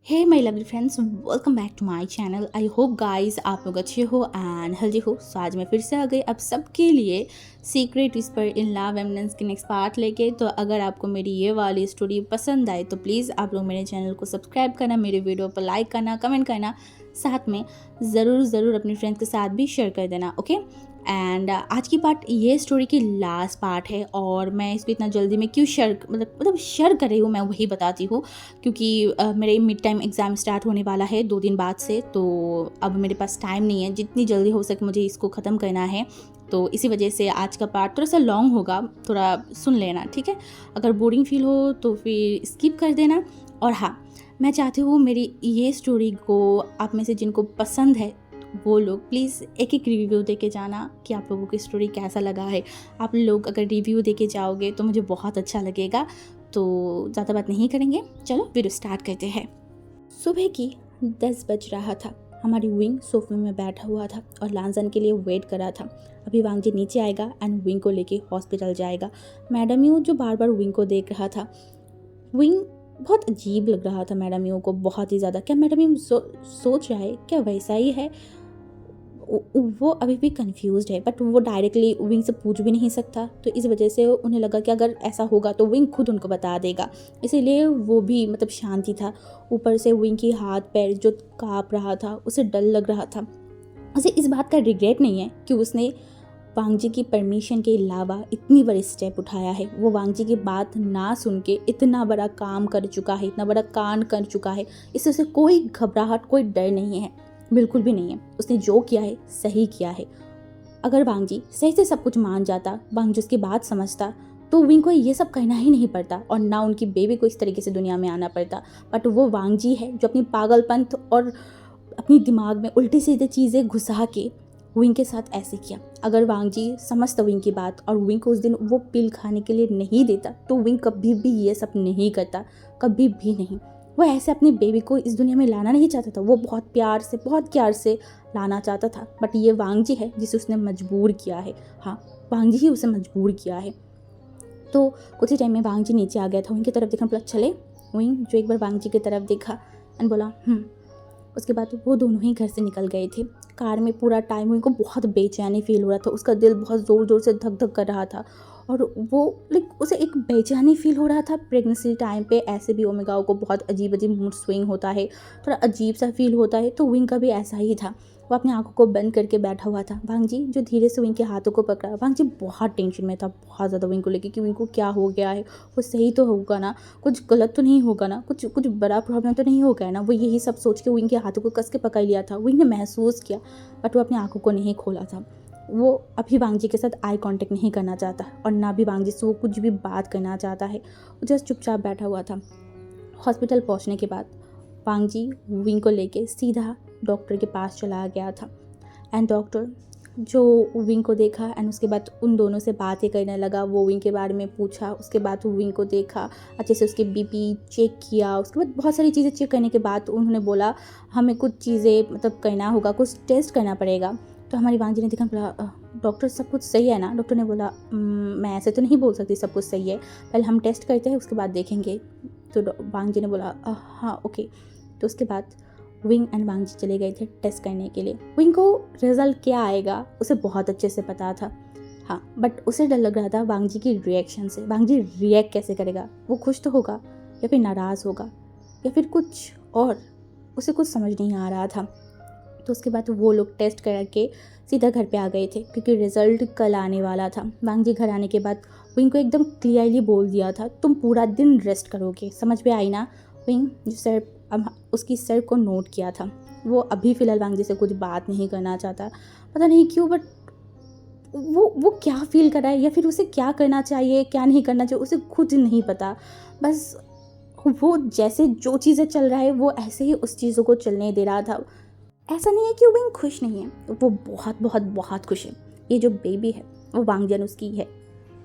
Hey my lovely friends, welcome back to my channel. I hope guys आप लोग अच्छे हो एंड हेल्दी हो। सो आज मैं फिर से आ गई अब सबके लिए सीक्रेट विस्पर इन लव एमनेंस के नेक्स्ट पार्ट लेके। तो अगर आपको मेरी ये वाली स्टोरी पसंद आए तो प्लीज़ आप लोग मेरे चैनल को सब्सक्राइब करना, मेरे वीडियो पर लाइक करना, कमेंट करना, साथ में ज़रूर अपने फ्रेंड्स के साथ भी शेयर कर देना। ओके एंड आज की पार्ट ये स्टोरी की लास्ट पार्ट है और मैं इसको इतना जल्दी में क्यों शेयर मतलब शेयर कर रही हूँ मैं वही बताती हूँ, क्योंकि मेरे मिड टाइम एग्ज़ाम स्टार्ट होने वाला है 2 दिन बाद से। तो अब मेरे पास टाइम नहीं है, जितनी जल्दी हो सके मुझे इसको ख़त्म करना है। तो इसी वजह से आज का पार्ट थोड़ा सा लॉन्ग होगा, थोड़ा सुन लेना, ठीक है। अगर बोरिंग फील हो तो फिर स्किप कर देना। और हाँ, मैं चाहती हूँ मेरी ये स्टोरी को आप में से जिनको पसंद है वो लोग प्लीज़ एक एक रिव्यू दे के जाना कि आप लोगों की स्टोरी कैसा लगा है। आप लोग अगर रिव्यू दे के जाओगे तो मुझे बहुत अच्छा लगेगा। तो ज़्यादा बात नहीं करेंगे, चलो वीडियो स्टार्ट करते हैं। सुबह की 10 बज रहा था। हमारी विंग सोफे में बैठा हुआ था और लांजन के लिए वेट कर रहा था। अभी वांगजी नीचे आएगा एंड विंग को लेके हॉस्पिटल जाएगा। मैडम यू जो बार बार विंग को देख रहा था। विंग बहुत अजीब लग रहा था मैडम यू को, बहुत ही ज़्यादा। क्या मैडम यू सोच रहा है क्या वैसा ही है? वो अभी भी कंफ्यूज्ड है, बट वो डायरेक्टली विंग से पूछ भी नहीं सकता। तो इस वजह से उन्हें लगा कि अगर ऐसा होगा तो विंग खुद उनको बता देगा, इसीलिए वो भी मतलब शांति था। ऊपर से विंग की हाथ पैर जो काँप रहा था, उसे डर लग रहा था। उसे इस बात का रिग्रेट नहीं है कि उसने वांगजी की परमिशन के अलावा इतनी बड़ी स्टेप उठाया है। वो वांगजी की बात ना सुन के इतना बड़ा काम कर चुका है, इतना बड़ा कांड कर चुका है। इससे उसे कोई घबराहट, कोई डर नहीं है, बिल्कुल भी नहीं है। उसने जो किया है सही किया है। अगर वांगजी सही से सब कुछ मान जाता, वांगजी उसकी बात समझता, तो विंग को ये सब कहना ही नहीं पड़ता और ना उनकी बेबी को इस तरीके से दुनिया में आना पड़ता। बट वो वांगजी है जो अपनी पागलपंथ और अपनी दिमाग में उल्टी सीधे चीज़ें घुसा के विंग के साथ ऐसे किया। अगर वांगजी समझता विंग की बात और विंग को उस दिन वो पिल खाने के लिए नहीं देता तो विंग कभी भी ये सब नहीं करता, कभी भी नहीं। वो ऐसे अपनी बेबी को इस दुनिया में लाना नहीं चाहता था, वो बहुत प्यार से लाना चाहता था। बट ये वांगजी है जिसे उसने मजबूर किया है। हाँ, वांगजी ही उसे मजबूर किया है। तो कुछ ही टाइम में वांगजी नीचे आ गया था। विंग की तरफ देखना बोला चले। विंग जो एक बार वांगजी की तरफ देखा एंड बोला उसके बाद वो दोनों ही घर से निकल गए थे। कार में पूरा टाइम उनको बहुत बेचैनी फील हो रहा था। उसका दिल बहुत ज़ोर ज़ोर से धक धक कर रहा था और वो उसे एक बेचैनी फील हो रहा था। प्रेगनेंसी टाइम पे ऐसे भी ओमेगाओं को बहुत अजीब अजीब मूड स्विंग होता है, थोड़ा अजीब सा फील होता है। तो विंग का भी ऐसा ही था। वो अपनी आंखों को बंद करके बैठा हुआ था। वांगजी जो धीरे से विंग के हाथों को पकड़ा। वांगजी बहुत टेंशन में था, बहुत ज़्यादा विंग को लेकर कि विंग को क्या हो गया है, वो सही तो होगा ना, कुछ गलत तो नहीं होगा ना, कुछ बड़ा प्रॉब्लम तो नहीं हो गया ना। वो यही सब सोच के विंग के हाथों को कस के पकड़ लिया था। विंग ने महसूस किया बट वो अपनी आंखों को नहीं खोला था। वो अभी वांगजी के साथ आई कांटेक्ट नहीं करना चाहता और ना भी वांगजी से वो कुछ भी बात करना चाहता है। वो जस्ट चुपचाप बैठा हुआ था। हॉस्पिटल पहुंचने के बाद वांगजी विंग को लेके सीधा डॉक्टर के पास चला गया था एंड डॉक्टर जो विंग को देखा एंड उसके बाद उन दोनों से बातें करने लगा। वो विंग के बारे में पूछा, उसके बाद विंग को देखा, अच्छे से उसके बीपी चेक किया। उसके बाद बहुत सारी चीज़ें चेक करने के बाद उन्होंने बोला हमें कुछ चीज़ें मतलब करना होगा, कुछ टेस्ट करना पड़ेगा। तो हमारी वांगजी ने देखा, बोला डॉक्टर सब कुछ सही है ना? डॉक्टर ने बोला मैं ऐसे तो नहीं बोल सकती सब कुछ सही है, पहले हम टेस्ट करते हैं उसके बाद देखेंगे। तो वांगजी ने बोला हाँ ओके। तो उसके बाद विंग एंड वांगजी चले गए थे टेस्ट करने के लिए। विंग को रिजल्ट क्या आएगा उसे बहुत अच्छे से पता था। हाँ, बट उसे डर लग रहा था वांगजी की रिएक्शन से। वांगजी रिएक्ट कैसे करेगा? वो खुश तो होगा या फिर नाराज़ होगा या फिर कुछ और, उसे कुछ समझ नहीं आ रहा था। तो उसके बाद वो लोग टेस्ट करके सीधा घर पे आ गए थे क्योंकि रिज़ल्ट कल आने वाला था। वांगजी घर आने के बाद विंग को एकदम क्लियरली बोल दिया था तुम पूरा दिन रेस्ट करोगे, समझ में आई ना? विंग जो सर अब उसकी सर को नोट किया था। वो अभी फ़िलहाल वांगजी से कुछ बात नहीं करना चाहता, पता नहीं क्यों, बट वो क्या फील कर रहा है या फिर उसे क्या करना चाहिए क्या नहीं करना चाहिए उसे खुद नहीं पता। बस वो जैसे जो चीज़ें चल रहा है वो ऐसे ही उस चीज़ों को चलने दे रहा था। ऐसा नहीं है कि विंग खुश नहीं है, वो बहुत बहुत बहुत खुश है। ये जो बेबी है वो वांगजी उसकी है,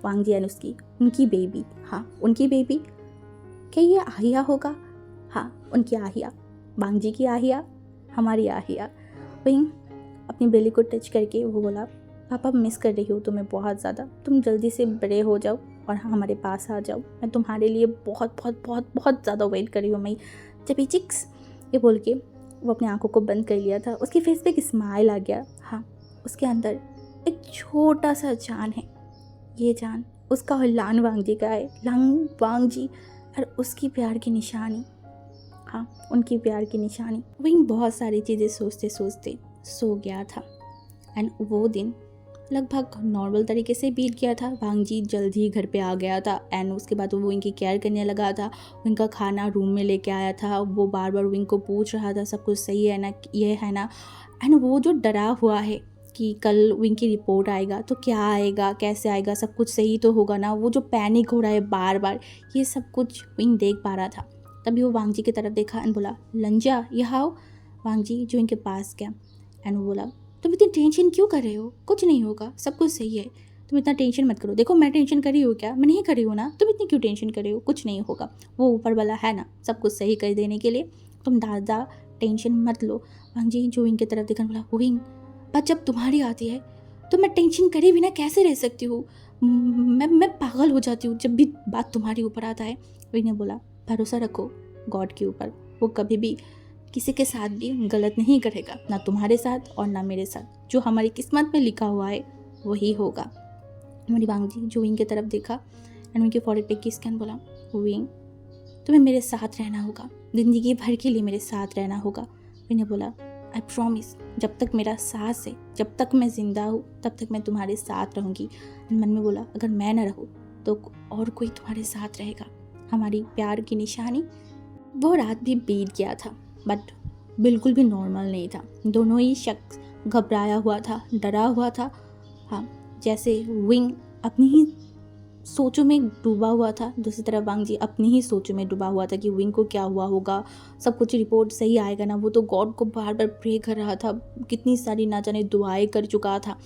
वांगजी उसकी उनकी बेबी। हाँ, उनकी बेबी। क्या ये आहिया होगा? हाँ, उनकी आहिया, वांगजी की आहिया, हमारी आहिया। विंग अपनी बेली को टच करके वो बोला पापा मिस कर रही हूँ तुम्हें बहुत ज़्यादा, तुम जल्दी से बड़े हो जाओ और हमारे पास आ जाओ। मैं तुम्हारे लिए बहुत बहुत बहुत बहुत ज़्यादा वेट कर रही हूँ। मैं जबी चिक्स ये बोल के वो अपनी आंखों को बंद कर लिया था। उसके फेस पे एक स्माइल आ गया। हाँ, उसके अंदर एक छोटा सा जान है। ये जान उसका और लान वांगजी का है। लान वांगजी और उसकी प्यार की निशानी, हाँ, उनकी प्यार की निशानी। वही बहुत सारी चीज़ें सोचते सोचते सो गया था। एंड वो दिन लगभग नॉर्मल तरीके से बीत गया था। वांगजी जल्द ही घर पे आ गया था एंड उसके बाद वो इनकी केयर करने लगा था। उनका खाना रूम में लेके आया था। वो बार बार विंग को पूछ रहा था सब कुछ सही है ना, ये है ना। एंड वो जो डरा हुआ है कि कल विंग की रिपोर्ट आएगा तो क्या आएगा, कैसे आएगा, सब कुछ सही तो होगा ना, वो जो पैनिक हो रहा है बार बार, ये सब कुछ विंग देख पा रहा था। तभी वो वांगजी की तरफ देखा एंड बोला, लंजा यहाँ आओ। वांगजी जो इनके पास गया एंड वो बोला, तुम इतनी टेंशन क्यों कर रहे हो, कुछ नहीं होगा, सब कुछ सही है, तुम इतना टेंशन मत करो। देखो मैं टेंशन कर रही हूँ क्या, मैं नहीं कर रही हूँ ना, तुम इतनी क्यों टेंशन कर रही हो, कुछ नहीं होगा, वो ऊपर वाला है ना सब कुछ सही कर देने के लिए, तुम ज़्यादा टेंशन मत लो। वांगजी जो विंग की तरफ देखकर बोला, विंग बात जब तुम्हारी आती है तो मैं टेंशन करे बिना कैसे रह सकती हूँ, मैं पागल हो जाती हूँ जब भी बात तुम्हारे ऊपर आता है। विंग ने बोला, भरोसा रखो गॉड के ऊपर, वो कभी भी किसी के साथ भी गलत नहीं करेगा, ना तुम्हारे साथ और ना मेरे साथ। जो हमारी किस्मत में लिखा हुआ है वही होगा। हमारी वांगजी जो विंग की तरफ देखा एंड उनके फॉरहेड पे किस कैन बोला, विंग तुम्हें मेरे साथ रहना होगा, ज़िंदगी भर के लिए मेरे साथ रहना होगा। विंग ने बोला, आई प्रॉमिस, जब तक मेरा सांस है, जब तक मैं ज़िंदा हूँ तब तक मैं तुम्हारे साथ रहूँगी। मन में बोला, अगर मैं ना रहूँ तो और कोई तुम्हारे साथ रहेगा, हमारी प्यार की निशानी। वो रात भी बीत गया था बट बिल्कुल भी नॉर्मल नहीं था। दोनों ही शख्स घबराया हुआ था, डरा हुआ था। हाँ, जैसे विंग अपनी ही सोचों में डूबा हुआ था, दूसरी तरफ वांगजी अपनी ही सोचों में डूबा हुआ था कि विंग को क्या हुआ होगा, सब कुछ रिपोर्ट सही आएगा ना। वो तो गॉड को बार बार प्रे कर रहा था, कितनी सारी ना जाने दुआएं कर चुका था।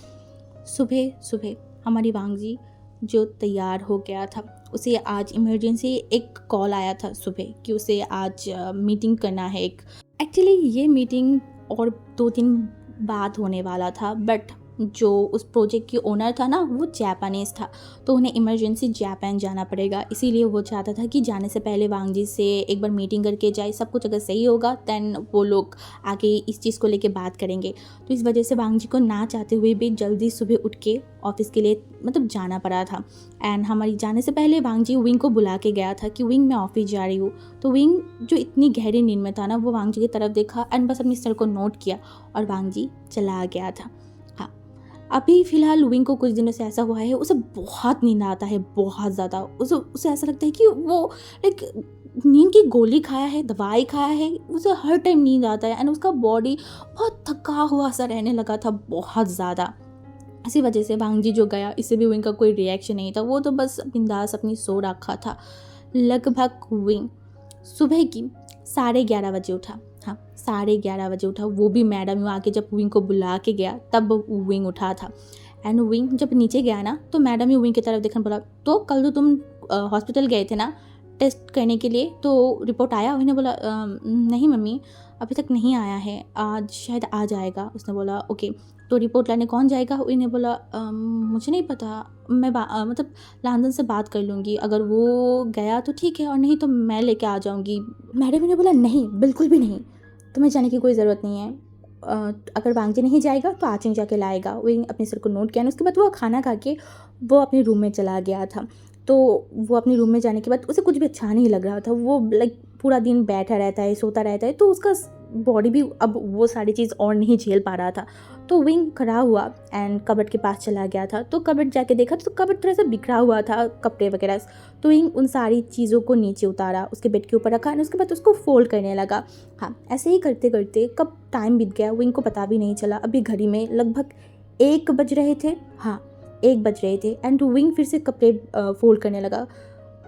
सुबह सुबह हमारी वांगजी जो तैयार हो गया था, उसे आज इमरजेंसी एक कॉल आया था सुबह कि उसे आज मीटिंग करना है एक। एक्चुअली ये मीटिंग और 2 दिन बाद होने वाला था बट जो उस प्रोजेक्ट की ओनर था ना वो जापानीज़ था, तो उन्हें इमरजेंसी जापान जाना पड़ेगा। इसीलिए वो चाहता था कि जाने से पहले वांगजी से एक बार मीटिंग करके जाए। सब कुछ अगर सही होगा दैन वो लोग आगे इस चीज़ को लेके बात करेंगे। तो इस वजह से वांगजी को ना चाहते हुए भी जल्दी सुबह उठ के ऑफिस के लिए जाना पड़ा था। एंड हमारी जाने से पहले वांगजी विंग को बुला के गया था कि विंग मैं ऑफिस जा रही हूँ। तो विंग जो इतनी गहरी नींद में था ना, वो वांगजी की तरफ देखा एंड बस अपनी सर को नोट किया और वांगजी चला गया था। अभी फ़िलहाल विंग को कुछ दिनों से ऐसा हुआ है, उसे बहुत नींद आता है, बहुत ज़्यादा। उसे ऐसा लगता है कि वो लाइक नींद की गोली खाया है, दवाई खाया है, उसे हर टाइम नींद आता है एंड उसका बॉडी बहुत थका हुआ सा रहने लगा था, बहुत ज़्यादा। इसी वजह से वांगजी जो गया, इससे भी विंग का कोई रिएक्शन नहीं था, वो तो बस बिंदास अपनी सो रखा था। लगभग विंग सुबह की 11:30 बजे उठा। हाँ, 11:30 बजे उठा, वो भी मैडम आके जब विंग को बुला के गया तब विंग उठा था। एंड विंग जब नीचे गया ना तो मैडम ही विंग की तरफ देखकर बोला, तो कल तो तुम हॉस्पिटल गए थे ना टेस्ट करने के लिए, तो रिपोर्ट आया? उन्हें बोला, नहीं मम्मी अभी तक नहीं आया है, आज शायद आ जाएगा। उसने बोला ओके, तो रिपोर्ट लाने कौन जाएगा? उन्हें बोला, मुझे नहीं पता, मैं लांदन से बात कर लूँगी, अगर वो गया तो ठीक है और नहीं तो मैं लेके आ जाऊँगी। मैडम ने बोला, नहीं बिल्कुल भी नहीं, तुम्हें जाने की कोई ज़रूरत नहीं है, अगर वांगजी नहीं जाएगा तो आचिंग जाके लाएगा। विंग अपने सर को नोट किया। उसके बाद वो खाना खा के वो अपने रूम में चला गया था। तो वो अपने रूम में जाने के बाद उसे कुछ भी अच्छा नहीं लग रहा था। वो लाइक पूरा दिन बैठा रहता है, सोता रहता है, तो उसका बॉडी भी अब वो सारी चीज़ और नहीं झेल पा रहा था। तो विंग खड़ा हुआ एंड कबर्ड के पास चला गया था। तो कबर्ड जाके देखा तो कबर्ड थोड़ा सा बिखरा हुआ था, कपड़े वगैरह। तो विंग उन सारी चीज़ों को नीचे उतारा, उसके बेड के ऊपर रखा और उसके बाद उसको फोल्ड करने लगा। हाँ, ऐसे ही करते करते कब टाइम बीत गया विंग को पता भी नहीं चला। अभी घड़ी में लगभग 1 बज रहे थे। हाँ, 1 बज रहे थे एंड विंग फिर से कपड़े फोल्ड करने लगा।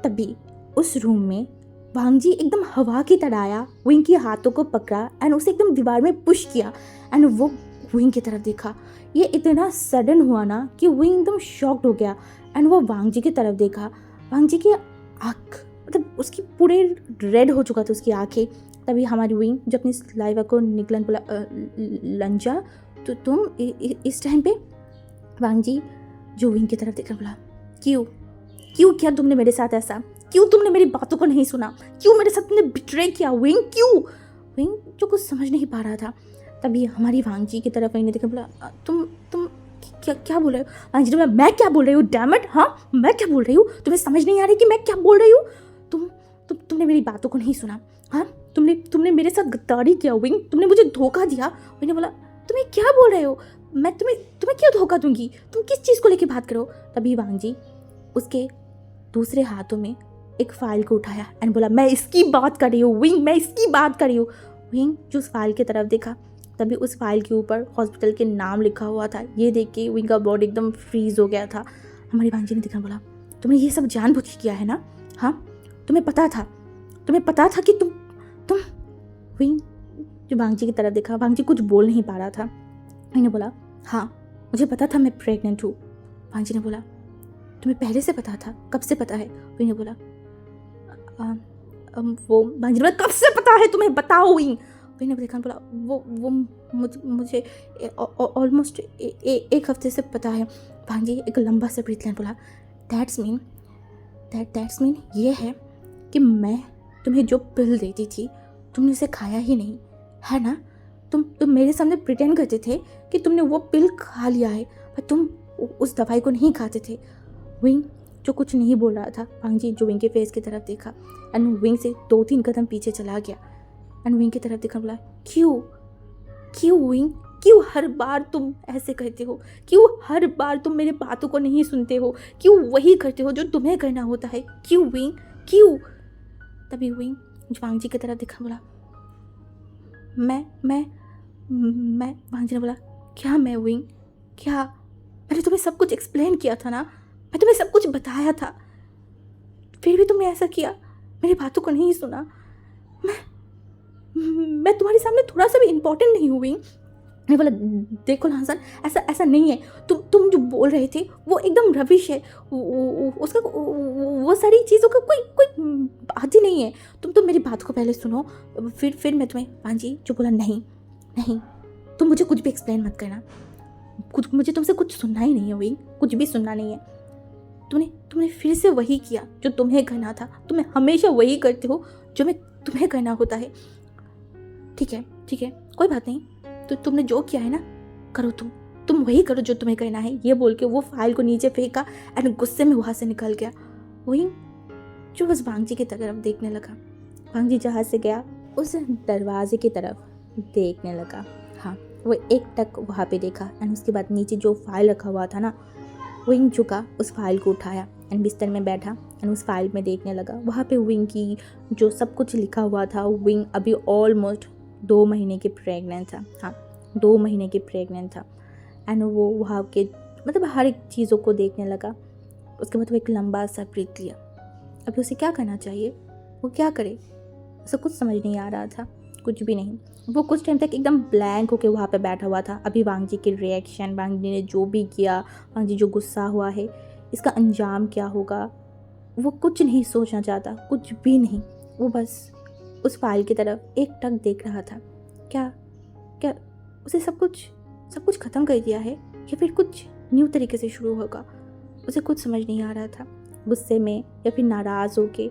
तभी उस रूम में वांगजी एकदम हवा की तरह आया, विंग के हाथों को पकड़ा एंड उसे एकदम दीवार में पुश किया एंड वो विंग की तरफ देखा। ये इतना सडन हुआ ना कि विंग एकदम शॉक्ड हो गया एंड वो वांगजी की तरफ देखा। वांगजी की आँख उसकी पूरे रेड हो चुका था, उसकी आँखें। तभी हमारी विंग जो अपनी सलाइवा को निकलन बोला, लंजा तो तुम इस टाइम पे? वांगजी जो विंग की तरफ देखकर बोला, क्यों किया तुमने मेरे साथ ऐसा? क्यों तुमने मेरी बातों को नहीं सुना? क्यों मेरे साथ तुमने बिट्रे किया? विंग क्यों? विंग जो कुछ समझ नहीं पा रहा था। तभी हमारी वांगजी की तरफ विंग ने देखा, बोला तुम क्या क्या बोल रहे हो? वांगजी ने बोला, मैं क्या बोल रही हूँ? डैम इट, हाँ मैं क्या बोल रही हूँ? तुम्हें समझ नहीं आ रही कि मैं क्या बोल रही हूँ? तुमने मेरी बातों को नहीं सुना, हाँ तुमने मेरे साथ गद्दारी किया विंग, तुमने मुझे धोखा दिया। विंग ने बोला, तुम्हें क्या बोल रहे हो? मैं तुम्हें क्यों धोखा दूंगी? तुम किस चीज़ को लेके बात करो? तभी वांगजी उसके दूसरे हाथों में एक फाइल को उठाया एंड बोला, मैं इसकी बात कर रही हूँ विंग, मैं इसकी बात कर रही हूँ। विंग जो उस फाइल की तरफ देखा, तभी उस फाइल के ऊपर हॉस्पिटल के नाम लिखा हुआ था। ये देख के विंग का बॉडी एकदम फ्रीज हो गया था। हमारी वांगजी ने देखा, बोला, तुमने ये सब जानबूझ के किया है ना? हाँ तुम्हें पता था कि तुम विंग जो वांगजी की तरफ देखा, वांगजी कुछ बोल नहीं पा रहा था। विंग ने बोला, हाँ मुझे पता था मैं प्रेग्नेंट हूँ। वांगजी ने बोला, तुम्हें पहले से पता था? कब से पता है? विंग ने बोला, वो वांगजी ने बोला, कब से पता है तुम्हें, बताओ विंग। विंग ने देखा, बोला, वो मुझे ऑलमोस्ट एक हफ्ते से पता है। वांगजी एक लंबा सा ब्रीथ लेने बोला, दैट्स मीन ये है कि मैं तुम्हें जो पिल देती थी तुमने उसे खाया ही नहीं है ना? तुम मेरे सामने प्रिटेंड करते थे कि तुमने वो पिल खा लिया है, पर तुम उस दवाई को नहीं खाते थे। विंग जो कुछ नहीं बोल रहा था, वांगजी जो विंग के फेस की तरफ देखा एंड विंग से 2-3 कदम पीछे चला गया एंड विंग की तरफ देखा, बोला, क्यों विंग, क्यों हर बार तुम ऐसे करते हो? क्यों हर बार तुम मेरे बातों को नहीं सुनते हो? क्यों वही करते हो जो तुम्हें करना होता है? क्यों विंग, क्यों? तभी विंग वांगजी की तरफ देखा, बोला, मैं वांगजी ने बोला, क्या मैं विंग, क्या? मैंने तुम्हें सब कुछ एक्सप्लेन किया था ना, मैं तुम्हें सब कुछ बताया था, फिर भी तुमने ऐसा किया, मेरी बातों को नहीं सुना। मैं तुम्हारे सामने थोड़ा सा भी इम्पोर्टेंट नहीं हुई। मैंने बोला, देखो लांसन, ऐसा नहीं है, तुम जो बोल रहे थे वो एकदम रविश है, उसका वो सारी चीज़ों का कोई बात ही नहीं है। तुम मेरी बात को पहले सुनो, फिर मैं तुम्हें। वांगजी जो बोला, नहीं तुम मुझे कुछ भी एक्सप्लेन मत करना, मुझे तुमसे कुछ सुनना ही नहीं है विंग, कुछ भी सुनना नहीं है। तुमने फिर से वही किया जो तुम्हें करना था, तुम्हें हमेशा वही करते हो जो तुम्हें करना होता है। ठीक है कोई बात नहीं, तो तुमने जो किया है ना, करो, तुम वही करो जो तुम्हें करना है। ये बोल के वो फाइल को नीचे फेंका एंड गुस्से में वहाँ से निकल गया। वही जो बस वांगजी की तरफ देखने लगा। वांगजी जहाँ से गया उस दरवाजे की तरफ देखने लगा। हाँ वो एक टक वहाँ पे देखा एंड उसके बाद नीचे जो फाइल रखा हुआ था ना, विंग झुका, उस फाइल को उठाया एंड बिस्तर में बैठा एंड उस फाइल में देखने लगा। वहाँ पे विंग की जो सब कुछ लिखा हुआ था, विंग अभी ऑलमोस्ट 2 महीने की प्रेग्नेंट था। हाँ 2 महीने की प्रेग्नेंट था एंड वो वहाँ के मतलब हर एक चीज़ों को देखने लगा। उसके बाद वो एक लंबा सा ब्रीथ लिया। अभी उसे क्या करना चाहिए, वो क्या करे, उसे कुछ समझ नहीं आ रहा था, कुछ भी नहीं। वो कुछ टाइम तक एकदम ब्लैंक होके वहाँ पे बैठा हुआ था। अभी वांगजी की रिएक्शन, वांगजी ने जो भी किया, वांगजी जो गुस्सा हुआ है, इसका अंजाम क्या होगा, वो कुछ नहीं सोचना चाहता, कुछ भी नहीं। वो बस उस फाइल की तरफ एक टक देख रहा था। क्या उसे सब कुछ ख़त्म कर दिया है या फिर कुछ न्यू तरीके से शुरू होगा, उसे कुछ समझ नहीं आ रहा था। गुस्से में या फिर नाराज़ होके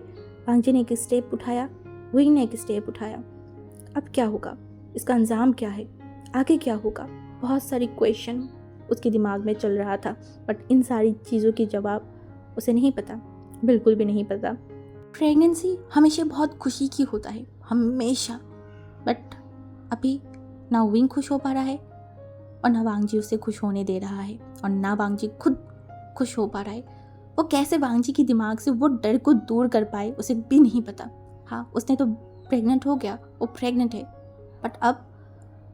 वांगजी ने एक स्टेप उठाया, विंग ने एक स्टेप उठाया। अब क्या होगा, इसका अंजाम क्या है, आगे क्या होगा, बहुत सारी क्वेश्चन उसके दिमाग में चल रहा था, बट इन सारी चीज़ों की जवाब उसे नहीं पता, बिल्कुल भी नहीं पता। प्रेगनेंसी हमेशा बहुत खुशी की होता है, हमेशा, बट अभी ना विंग खुश हो पा रहा है और ना वांगजी उसे खुश होने दे रहा है और ना वांगजी खुद खुश हो पा रहा है। वो कैसे वांगजी के दिमाग से वो डर को दूर कर पाए उसे भी नहीं पता। हाँ उसने तो प्रेग्नेंट हो गया, वो प्रेग्नेंट है, बट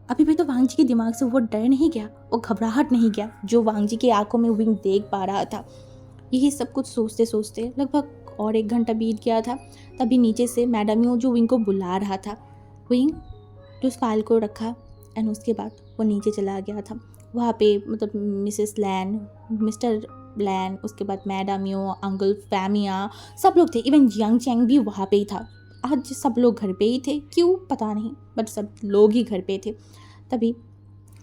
अभी भी तो वांगजी के दिमाग से वो डर नहीं गया, वो घबराहट नहीं गया जो वांगजी की आंखों में विंग देख पा रहा था। यही सब कुछ सोचते सोचते लगभग और 1 घंटा बीत गया था। तभी नीचे से मैडम यू जो विंग को बुला रहा था, विंग जो उस फाइल को रखा एंड उसके बाद वो नीचे चला गया था। वहाँ पे मतलब मिसेस लैन, मिस्टर लैन, उसके बाद मैडम यू, अंकल फैमिया, सब लोग थे, इवन यंग चैंग भी वहाँ पे ही था। आज सब लोग घर पे ही थे, क्यों पता नहीं, बट सब लोग ही घर पे थे। तभी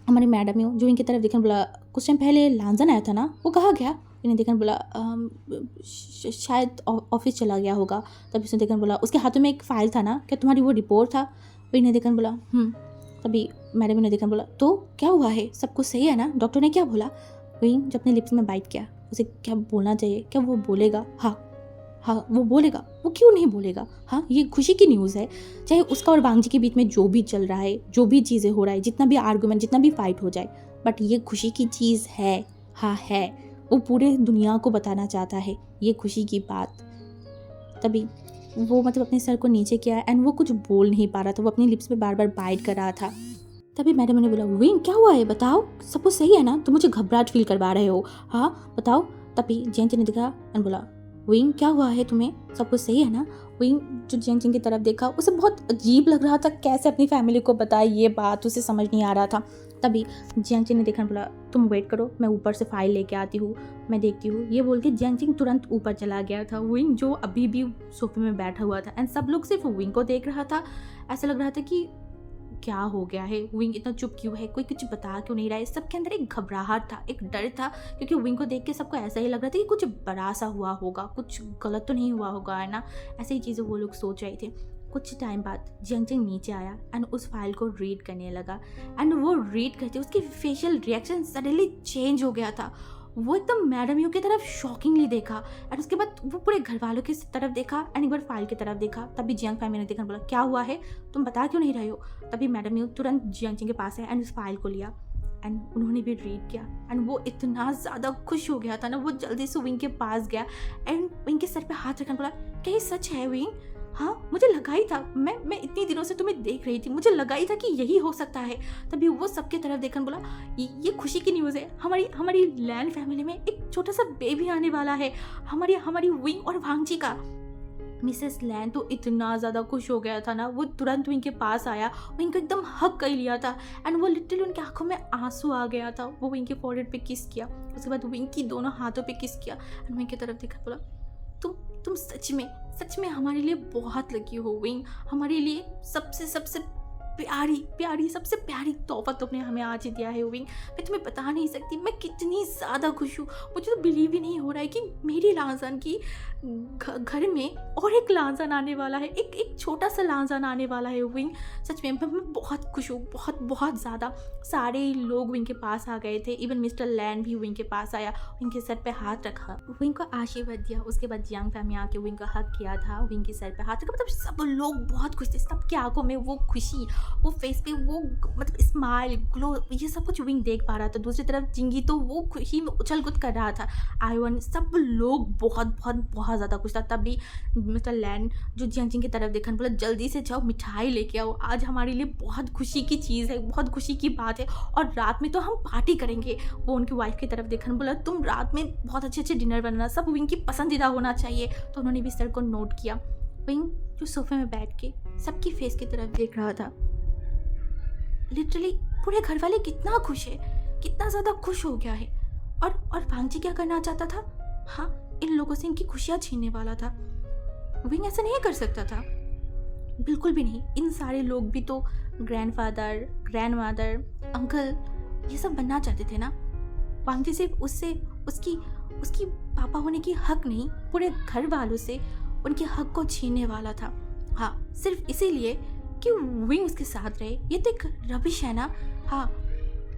हमारी मैडम यू जो इनकी तरफ देखने बोला, कुछ टाइम पहले लांजन आया था ना, वो कहाँ गया? इन्हें देखने बोला, शायद ऑफिस चला गया होगा। तभी उसने देखने बोला, उसके हाथों में एक फ़ाइल था ना, क्या तुम्हारी वो रिपोर्ट था? विंग ने देखा बोला तभी मैडम ने देखा बोला तो क्या हुआ है, सब कुछ सही है ना, डॉक्टर ने क्या बोला। विंग जब अपने लिप्स में बाइट किया, उसे क्या बोलना चाहिए, क्या वो बोलेगा, हाँ वो बोलेगा, वो क्यों नहीं बोलेगा। हाँ ये खुशी की न्यूज़ है, चाहे उसका और वांग जी के बीच में जो भी चल रहा है, जो भी चीज़ें हो रहा है, जितना भी आर्गूमेंट, जितना भी फाइट हो जाए, बट ये खुशी की चीज़ है। हाँ है, वो पूरे दुनिया को बताना चाहता है ये खुशी की बात। तभी वो अपने सर को नीचे किया एंड वो कुछ बोल नहीं पा रहा था, वो अपनी लिप्स पे बार बार बाइट कर रहा था। तभी मैडम ने बोला विंग क्या हुआ है, बताओ, सब कुछ सही है ना, तुम मुझे घबराहट फील करवा रहे हो, हाँ बताओ। तभी जियांग ने देखा एंड बोला विंग क्या हुआ है तुम्हें, सब कुछ सही है ना। विंग जो जियांग की तरफ देखा, उसे बहुत अजीब लग रहा था, कैसे अपनी फैमिली को बताए ये बात, उसे समझ नहीं आ रहा था। तभी जियांग ने देखा बोला तुम वेट करो, मैं ऊपर से फाइल लेके आती हूँ, मैं देखती हूँ। ये बोल के जियांग तुरंत ऊपर चला गया था। विंग जो अभी भी सोफे में बैठा हुआ था एंड सब लोग सिर्फ विंग को देख रहा था। ऐसा लग रहा था कि क्या हो गया है, विंग इतना चुप क्यों है, कोई कुछ बता क्यों नहीं रहा है। सबके अंदर एक घबराहट था, एक डर था, क्योंकि विंग को देख के सबको ऐसा ही लग रहा था कि कुछ बड़ा सा हुआ होगा, कुछ गलत तो नहीं हुआ होगा, है ना। ऐसे ही चीज़ें वो लोग सोच रहे थे। कुछ टाइम बाद जियांग नीचे आया एंड उस फाइल को रीड करने लगा एंड वो रीड करते उसकी फेशियल रिएक्शन सडनली चेंज हो गया था। वो एकदम मैडम यू की तरफ शॉकिंगली देखा एंड उसके बाद वो पूरे घर वालों की तरफ देखा एंड एक बार फाइल की तरफ देखा। तभी जियांग फैमिली ने देखा, बोला क्या हुआ है, तुम बता क्यों नहीं रहे हो। तभी मैडम यू तुरंत जियांग के पास है एंड उस फाइल को लिया एंड उन्होंने भी रीड किया एंड वो इतना ज़्यादा खुश हो गया था ना, वो जल्दी से विंग के पास गया एंड विंग के सर पे हाथ रखकर बोला क्या ये सच है विंग, हाँ मुझे लगा ही था, मैं इतनी दिनों से तुम्हें देख रही थी, मुझे लगा ही था कि यही हो सकता है। तभी वो सबके तरफ देखकर बोला ये खुशी की न्यूज़ है, हमारी लैन फैमिली में एक छोटा सा बेबी आने वाला है, हमारी विंग और वांग जी का। मिसेस लैन तो इतना ज़्यादा खुश हो गया था ना, वो तुरंत विंग के पास आया, विंग को एकदम हक कर लिया था एंड वो लिटरली उनकी आंखों में आंसू आ गया था। वो विंग के फॉरहेड पे किस किया, उसके बाद विंग की दोनों हाथों पे किस किया एंड विंग की तरफ देखा, बोला तुम सच में हमारे लिए बहुत लकी हो विंग, हमारे लिए सबसे प्यारी सबसे प्यारी तोहफा तुमने हमें आज दिया है विंग। मैं तुम्हें बता नहीं सकती मैं कितनी ज़्यादा खुश हूँ। मुझे तो बिलीव ही नहीं हो रहा है कि मेरी लांजान की घर में और एक लांजान आने वाला है, एक छोटा सा लांजान आने वाला है विंग। सच में मैं बहुत खुश हूँ, बहुत ज़्यादा। सारे लोग विंग के पास आ गए थे, इवन मिस्टर लैन भी विंग के पास आया, विंग के सर पे हाथ रखा, विंग को आशीर्वाद दिया। उसके बाद जियांग फैमिली आके विंग का हक किया था, विंग के सर पे हाथ रखा। सब लोग बहुत खुश थे, सबकी आंखों में वो खुशी, वो फेस पे वो स्माइल, ग्लो, ये सब कुछ विंग देख पा रहा था। दूसरी तरफ जिंगी तो वो खुशी में उछल कूद कर रहा था। आयवन सब लोग बहुत ज़्यादा खुश था। तभी मिस्टर लैन जो जियांग की तरफ देखा, बोला जल्दी से जाओ मिठाई लेके आओ, आज हमारे लिए बहुत खुशी की चीज़ है, बहुत खुशी की बात है और रात में तो हम पार्टी करेंगे। वो उनकी वाइफ की तरफ देखा, बोला तुम रात में बहुत अच्छे डिनर बनाना, सब विंग की पसंदीदा होना चाहिए। तो उन्होंने भी सर को नोट किया। विंग जो सोफे में बैठ के सबकी फेस की तरफ देख रहा था, लिटरली पूरे घर वाले कितना खुश है, कितना ज़्यादा खुश हो गया है। और वांग जी क्या करना चाहता था, हाँ इन लोगों से इनकी खुशियाँ छीनने वाला था। विंग ऐसा नहीं कर सकता था, बिल्कुल भी नहीं। इन सारे लोग भी तो ग्रैंडफादर, ग्रैंडमदर, अंकल ये सब बनना चाहते थे ना। वांग जी सिर्फ उसकी पापा होने की हक नहीं, पूरे घर वालों से उनके हक को छीनने वाला था। हाँ सिर्फ इसीलिए कि विंग उसके साथ रहे। ये तो एक रबिश है ना। हाँ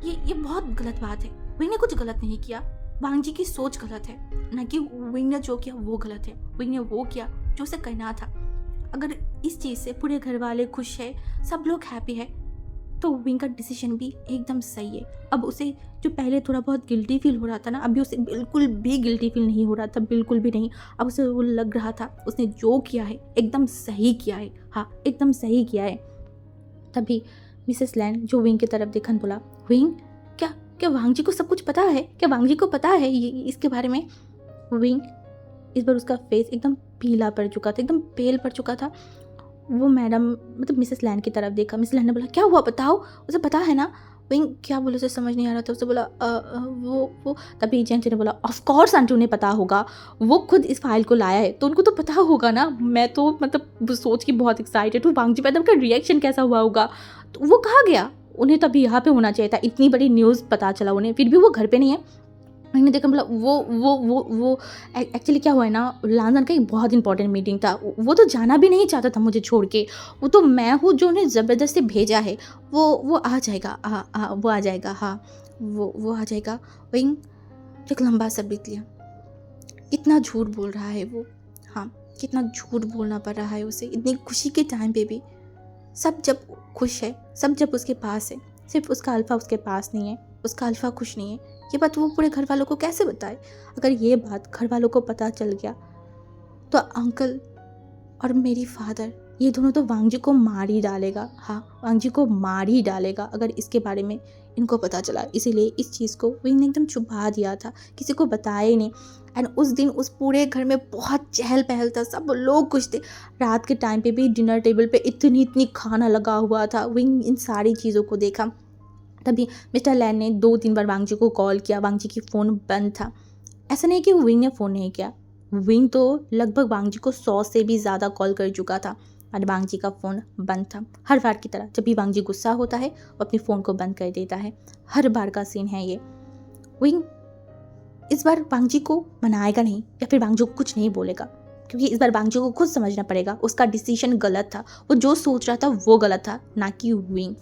ये बहुत गलत बात है। विंग ने कुछ गलत नहीं किया, वांग जी की सोच गलत है, ना कि विंग ने जो किया वो गलत है। विंग ने वो किया जो उसे करना था। अगर इस चीज़ से पूरे घर वाले खुश है, सब लोग हैप्पी है, तो विंग का डिसीजन भी एकदम सही है। अब उसे जो पहले थोड़ा बहुत गिल्टी फील हो रहा था ना, अभी उसे बिल्कुल भी गिल्टी फील नहीं हो रहा था, बिल्कुल भी नहीं। अब उसे वो लग रहा था उसने जो किया है एकदम सही किया है, हाँ एकदम सही किया है। तभी मिसेस लैन जो विंग की तरफ देखन बोला, विंग क्या वांग जी को सब कुछ पता है, क्या वांग जी को पता है ये इसके बारे में। विंग इस बार उसका फेस एकदम पीला पड़ चुका था, एकदम पेल पड़ चुका था। वो मैडम मिसेस लैन की तरफ देखा। मिसेस लैन ने बोला क्या हुआ बताओ, उसे पता है ना। विंग क्या बोले उसे समझ नहीं आ रहा था। उसे बोला वो तभी जियांग ने बोला ऑफ कोर्स आंटी उन्हें पता होगा, वो खुद इस फाइल को लाया है तो उनको तो पता होगा ना। मैं तो सोच के बहुत एक्साइटेड हूँ वांग जी मैडम का रिएक्शन कैसा हुआ होगा। तो वो कहाँ गया, उन्हें तभी यहाँ पे होना चाहिए था, इतनी बड़ी न्यूज़ पता चला उन्हें, फिर भी वो घर पे नहीं है। मैंने देखा मतलब वो एक्चुअली क्या हुआ है ना, लंदन का एक बहुत इंपॉर्टेंट मीटिंग था। वो तो जाना भी नहीं चाहता था मुझे छोड़ के। वो तो मैं हूँ जो उन्हें ज़बरदस्ती भेजा है। वो आ जाएगा, वो आ जाएगा, हाँ, वो आ जाएगा। वहीं एक लंबा सा बीत लिया। कितना झूठ बोल रहा है वो, हाँ, कितना झूठ बोलना पड़ रहा है उसे इतनी खुशी के टाइम पे भी। सब जब खुश है, सब जब उसके पास है, सिर्फ उसका अल्फ़ा उसके पास नहीं है, उसका अल्फ़ा खुश नहीं है। ये बात वो पूरे घर वालों को कैसे बताए? अगर ये बात घर वालों को पता चल गया तो अंकल और मेरी फादर, ये दोनों तो वांगजी को मार ही डालेगा। हाँ, वांगजी को मार ही डालेगा अगर इसके बारे में इनको पता चला। इसीलिए इस चीज़ को विंग ने एकदम छुपा दिया था, किसी को बताया ही नहीं। एंड उस दिन उस पूरे घर में बहुत चहल पहल था, सब लोग खुश थे। रात के टाइम पे भी डिनर टेबल पे इतनी इतनी खाना लगा हुआ था। विंग इन सारी चीज़ों को देखा। तभी मिस्टर लैन ने 2-3 बार वांगजी को कॉल किया। वांगजी की फ़ोन बंद था। ऐसा नहीं कि विंग ने फ़ोन नहीं किया, विंग तो लगभग वांगजी को 100 से भी ज़्यादा कॉल कर चुका था, पर वांगजी का फ़ोन बंद था। हर बार की तरह जब भी वांगजी गुस्सा होता है वो अपनी फ़ोन को बंद कर देता है। हर बार का सीन है ये। विंग इस बार वांगजी को मनाएगा नहीं या फिर वांगजी को कुछ नहीं बोलेगा, क्योंकि इस बार वांगजी को खुद समझना पड़ेगा उसका डिसीजन गलत था। वो जो सोच रहा था वो गलत था, ना कि विंग।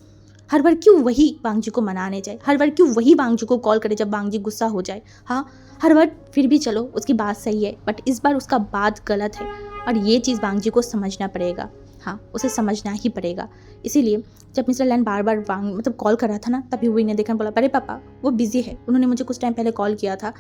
हर बार क्यों वही वांगजी को मनाने जाए, हर बार क्यों वही वांगजी को कॉल करे जब वांगजी गुस्सा हो जाए। हाँ, हर बार फिर भी चलो उसकी बात सही है, बट इस बार उसका बात गलत है और ये चीज़ वांगजी को समझना पड़ेगा। हाँ, उसे समझना ही पड़ेगा। इसीलिए जब मिस्टर लैन बार बार मतलब कॉल कर रहा था ना, तभी विंग ने देखा, बोला अरे पापा वो बिज़ी है, उन्होंने मुझे कुछ टाइम पहले कॉल किया था,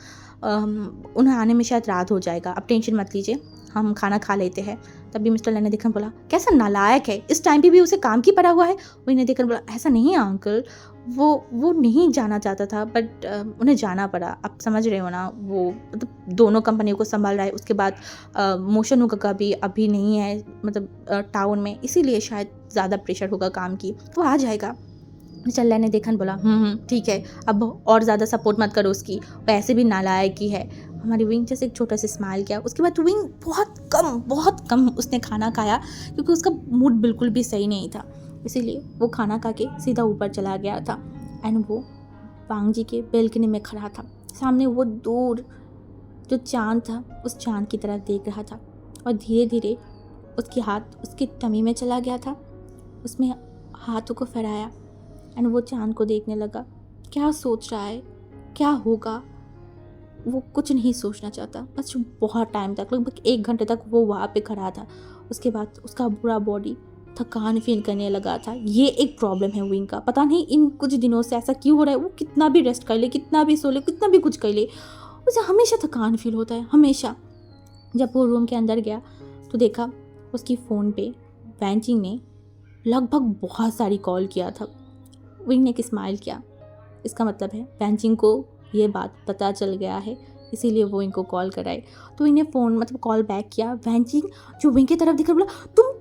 उन्हें आने में शायद रात हो जाएगा, आप टेंशन मत लीजिए, हम खाना खा लेते हैं। तभी मिस्टर लैन ने देखकर बोला कैसा नालायक है, इस टाइम पे भी उसे काम की पड़ा हुआ है। विंग ने देखकर बोला ऐसा नहीं है अंकल, वो नहीं जाना चाहता था, बट उन्हें जाना पड़ा। आप समझ रहे हो ना, वो मतलब दोनों कंपनियों को संभाल रहा है। उसके बाद मोशन का भी अभी नहीं है, मतलब टाउन में, इसीलिए शायद ज़्यादा प्रेशर होगा काम की, वो आ जाएगा। मिस्टर लैन ने देखा, बोला ठीक है, अब और ज़्यादा सपोर्ट मत करो उसकी, वो ऐसे भी नालायक ही है। हमारी विंग जैसे एक छोटा सा स्माइल किया। उसके बाद विंग बहुत कम उसने खाना खाया, क्योंकि उसका मूड बिल्कुल भी सही नहीं था। इसीलिए वो खाना खा के सीधा ऊपर चला गया था। एंड वो वांगजी के बेल्कनी में खड़ा था। सामने वो दूर जो चाँद था, उस चाँद की तरफ देख रहा था, और धीरे धीरे उसकी हाथ उसकी टमी में चला गया था। उसमें हाथों को फहराया एंड वो चाँद को देखने लगा। क्या सोच रहा है, क्या होगा, वो कुछ नहीं सोचना चाहता। बस बहुत टाइम तक, लगभग 1 घंटे तक वो वहाँ पे खड़ा था। उसके बाद उसका पूरा बॉडी थकान फील करने लगा था। ये एक प्रॉब्लम है विंग का, पता नहीं इन कुछ दिनों से ऐसा क्यों हो रहा है। वो कितना भी रेस्ट कर ले, कितना भी सो ले, कितना भी कुछ कर ले, उसे हमेशा थकान फील होता है, हमेशा। जब वो रूम के अंदर गया तो देखा उसकी फ़ोन पे वैंचिंग ने लगभग बहुत सारी कॉल किया था। विंग ने एक स्माइल किया, इसका मतलब है वैंचिंग को ये बात पता चल गया है, इसीलिए वो इनको कॉल कराए। तो इन्हें फ़ोन मतलब कॉल बैक किया। वैंचिंग जो विंग की तरफ देखकर बोला तुम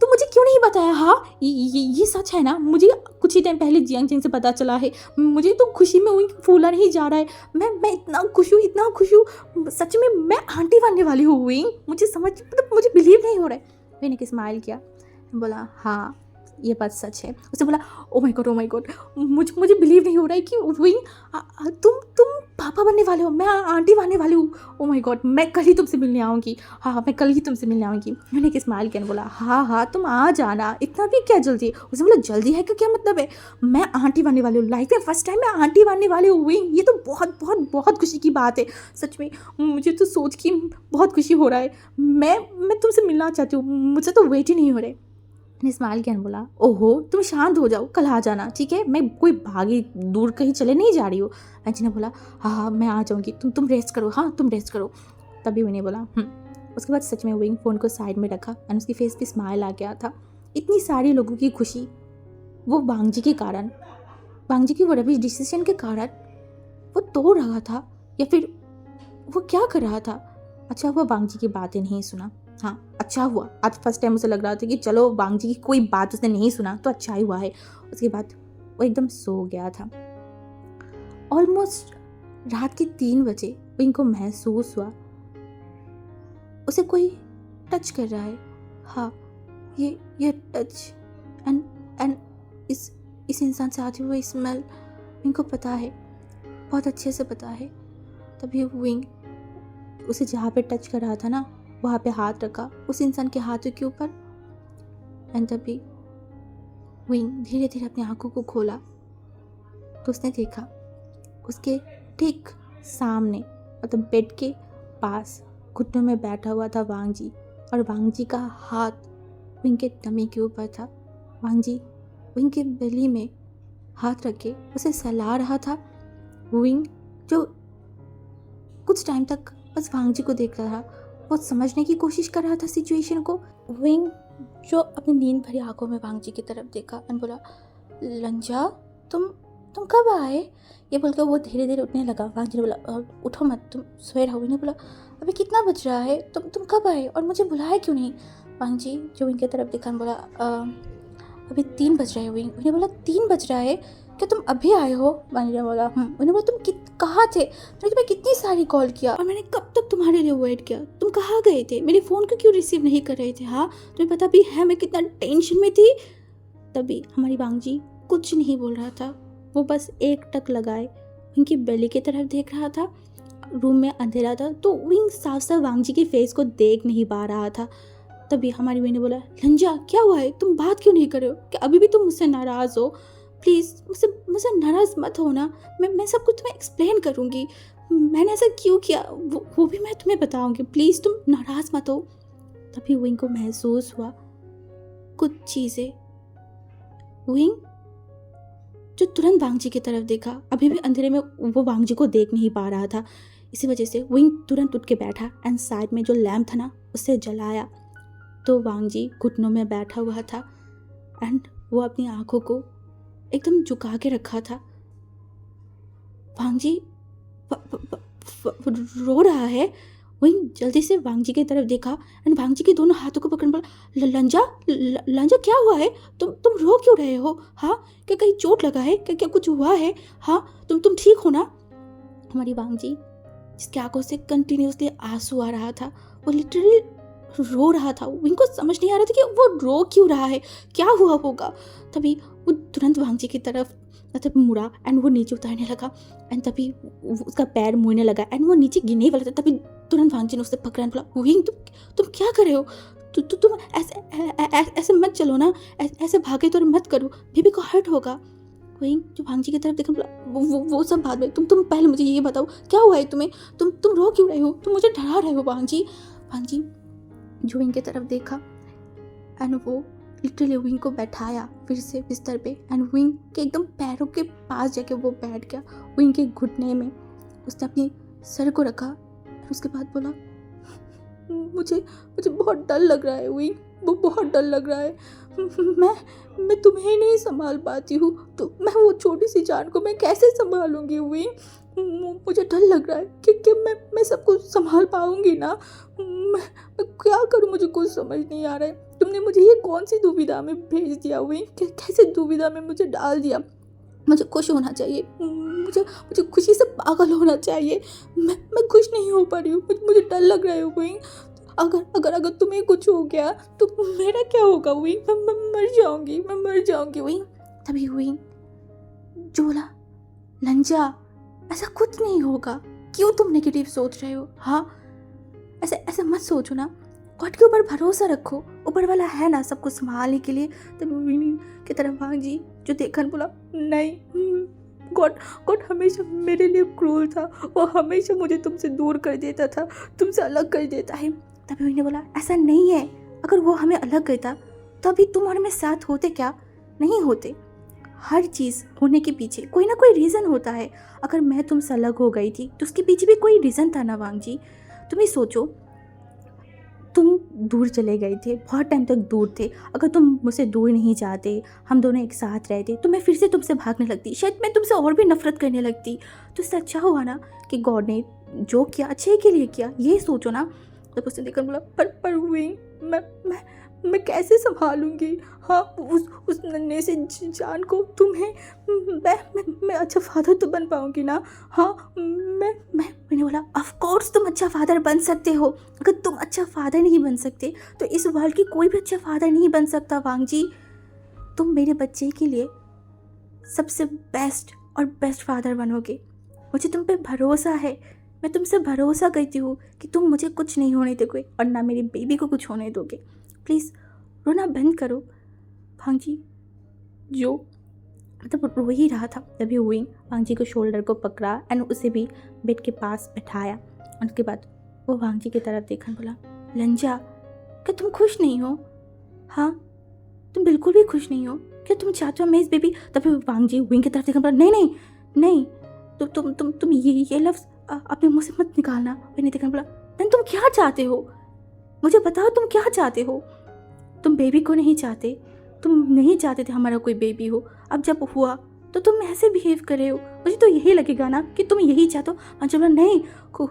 मुझे क्यों नहीं बताया। हाँ, ये सच है ना, मुझे कुछ ही टाइम पहले जियांग चेंग से पता चला है। मुझे तो खुशी में विंग फूला नहीं जा रहा है। मैं इतना खुश हूँ, इतना खुश हूँ, सच में मैं आंटी बनने वाली हूँ विंग। मुझे समझ मतलब मुझे बिलीव नहीं हो रहा है। विंग ने स्माइल किया, बोला हाँ ये बात सच है। उसने बोला ओ माय गॉड, मुझे बिलीव नहीं हो रहा है कि विंग तुम पापा बनने वाले हो, मैं आंटी बनने वाली हूँ। ओ माय गॉड, मैं कल ही तुमसे मिलने आऊँगी। हाँ, मैं कल ही तुमसे मिलने आऊँगी। मैंने एक स्माइल किया, बोला हाँ तुम आ जाना, इतना भी क्या जल्दी। उसने बोला जल्दी है क्या मतलब है, मैं आंटी बनने वाली हूँ, लाइफ में फर्स्ट टाइम मैं आंटी बनने वाली हूँ विंग। ये तो बहुत बहुत बहुत खुशी की बात है, सच में मुझे तो सोच के बहुत खुशी हो रहा है। मैं तुमसे मिलना चाहती हूँ, मुझे तो वेट ही नहीं हो रहा है। ने स्माइल किया, बोला ओहो तुम शांत हो जाओ, कल आ जाना, ठीक है, मैं कोई भागी दूर कहीं चले नहीं जा रही हूँ। वैंची ने बोला हाँ मैं आ जाऊँगी, तुम रेस्ट करो, हाँ तुम रेस्ट करो। तभी विंग ने बोला उसके बाद सच में विंग फ़ोन को साइड में रखा एंड उसकी फेस पे स्माइल आ गया था। इतनी सारी लोगों की खुशी वो वांगजी के कारण, वांगजी की वो रविश डिसीजन के कारण वो तोड़ रहा था, या फिर वो क्या कर रहा था। अच्छा हुआ वांगजी की बातें नहीं सुना। हाँ, अच्छा हुआ। आज फर्स्ट टाइम उसे लग रहा था कि चलो वांगजी की कोई बात उसने नहीं सुना तो अच्छा ही हुआ है। उसके बाद वो एकदम सो गया था। ऑलमोस्ट रात के 3 बजे विंग को महसूस हुआ उसे कोई टच कर रहा है। हाँ, ये टच एंड इस इंसान से आती हुई स्मेल विंग को पता है, बहुत अच्छे से पता है। तभी विंग उसे जहाँ पे टच कर रहा था ना वहाँ पे हाथ रखा उस इंसान के हाथों के ऊपर। एंड तभी विंग धीरे धीरे अपनी आंखों को खोला तो उसने देखा उसके ठीक सामने मतलब बेड के पास घुटनों में बैठा हुआ था वांग जी, और वांग जी का हाथ विंग के टमी के ऊपर था। वांग जी विंग के बेली में हाथ रख के उसे सहला रहा था। विंग जो कुछ टाइम तक बस वांग जी को देख रहा था, वो समझने की कोशिश कर रहा था सिचुएशन को। विंग जो अपनी नींद भरी आंखों में वांग जी की तरफ देखा एंड बोला, लंजा तुम कब आए? ये बोलकर वो धीरे धीरे उठने लगा। वांग जी ने बोला, उठो मत, तुम सोए रहो। विंग ने बोला, अभी कितना बज रहा है? तुम कब आए और मुझे बुलाया क्यों नहीं? वांग जी जो विंग की तरफ देखा बोला, अभी 3 बज रहे हैं। विंग ने बोला, 3 बज रहा है? क्या तुम अभी आए हो? वांग जी ने बोला, उन्होंने बोला, तुम कहाँ थे? मैंने तुम्हें कितनी सारी कॉल किया और मैंने कब तक तुम्हारे लिए वेट किया। तुम कहाँ गए थे? मेरे फ़ोन को क्यों रिसीव नहीं कर रहे थे? हाँ, तुम्हें पता भी है मैं कितना टेंशन में थी। तभी हमारी वांग जी कुछ नहीं बोल रहा था, वो बस एक टक लगाए उनकी बेली की तरफ देख रहा था। रूम में अंधेरा था तो विंग साफ साफ वांग जी के फेस को देख नहीं पा रहा था। तभी हमारी विंग ने बोला, लंजा क्या हुआ है? तुम बात क्यों नहीं कर रहे हो? क्या अभी भी तुम मुझसे नाराज़ हो? प्लीज़ मुझसे नाराज़ मत हो ना, मैं सब कुछ तुम्हें एक्सप्लेन करूँगी। मैंने ऐसा क्यों किया वो भी मैं तुम्हें बताऊँगी। प्लीज़ तुम नाराज़ मत हो। तभी विंग को महसूस हुआ कुछ चीज़ें। विंग जो तुरंत वांग जी की तरफ देखा, अभी भी अंधेरे में वो वांग जी को देख नहीं पा रहा था। इसी वजह से विंग तुरंत उठ के बैठा एंड साइड में जो लैम्प था ना उसे जलाया। तो वांग जी घुटनों में बैठा हुआ था एंड वो अपनी आंखों को एकदम झुका के रखा था। वांग जी रो रहा है। वहीं जल्दी से वांग जी की तरफ देखा एंड वांग जी के दोनों हाथों को पकड़ बोला, लंजा क्या हुआ है? तुम रो क्यों रहे हो? हाँ, क्या कहीं चोट लगा है? क्या कुछ हुआ है? हाँ, तुम ठीक हो ना? हमारी वांग जी जिसकी आंखों से कंटिन्यूसली आंसू आ रहा था, वो लिटरली रो रहा था। उनको समझ नहीं आ रहा था कि वो रो क्यों रहा है, क्या हुआ होगा। तभी वो तुरंत वांग जी की तरफ मतलब मुड़ा एंड वो नीचे उतारने लगा एंड तभी उसका पैर मुड़ने लगा एंड वो नीचे गिरने वाला था। तभी तुरंत वांग जी ने उससे पकड़ा एंड बोला, विंग तुम क्या कर रहे हो? तुम ऐसे मत चलो ना, ऐसे भागे तो मत करो, बेबी को हर्ट होगा। विंग जो वांग जी की तरफ देखा बोला, वो सब बाद में, तुम पहले मुझे ये बताओ क्या हुआ है तुम्हें? तुम रो क्यों रहे हो? तुम मुझे डरा रहे हो। वांग जी जो विंग की तरफ देखा एंड वो लिटरली विंग को बैठाया फिर से बिस्तर पे एंड विंग के एकदम पैरों के पास जाके वो बैठ गया। विंग के घुटने में उसने अपनी सर को रखा और उसके बाद बोला, मुझे बहुत डर लग रहा है विंग, वो बहुत डर लग रहा है। मैं तुम्हें नहीं संभाल पाती हूँ तो मैं वो छोटी सी जान को मैं कैसे संभालूंगी विंग? मुझे डर लग रहा है कि मैं सब कुछ संभाल पाऊंगी ना? मैं क्या करूँ, मुझे कुछ समझ नहीं आ रहा है। तुमने मुझे ये कौन सी दुविधा में भेज दिया विंग? कैसे दुविधा में मुझे डाल दिया? मुझे खुश होना चाहिए, मुझे खुशी से पागल होना चाहिए। मैं खुश नहीं हो पा रही हूँ, मुझे डर लग रहा है विंग। अगर तुम्हें कुछ हो गया तो मेरा क्या होगा विंग? मैं मर जाऊंगी विंग। तभी विंग जो बोला, लंजा ऐसा कुछ नहीं होगा, क्यों तुम नेगेटिव सोच रहे हो? हाँ, ऐसे मत सोचो ना, गॉड के ऊपर भरोसा रखो, ऊपर वाला है ना सबको संभालने के लिए। तब विंग की तरफ वांग जी जो देखकर बोला, नहीं, गॉड हमेशा मेरे लिए क्रूर था, वो हमेशा मुझे तुमसे दूर कर देता था, तुमसे अलग कर देता है। तभी विंग ने बोला, ऐसा नहीं है, अगर वो हमें अलग करता तो अभी तुम और मैं साथ होते क्या? नहीं होते। हर चीज़ होने के पीछे कोई ना कोई रीज़न होता है। अगर मैं तुमसे अलग हो गई थी तो उसके पीछे भी कोई रीज़न था ना वांग जी। तुम ही सोचो, तुम दूर चले गए थे, बहुत टाइम तक दूर थे। अगर तुम मुझसे दूर नहीं जाते, हम दोनों एक साथ रहते तो मैं फिर से तुमसे भागने लगती, शायद मैं तुमसे और भी नफरत करने लगती। तो इससे अच्छा हुआ ना कि गॉड ने जो किया अच्छे के लिए किया, ये सोचो ना। तब उसने देखकर बोला, पर विंग मैं कैसे संभालूंगी? हाँ, उस नन्हे से जान को तुम्हें मैं अच्छा फादर तो बन पाऊंगी ना? हाँ, मैंने बोला, ऑफ कोर्स तुम अच्छा फादर बन सकते हो। अगर तुम अच्छा फादर नहीं बन सकते तो इस वर्ल्ड की कोई भी अच्छा फादर नहीं बन सकता वांग जी। तुम मेरे बच्चे के लिए सबसे बेस्ट फादर बनोगे, मुझे तुम पे भरोसा है। मैं तुमसे भरोसा करती हूँ कि तुम मुझे कुछ नहीं होने दोगे और ना मेरी बेबी को कुछ होने दोगे। प्लीज़ रोना बंद करो। भांजी जो मतलब रो ही रहा था तभी विंग भांजी को शोल्डर को पकड़ा एंड उसे भी बेड के पास बैठाया। और उसके बाद वो भांजी की तरफ देखा, बोला, लंजा, क्या तुम खुश नहीं हो? हाँ, तुम बिल्कुल भी खुश नहीं हो? क्या तुम चाहते हो मैं इस बेबी? तभी भांजी विंग की तरफ देखा, बोला, नहीं नहीं नहीं, तुम ये लफ्ज़ अपने मुंह से मत निकालना। मैंने देखा, बोला, देन तुम क्या चाहते हो? मुझे बताओ तुम क्या चाहते हो? तुम बेबी को नहीं चाहते, तुम नहीं चाहते थे हमारा कोई बेबी हो। अब जब हुआ तो तुम ऐसे बिहेव कर रहे हो। मुझे तो यही लगेगा ना कि तुम यही चाहते हो। अंजलि, नहीं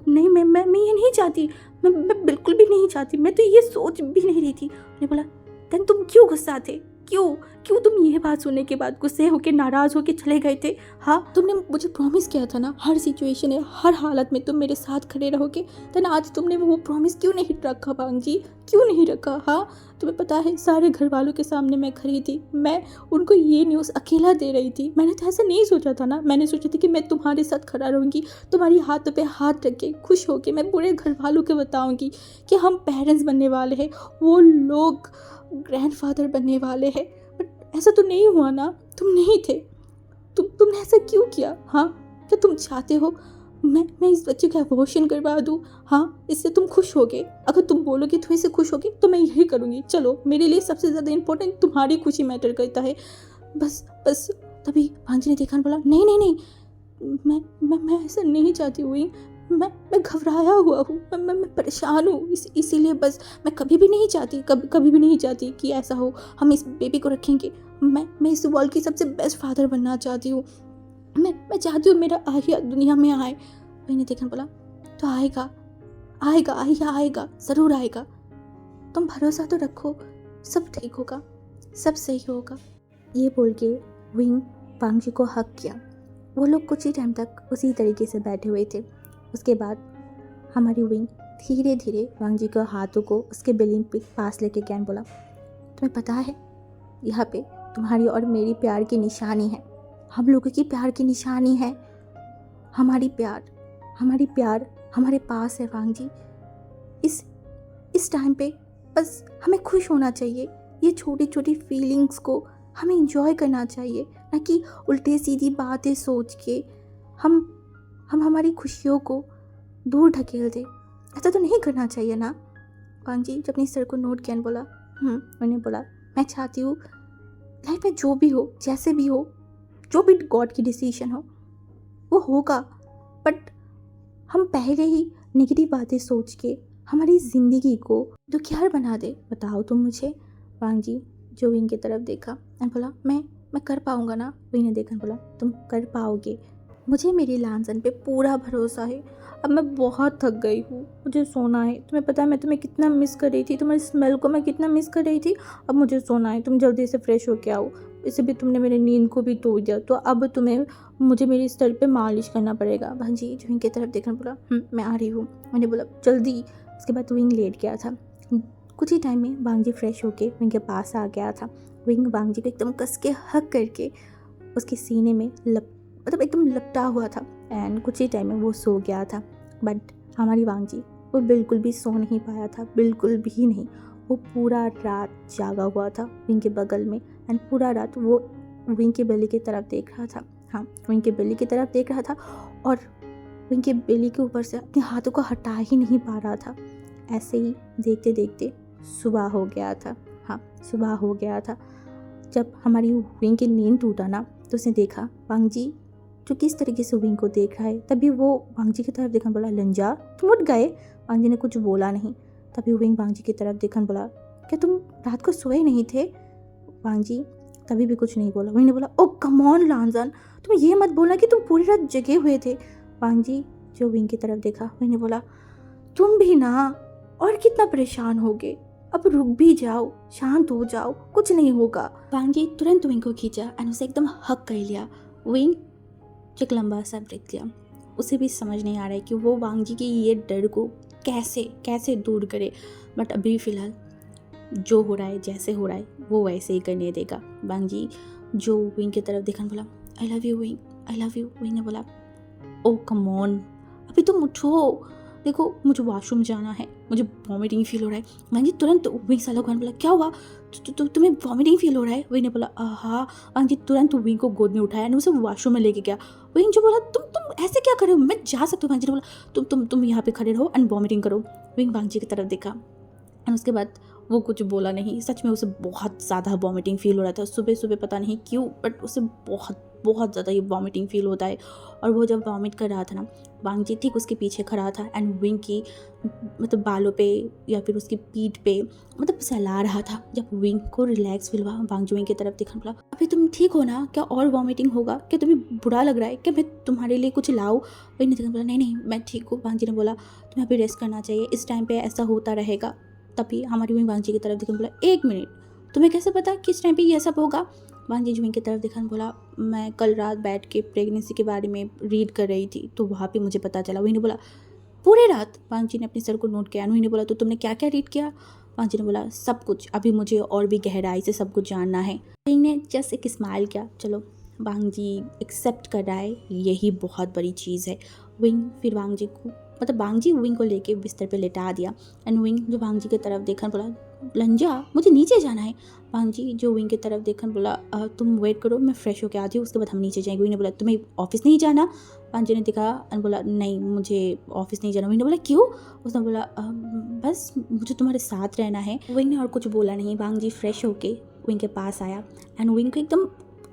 नहीं, मैं ये नहीं चाहती, मैं बिल्कुल भी नहीं चाहती, मैं तो ये सोच भी नहीं रही थी। मैंने बोला, देन तुम क्यों गुस्सा थे? क्यों क्यों तुम ये बात सुनने के बाद गुस्से होके नाराज़ होके चले गए थे? हाँ, तुमने मुझे प्रॉमिस किया था ना हर सिचुएशन में हर हालत में तुम मेरे साथ खड़े रहोगे। देन आज तुमने वो प्रॉमिस क्यों नहीं रखा भांजी? क्यों नहीं रखा? हाँ, तुम्हें पता है सारे घर वालों के सामने मैं खड़ी थी, मैं उनको ये न्यूज़ अकेला दे रही थी। मैंने तो ऐसा नहीं सोचा था ना, मैंने सोचा था कि मैं तुम्हारे साथ खड़ा रहूँगी, तुम्हारी हाथों पे हाथ रख के खुश होके मैं पूरे घर वालों को बताऊँगी कि हम पेरेंट्स बनने वाले हैं, वो लोग ग्रैंडफादर बनने वाले हैं। बट ऐसा तो नहीं हुआ ना, तुम नहीं थे। तुमने ऐसा क्यों किया? हाँ, क्या तुम चाहते हो मैं इस बच्चे का अबॉर्शन करवा दूँ? हाँ, इससे तुम खुश होगे? अगर तुम बोलोगे तुम इससे खुश होगे तो मैं यही करूँगी। चलो, मेरे लिए सबसे ज़्यादा इम्पोर्टेंट तुम्हारी खुशी मैटर करता है। बस तभी भांजी ने देखा, बोला, नहीं नहीं नहीं, मैं ऐसा नहीं चाहती हुई, मैं घबराया हुआ हूँ, मैं परेशान हूँ, इसीलिए बस मैं कभी भी नहीं चाहती, कभी भी नहीं चाहती कि ऐसा हो। हम इस बेबी को रखेंगे। मैं इस वर्ल्ड की सबसे बेस्ट फादर बनना चाहती हूँ। मैं चाहती हूँ मेरा आहिया दुनिया में आए। मैंने देखा, बोला, तो आएगा आएगा आहिया आएगा, ज़रूर आएगा। तुम भरोसा तो रखो, सब ठीक होगा, सब सही होगा। ये बोल के विंग वांगजी को हक किया। वो लोग कुछ ही टाइम तक उसी तरीके से बैठे हुए थे। उसके बाद हमारी विंग धीरे धीरे वांगजी के हाथों को उसके बेली पे पास लेके गया, बोला, तुम्हें पता है यहाँ पे तुम्हारी और मेरी प्यार की निशानी है, हम लोगों की प्यार की निशानी है। हमारी प्यार हमारे पास है वांगजी। इस टाइम पे बस हमें खुश होना चाहिए। ये छोटी छोटी फीलिंग्स को हमें इंजॉय करना चाहिए, ना कि उल्टे सीधी बातें सोच के हम हमारी खुशियों को दूर ढकेल दे। ऐसा तो नहीं करना चाहिए ना। वांगजी जब अपने सर को नोट किया, बोला, मैंने बोला, मैं चाहती हूँ लाइफ में जो भी हो, जैसे भी हो, जो भी गॉड की डिसीजन हो वो होगा, बट हम पहले ही नेगेटिव बातें सोच के हमारी ज़िंदगी को दुखियार बना दे। बताओ तुम मुझे। वांगजी जो विंग की तरफ देखा एंड बोला, मैं कर पाऊँगा ना? विंग ने देखा, बोला, तुम कर पाओगे, मुझे मेरी लांसन पे पूरा भरोसा है। अब मैं बहुत थक गई हूँ, मुझे सोना है। तुम्हें पता है मैं तुम्हें कितना मिस कर रही थी, तुम्हारी स्मेल को मैं कितना मिस कर रही थी। अब मुझे सोना है, तुम जल्दी से फ्रेश होके आओ। इसे भी तुमने मेरी नींद को भी तोड़ दिया, तो अब तुम्हें मुझे मेरी सर पे मालिश करना पड़ेगा। भांजी जो विंग की तरफ देखना, बोला, मैं आ रही हूँ। मैंने बोला, जल्दी। उसके बाद विंग लेट गया था। कुछ ही टाइम में वांगजी फ्रेश होके विंग के पास आ गया था। विंग वांगजी को एकदम कस के हक करके उसके सीने में मतलब एकदम लपटा हुआ था एंड कुछ ही टाइम में वो सो गया था। बट हमारी वांगजी वो बिल्कुल भी सो नहीं पाया था, बिल्कुल भी नहीं। वो पूरा रात जागा हुआ था विंग के बगल में एंड पूरा रात वो विंग के बेली की तरफ देख रहा था। हाँ, विंग के बेली की तरफ देख रहा था और विंग के बेली के ऊपर से अपने हाथों को हटा ही नहीं पा रहा था। ऐसे ही देखते देखते सुबह हो गया था। हाँ, सुबह हो गया था। जब हमारी विंग की नींद टूटा ना तो उसने देखा वांगजी जो किस तरीके से विंग को देख रहा है। तभी वो वांगजी की तरफ देखा, बोला, लंजा, तुम उठ गए? वांगजी ने कुछ बोला नहीं। तभी विंग वांगजी की तरफ देखा, बोला, क्या तुम रात को सोए नहीं थे? वांगजी तभी भी कुछ नहीं बोला। विंग ने बोला, ओ कम ऑन लांजन, तुम ये मत बोलना कि तुम पूरी रात जगे हुए थे। वांगजी जो विंग की तरफ देखा, विंग ने बोला, तुम भी ना और कितना परेशान होगे, अब रुक भी जाओ, शांत हो जाओ, कुछ नहीं होगा। वांगजी तुरंत विंग को खींचा एंड उसे एकदम हक कर लिया। विंग एक लंबा सा ब्रेक लिया। उसे भी समझ नहीं आ रहा है कि वो वांगजी के ये डर को कैसे दूर करे। बट अभी फ़िलहाल जो हो रहा है, जैसे हो रहा है, वो वैसे ही करने देगा। वांगजी जो विंग की तरफ देखा, बोला, I love you wing, I love you. Wing ने बोला, ओ कम ऑन, अभी तुम उठो, देखो मुझे वॉशरूम जाना है, मुझे वॉमिटिंग फील हो रहा है। वांग जी तुरंत विंग साला को बोला क्या हुआ, तुम्हें वॉमिटिंग फील हो रहा है? विंग ने बोला हाँ। वांग जी तुरंत विंग को गोद में उठाया और उसे वॉशरूम में लेके गया। विंग जो बोला तुम ऐसे क्या कर रहे हो, मैं जा सकती हूँ। वांग जी ने बोला तुम यहाँ पे खड़े रहो एंड वॉमिटिंग करो। विंग वांग जी की तरफ देखा एंड उसके बाद वो कुछ बोला नहीं। सच में उसे बहुत ज़्यादा वॉमिटिंग फील हो रहा था सुबह सुबह, पता नहीं क्यों, बट उसे बहुत बहुत ज़्यादा ये वॉमिटिंग फील होता है। और वो जब वॉमिट कर रहा था ना, वांग जी ठीक उसके पीछे खड़ा था एंड विंग की मतलब बालों पे या फिर उसकी पीठ पे मतलब सहला रहा था। जब विंग को रिलैक्स फील हुआ, वांग जी विंग की तरफ देखा, बोला अभी तुम ठीक हो ना, क्या और वॉमिटिंग होगा, क्या तुम्हें बुरा लग रहा है, क्या मैं तुम्हारे लिए कुछ लाऊं? विंग ने देखा, बोला नहीं नहीं मैं ठीक हूँ। वांग जी ने बोला तुम्हें अभी रेस्ट करना चाहिए, इस टाइम पे ऐसा होता रहेगा। तभी हमारी विंग वांग जी की तरफ देखा, बोला एक मिनट, तुम्हें कैसे पता किस टाइम पे ये सब होगा? वांग जी जुइंग की तरफ देखा, बोला मैं कल रात बैठ के प्रेगनेंसी के बारे में रीड कर रही थी तो वहाँ पे मुझे पता चला। वही ने बोला पूरे रात? वांग जी ने अपने सर को नोट किया। वही ने बोला तो तुमने क्या क्या रीड किया? वांग जी ने बोला सब कुछ, अभी मुझे और भी गहराई से सब कुछ जानना है। विंग ने जस्ट एक स्माइल किया, चलो वांग जी एक्सेप्ट कर रहा है, यही बहुत बड़ी चीज़ है। विंग फिर वांग जी को मतलब वांग जी विंग को लेके बिस्तर पे लेटा दिया एंड विंग जो वांग जी की तरफ देखा, बोला लंजा मुझे नीचे जाना है। वांग जी जो विंग की तरफ देखा, बोला तुम वेट करो, मैं फ्रेश होकर आती हूँ, उसके बाद हम नीचे जाएंगे। विंग ने बोला तुम्हें ऑफिस नहीं जाना? वांग जी ने देखा एंड बोला नहीं मुझे ऑफिस नहीं जाना। विंग ने बोला क्यों? उसने बोला बस मुझे तुम्हारे साथ रहना है। विंग ने और कुछ बोला नहीं। वांग जी फ्रेश होके विंग के पास आया एंड विंग को एकदम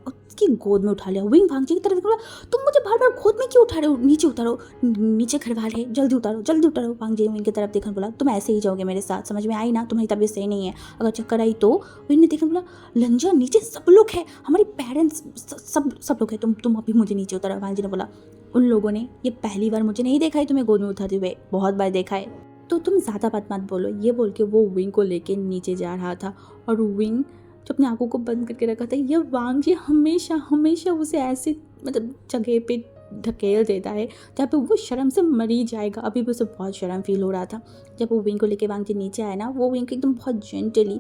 उसकी गोद में उठा लिया। विंग वांग जी की तरफ बोला तुम मुझे बार बार गोद में क्यों उठा रहे हो, नीचे उतारो, नीचे खड़वा रहे, जल्दी उतारो जल्दी उतारो। वांग जी विंग की तरफ देखकर बोला तुम ऐसे ही जाओगे मेरे साथ, समझ में आई ना, तुम्हारी तबीयत सही नहीं है, अगर चक्कर आई तो? विंग ने देखकर बोला लंजा नीचे सब लोग हैं, हमारे पेरेंट्स सब लोग हैं, तुम अभी मुझे नीचे उतारो। वांग जी ने बोला उन लोगों ने ये पहली बार मुझे नहीं देखा है तुम्हें गोद में उठाते हुए, बहुत बार देखा है, तो तुम ज़्यादा बात मत बोलो। ये बोल के वो विंग को लेके नीचे जा रहा था और विंग जो अपनी आंखों को बंद करके रखा था, ये वांग जी हमेशा हमेशा उसे ऐसे मतलब जगह पे धकेल देता है जहाँ पे वो शर्म से मर ही जाएगा। अभी भी उसे बहुत शर्म फील हो रहा था। जब वो विंग को लेके वांग जी नीचे आया ना, वो विंग को एकदम बहुत जेंटली,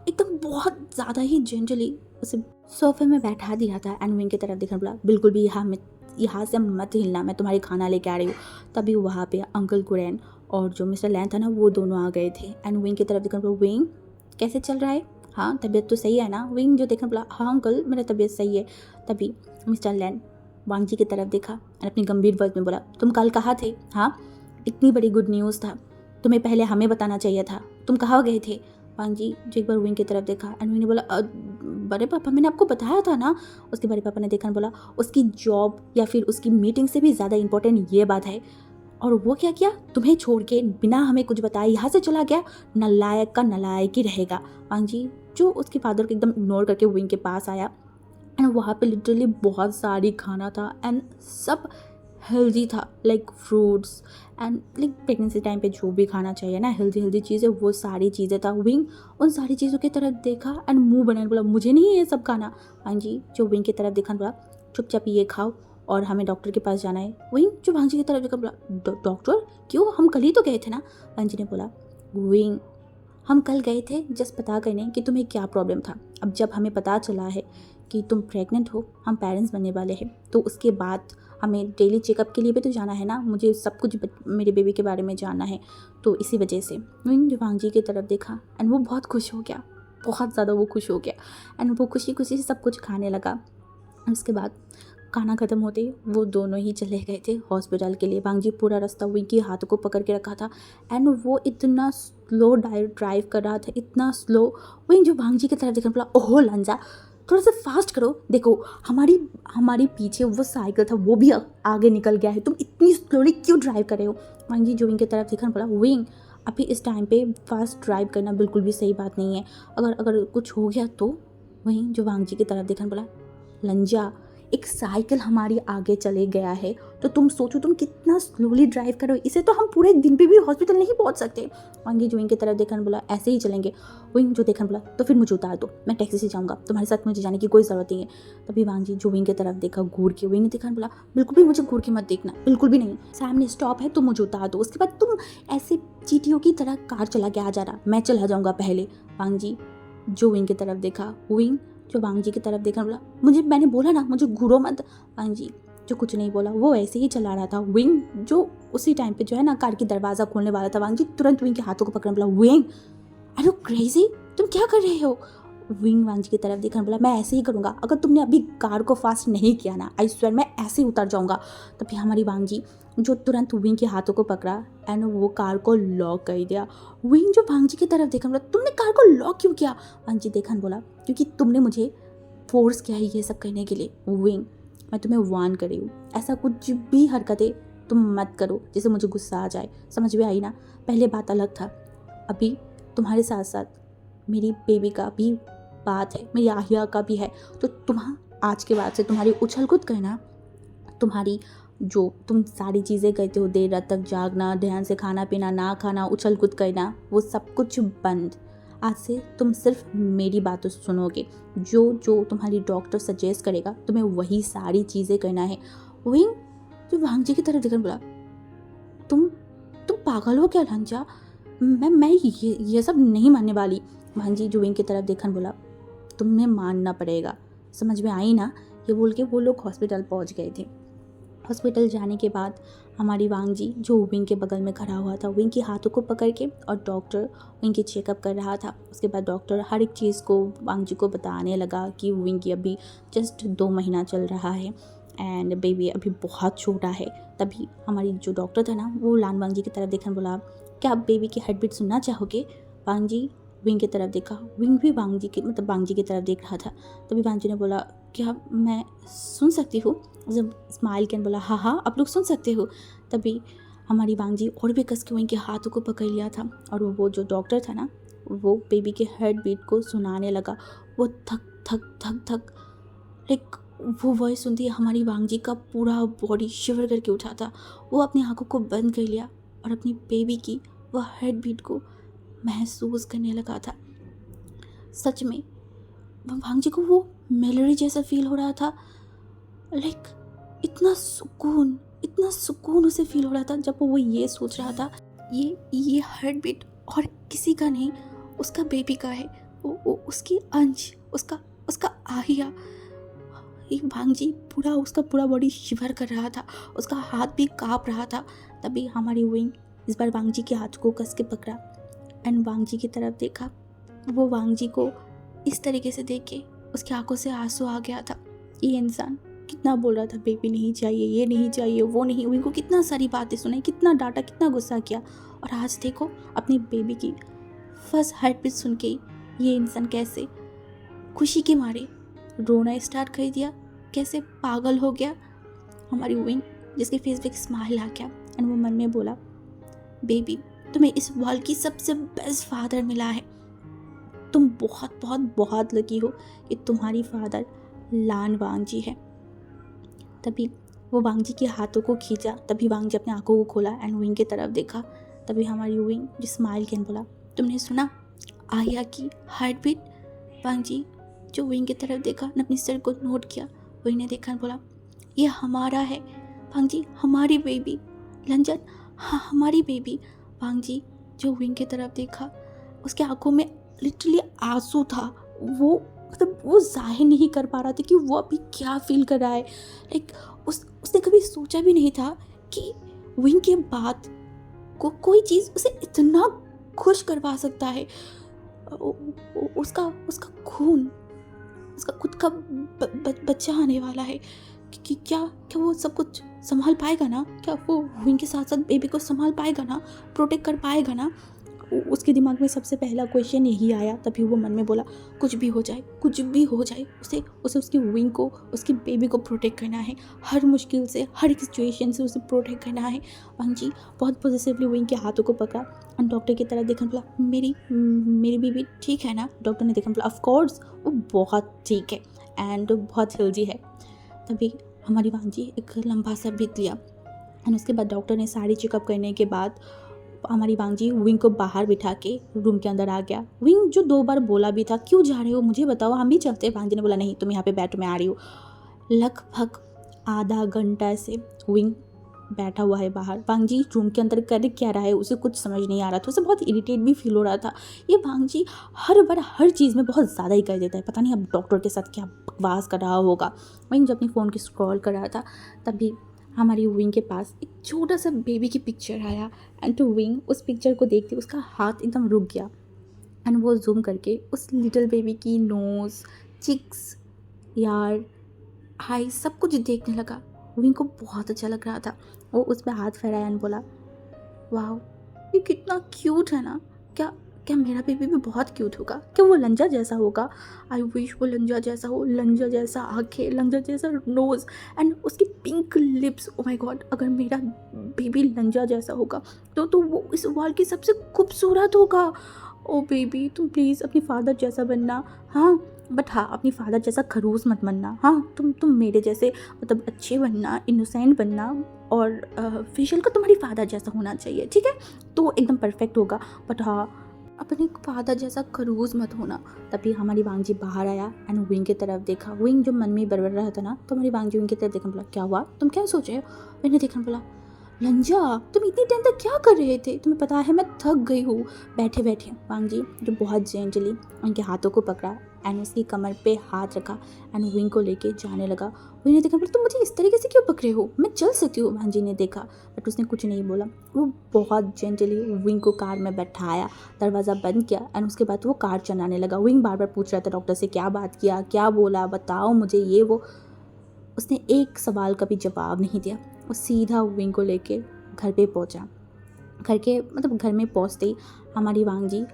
एकदम बहुत ज़्यादा ही जेंटली उसे सोफे में बैठा दिया था एंड विंग की तरफ देखना, बोला बिल्कुल भी यहाँ से मत हिलना, मैं तुम्हारी खाना लेके आ रही हूँ। तभी वहाँ पे अंकल कुरैन और जो मिस्टर लैन था ना, वो दोनों आ गए थे एंड विंग की तरफ देखना, विंग कैसे चल रहा है, हाँ तबीयत तो सही है ना? विंग जो देखना, बोला हाँ अंकल मेरा तबीयत सही है। तभी मिस्टर लैन वांग जी की तरफ देखा और अपनी गंभीर वर्ड में बोला तुम कल कहाँ थे? हाँ इतनी बड़ी गुड न्यूज़ था, तुम्हें पहले हमें बताना चाहिए था, तुम कहाँ गए थे? वांग जी जो एक बार विंग की तरफ देखा एंड विंग ने बोला बड़े पापा मैंने आपको बताया था ना। उसके बड़े पापा ने देखा, बोला उसकी जॉब या फिर उसकी मीटिंग से भी ज़्यादा इंपॉर्टेंट ये बात है, और वो क्या किया, तुम्हें छोड़ के बिना हमें कुछ बताए यहाँ से चला गया, नालायक का नालायक ही रहेगा। वांग जी जो उसके फादर को एकदम इग्नोर करके विंग के पास आया एंड वहाँ पे लिटरली बहुत सारी खाना था एंड सब हेल्दी था, like fruits and like pregnancy time पे जो भी खाना चाहिए ना हेल्दी चीज़ें, वो सारी चीज़ें था। विंग उन सारी चीज़ों की तरफ देखा एंड मुंह बनाने बोला मुझे नहीं ये सब खाना। वांग जी जो विंग की तरफ देखा, बोला चुपचाप ये खाओ और हमें डॉक्टर के पास जाना है। विंग जो वांग जी की तरफ देखा, बोला डॉक्टर क्यों, हम कल ही तो गए थे ना। वांग जी ने बोला विंग हम कल गए थे जस्ट पता करने कि तुम्हें क्या प्रॉब्लम था, अब जब हमें पता चला है कि तुम प्रेग्नेंट हो, हम पेरेंट्स बनने वाले हैं, तो उसके बाद हमें डेली चेकअप के लिए भी तो जाना है ना, मुझे सब कुछ मेरे बेबी के बारे में जानना है, तो इसी वजह से। विंग वांग जी की तरफ देखा एंड वो बहुत खुश हो गया, बहुत ज़्यादा वो खुश हो गया एंड वो खुशी खुशी से सब कुछ खाने लगा। उसके बाद खाना ख़त्म होते वो दोनों ही चले गए थे हॉस्पिटल के लिए। वांग जी पूरा रास्ता विंग के हाथों को पकड़ के रखा था एंड वो इतना स्लो ड्राइव कर रहा था, इतना स्लो। विंग जो वांग जी की तरफ देखा, बोला ओहो लंजा थोड़ा सा फास्ट करो, देखो हमारी पीछे वो साइकिल था वो भी आगे निकल गया है, तुम इतनी स्लोली क्यों ड्राइव कर रहे हो? वांग जी जो विंग की तरफ देखा, बोला विंग अभी इस टाइम पे फास्ट ड्राइव करना बिल्कुल भी सही बात नहीं है, अगर कुछ हो गया तो? वहीं जो वांग जी की तरफ देखा, बोला लंजा एक साइकिल हमारी आगे चले गया है तो तुम सोचो तुम कितना स्लोली ड्राइव करो, इसे तो हम पूरे दिन पे भी हॉस्पिटल नहीं पहुंच सकते। वांग जी विंग की तरफ देखकर बोला ऐसे ही चलेंगे। विंग जो देखकर बोला तो फिर मुझे उतार दो, मैं टैक्सी से जाऊंगा, तुम्हारे साथ मुझे जाने की कोई ज़रूरत नहीं है। तभी वांग जी जो विंग की तरफ देखा घूर के, विंग ने देखकर बोला बिल्कुल भी मुझे घूर के मत देखना, बिल्कुल भी नहीं, सामने स्टॉप है तो मुझे उतार दो, उसके बाद तुम ऐसे चीटियों की तरह कार चला के आ जाना, मैं चला जाऊँगा पहले। वांग जी जो विंग की तरफ देखा, विंग जो वांग जी की तरफ देखा, बोला मैंने बोला ना मुझे घूरो मत। वांग जी जो कुछ नहीं बोला, वो ऐसे ही चला रहा था। विंग जो उसी टाइम पे जो है ना कार की दरवाज़ा खोलने वाला था, वांग जी तुरंत विंग के हाथों को पकड़ बोला, विंग आर यू क्रेजी, तुम क्या कर रहे हो? विंग वांग जी की तरफ देखकर बोला, मैं ऐसे ही करूँगा, अगर तुमने अभी कार को फास्ट नहीं किया ना, आई स्वेयर मैं ऐसे ही उतर जाऊँगा। तभी हमारी वांग जी जो तुरंत विंग के हाथों को पकड़ा एंड वो कार को लॉक कर दिया। विंग जो वांग जी की तरफ देखकर बोला, तुमने कार को लॉक क्यों किया? वांग जी देखकर बोला, क्योंकि तुमने मुझे फोर्स किया है ये सब करने के लिए। विंग मैं तुम्हें वार्न कर रही हूँ, ऐसा कुछ भी हरकतें तुम मत करो जिससे मुझे गुस्सा आ जाए, समझ में आई ना? पहले बात अलग था, अभी तुम्हारे साथ साथ मेरी बेबी का भी बात है, मेरी आहिया का भी है। तो आज के बाद से तुम्हारी उछल कूद करना, तुम्हारी जो तुम सारी चीज़ें करते हो, देर रात तक जागना, ध्यान से खाना पीना ना खाना, उछल कूद करना, वो सब कुछ बंद। आज से तुम सिर्फ मेरी बातों सुनोगे, जो तुम्हारी डॉक्टर सजेस्ट करेगा तुम्हें वही सारी चीज़ें करना है। विंग जो वांग जी की तरफ देखकर बोला, तुम पागल हो क्या लंजा? मैं ये सब नहीं मानने वाली। वांग जी जो विंग की तरफ देखकर बोला, तुम्हें मानना पड़ेगा, समझ में आई ना? ये बोल के वो लोग हॉस्पिटल पहुंच गए थे। हॉस्पिटल जाने के बाद हमारी वांग जी जो विंग के बगल में खड़ा हुआ था, विंग के हाथों को पकड़ के, और डॉक्टर विंग की चेकअप कर रहा था। उसके बाद डॉक्टर हर एक चीज़ को वांग जी को बताने लगा कि विंग की अभी जस्ट 2 महीना चल रहा है एंड बेबी अभी बहुत छोटा है। तभी हमारी जो डॉक्टर था ना, वो लान वांग जी की तरफ देखकर बोला, क्या आप बेबी की हार्ट बीट सुनना चाहोगे? वांग जी विंग की तरफ देखा, विंग भी वांग जी की तरफ देख रहा था। तभी वांग जी ने बोला, क्या मैं सुन सकती हूँ? जब स्माइल कैन बोला, हाँ हाँ आप लोग सुन सकते हो। तभी हमारी वांग जी और भी कस के विंग के हाथों को पकड़ लिया था और वो जो डॉक्टर था ना, वो बेबी के हार्ट बीट को सुनाने लगा। वो थक थक थक थक लाइक वो वॉइस सुनती है हमारी वांग जी का पूरा बॉडी शिवर करके उठा था। वो अपनी आंखों को बंद कर लिया और अपनी बेबी की वह हार्ट बीट को महसूस करने लगा था। सच में वांग जी को वो मेलोडी जैसा फील हो रहा था। लाइक इतना सुकून उसे फील हो रहा था जब वो ये सोच रहा था, ये हार्ट बीट और किसी का नहीं, उसका बेबी का है। वो उसकी अंश, उसका आहिया। ये वांग जी उसका पूरा बॉडी शिवर कर रहा था, उसका हाथ भी काँप रहा था। तभी हमारी विंग इस बार वांग जी के हाथ को कस के पकड़ा एंड वांग जी की तरफ देखा। वो वांग जी को इस तरीके से देख के उसकी आंखों से आंसू आ गया था। ये इंसान कितना बोल रहा था, बेबी नहीं चाहिए, ये नहीं चाहिए, वो नहीं, उनको कितना सारी बातें सुनाई, कितना डांटा, कितना गुस्सा किया, और आज देखो अपनी बेबी की फर्स्ट हार्ट बीट सुन के ये इंसान कैसे खुशी के मारे रोना स्टार्ट कर दिया, कैसे पागल हो गया। हमारी विंग जिसके फेस पे एक स्माइल आ गया एंड वो मन में बोला, बेबी तुम्हें इस वर्ल्ड की सबसे बेस्ट फादर मिला है, तुम बहुत बहुत बहुत लकी हो कि तुम्हारी फादर लान वांग जी है। तभी वो वांग जी के हाथों को खींचा, तभी वांग जी अपने आंखों को खोला एंड विंग की तरफ देखा। तभी हमारी विंग जो स्माइल कैन बोला, तुमने सुना आहिया की हार्ट बीट? वांग जी जो विंग की तरफ देखा ने अपनी सर को नोट किया। विंग ने देखा बोला, ये हमारा है वांग जी, हमारी बेबी लंजन, हाँ हमारी बेबी। वांग जी जो विंग की तरफ देखा, उसके आंखों में लिटरली आंसू था। वो मतलब वो जाहिर नहीं कर पा रहा था कि वो अभी क्या फील कर रहा है। लाइक उसने कभी सोचा भी नहीं था कि विंग के बाद को कोई चीज़ उसे इतना खुश करवा सकता है। उसका खून, उसका खुद का बच्चा आने वाला है कि क्या वो सब कुछ संभाल पाएगा ना? क्या वो विंग के साथ साथ बेबी को संभाल पाएगा ना, प्रोटेक्ट कर पाएगा ना? उसके दिमाग में सबसे पहला क्वेश्चन यही आया। तभी वो मन में बोला, कुछ भी हो जाए, कुछ भी हो जाए, उसे उसकी विंग को, उसकी बेबी को प्रोटेक्ट करना है। हर मुश्किल से, हर एक सिचुएशन से उसे प्रोटेक्ट करना है। वांग जी बहुत पॉजिटिवली विंग के हाथों को पकड़ा और डॉक्टर की तरफ देखने बोला, मेरी बेबी ठीक है ना? डॉक्टर ने देखा बोला, ऑफ कोर्स वो बहुत ठीक है एंड बहुत हेल्दी है। तभी हमारी वांग जी एक लंबा सा ब्रीथ लिया एंड उसके बाद डॉक्टर ने सारी चेकअप करने के बाद हमारी वांग जी विंग को बाहर बिठा के रूम के अंदर आ गया। विंग जो 2 बार बोला भी था, क्यों जा रहे हो, मुझे बताओ, हम भी चलते। वांग जी ने बोला, नहीं तुम यहाँ पे बैठो, मैं आ रही हूँ। लगभग आधा घंटा से विंग बैठा हुआ है बाहर। वांग जी रूम के अंदर कर क्या रहा है उसे कुछ समझ नहीं आ रहा था, उसे बहुत इरिटेट भी फील हो रहा था। ये वांग जी हर बार हर चीज़ में बहुत ज़्यादा ही कर देता है, पता नहीं अब डॉक्टर के साथ क्या बकवास कर रहा होगा। वहीं जब अपनी फ़ोन की स्क्रॉल कर रहा था तभी हमारी विंग के पास एक छोटा सा बेबी की पिक्चर आया एंड टू विंग उस पिक्चर को देखते उसका हाथ एकदम रुक गया एंड वो जूम करके उस लिटिल बेबी की नोज़, चिक्स, यार, हाई सब कुछ देखने लगा। विंग को बहुत अच्छा लग रहा था। वो उस पर हाथ फहराया एंड बोला, वाह ये कितना क्यूट है ना। क्या क्या मेरा बेबी भी बहुत क्यूट होगा? क्या वो लंजा जैसा होगा? आई विश वो लंजा जैसा हो, लंजा जैसा आंखें, लंजा जैसा नोज़ एंड उसकी pink lips. Oh my God, अगर मेरा बेबी लंजा जैसा होगा तो वो इस वर्ल्ड की सबसे खूबसूरत होगा। ओ बेबी तुम प्लीज़ अपनी फादर जैसा बनना। हाँ बट हाँ, अपनी फादर जैसा खरूस मत बनना। हाँ तुम मेरे जैसे मतलब अच्छे बनना, इनोसेंट बनना और फेशियल का तुम्हारी फादर जैसा होना चाहिए, ठीक है? तो एकदम परफेक्ट होगा। बट हाँ अपने फादर जैसा खरूस मत होना। तभी हमारी वांग जी बाहर आया एंड विंग की तरफ देखा। विंग जो मन में बरबर रहा था ना, तो हमारी वांग जी विंग की तरफ देखा, बोला क्या हुआ, तुम क्या सोच रहे हो? मैंने देखा, बोला लंजा तुम इतनी टाइम तक क्या कर रहे थे? तुम्हें पता है मैं थक गई हूँ बैठे बैठे। वांग जी जो बहुत जेंटली उनके हाथों को पकड़ा एंड उसकी कमर पे हाथ रखा एंड विंग को लेके जाने लगा। विंग ने देखा, बोला तुम मुझे इस तरीके से क्यों पकड़े हो, मैं चल सकती हूँ। वांग जी ने देखा बट उसने कुछ नहीं बोला। वो बहुत जेंटली विंग को कार में बैठाया, दरवाज़ा बंद किया एंड उसके बाद वो कार चलाने लगा। विंग बार बार पूछ रहा था डॉक्टर से, क्या बात किया, क्या बोला, बताओ मुझे ये वो। उसने एक सवाल का भी जवाब नहीं दिया। वो सीधा विंग को लेके घर पे पहुंचा। घर में पहुंचते ही हमारी वांग जी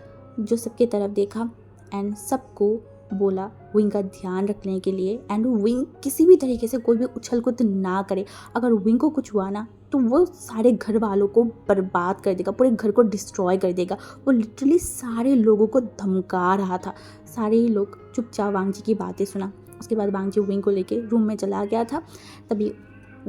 जो सबके तरफ देखा एंड सबको बोला विंग का ध्यान रखने के लिए एंड विंग किसी भी तरीके से कोई भी उछल कूद ना करे। अगर विंग को कुछ हुआ ना तो वो सारे घर वालों को बर्बाद कर देगा, पूरे घर को डिस्ट्रॉय कर देगा। वो लिटरली सारे लोगों को धमका रहा था। सारे ही लोग चुपचाप वांग जी की बातें सुना। उसके बाद वांग जी विंग को लेके रूम में चला गया था। तभी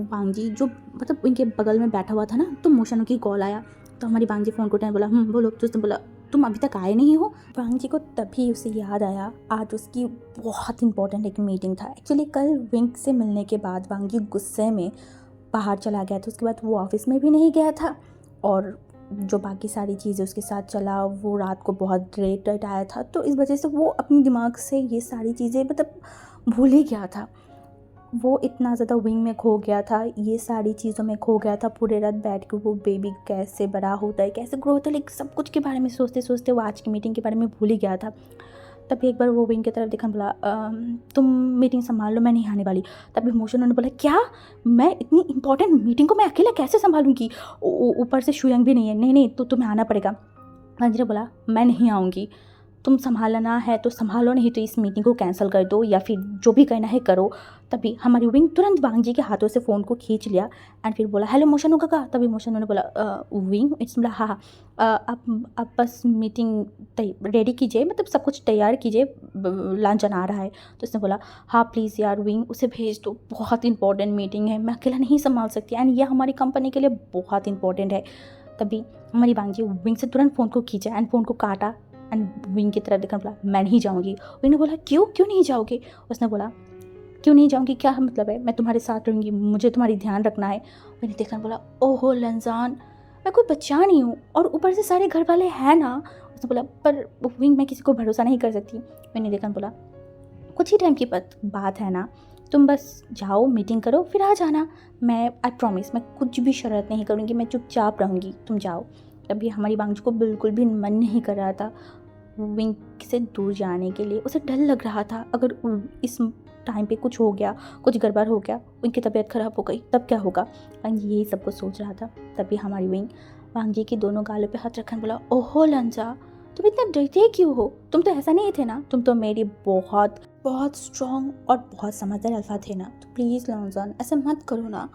वांग जी जो मतलब उनके बगल में बैठा हुआ था ना, तो मोशनों की कॉल आया। तो हमारी वांग जी फ़ोन को उठाया, बोला बोलो। तो उसने बोला तुम अभी तक आए नहीं हो। वांग जी को तभी उसे याद आया आज उसकी बहुत इंपॉर्टेंट एक मीटिंग था। एक्चुअली कल विंग से मिलने के बाद वांग जी गुस्से में बाहर चला गया था। उसके बाद वो ऑफिस में भी नहीं गया था और जो बाकी सारी चीज़ें उसके साथ चला, वो रात को बहुत लेट आया था। तो इस वजह से वो अपने दिमाग से ये सारी चीज़ें मतलब भूल ही गया था। वो इतना ज़्यादा विंग में खो गया था, ये सारी चीज़ों में खो गया था। पूरे रात बैठ के वो बेबी कैसे बड़ा होता है, कैसे ग्रो होता है, लेकिन सब कुछ के बारे में सोचते सोचते वो आज की मीटिंग के बारे में भूल ही गया था। तभी एक बार वो विंग की तरफ देखा, बोला तुम मीटिंग संभाल लो, मैं नहीं आने वाली। तभी मोशन ने बोला क्या, मैं इतनी इंपॉर्टेंट मीटिंग को मैं अकेला कैसे संभालूंगी? ऊपर से शुयंग भी नहीं है। नहीं तो तुम्हें आना पड़ेगा। अंजलि बोला मैं नहीं आऊँगी, तुम संभालना है तो संभालो, नहीं तो इस मीटिंग को कैंसिल कर दो या फिर जो भी करना है करो। तभी हमारी विंग तुरंत वांग जी के हाथों से फ़ोन को खींच लिया एंड फिर बोला हेलो मोशनु काका। तभी मोशनु ने बोला विंग इट्स, बोला हाँ आप बस मीटिंग रेडी कीजिए, मतलब सब कुछ तैयार कीजिए, लांछन आ रहा है। तो उसने बोला हाँ प्लीज़ यार विंग उसे भेज दो, बहुत इंपॉर्टेंट मीटिंग है, मैं अकेला नहीं संभाल सकती एंड यह हमारी कंपनी के लिए बहुत इंपॉर्टेंट है। तभी हमारी वांग जी विंग से तुरंत फ़ोन को खींचा एंड फ़ोन को काटा एंड विंग की तरफ देखा, बोला मैं नहीं जाऊँगी। विंग ने बोला क्यों नहीं जाओगे? उसने बोला क्यों नहीं जाऊँगी, क्या मतलब है, मैं तुम्हारे साथ रहूँगी, मुझे तुम्हारी ध्यान रखना है। विंग ने देखा, बोला ओहो लंजान, मैं कोई बच्चा नहीं हूँ और ऊपर से सारे घर वाले हैं ना। उसने बोला पर विंग मैं किसी को भरोसा नहीं कर सकती। विंग ने देखा, बोला कुछ ही टाइम की बात है ना, तुम बस जाओ मीटिंग करो फिर आ जाना, मैं आई प्रॉमिस मैं कुछ भी शरारत नहीं करूँगी, मैं चुपचाप रहूँगी, तुम जाओ। तभी हमारी वांग जी को बिल्कुल भी मन नहीं कर रहा था विंग से दूर जाने के लिए। उसे डर लग रहा था अगर इस टाइम पे कुछ हो गया, कुछ गड़बड़ हो गया, उनकी तबीयत ख़राब हो गई तब क्या होगा। वांग जी यही सब कुछ सोच रहा था। तभी हमारी विंग वांग जी की दोनों गालों पे हाथ रखकर बोला ओहो लंजा, तुम इतना डरते क्यों हो, तुम तो ऐसा नहीं थे ना, तुम तो मेरी बहुत बहुत स्ट्रॉन्ग और बहुत समझदार अल्फा थे ना, तो प्लीज़ लंजान ऐसा मत करो ना,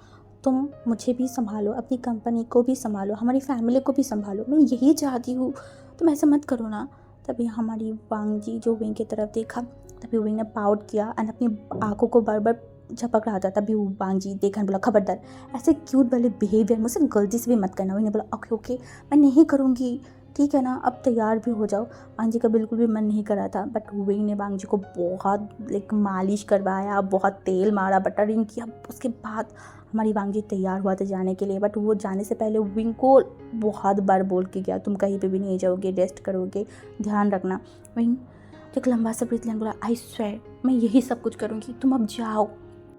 तुम मुझे भी संभालो, अपनी कंपनी को भी संभालो, हमारी फैमिली को भी संभालो, मैं यही चाहती हूँ, तुम ऐसा मत करो ना। तभी हमारी वांग जी जो विंग की तरफ देखा, तभी विंग ने पाउट किया एंड अपनी आंखों को बार बार झपक रहा था। तभी वांग जी देखा, बोला खबरदार ऐसे क्यूट वाले बिहेवियर मुझसे गलती से भी मत करना। विंग ने बोला ओके मैं नहीं करूँगी, ठीक है ना, अब तैयार भी हो जाओ। वांग जी का बिल्कुल भी मन नहीं कर रहा था, बट विंग ने वांग जी को बहुत मालिश करवाया, बहुत तेल मारा, बटरिंग किया। उसके बाद हमारी वांग जी तैयार हुआ था जाने के लिए, बट वो जाने से पहले विंग को बहुत बार बोल के गया, तुम कहीं पे भी नहीं जाओगे, रेस्ट करोगे, ध्यान रखना। विंग एक लंबा सा ब्रीथ लेने बोला, आई स्वेयर मैं यही सब कुछ करूँगी, तुम अब जाओ।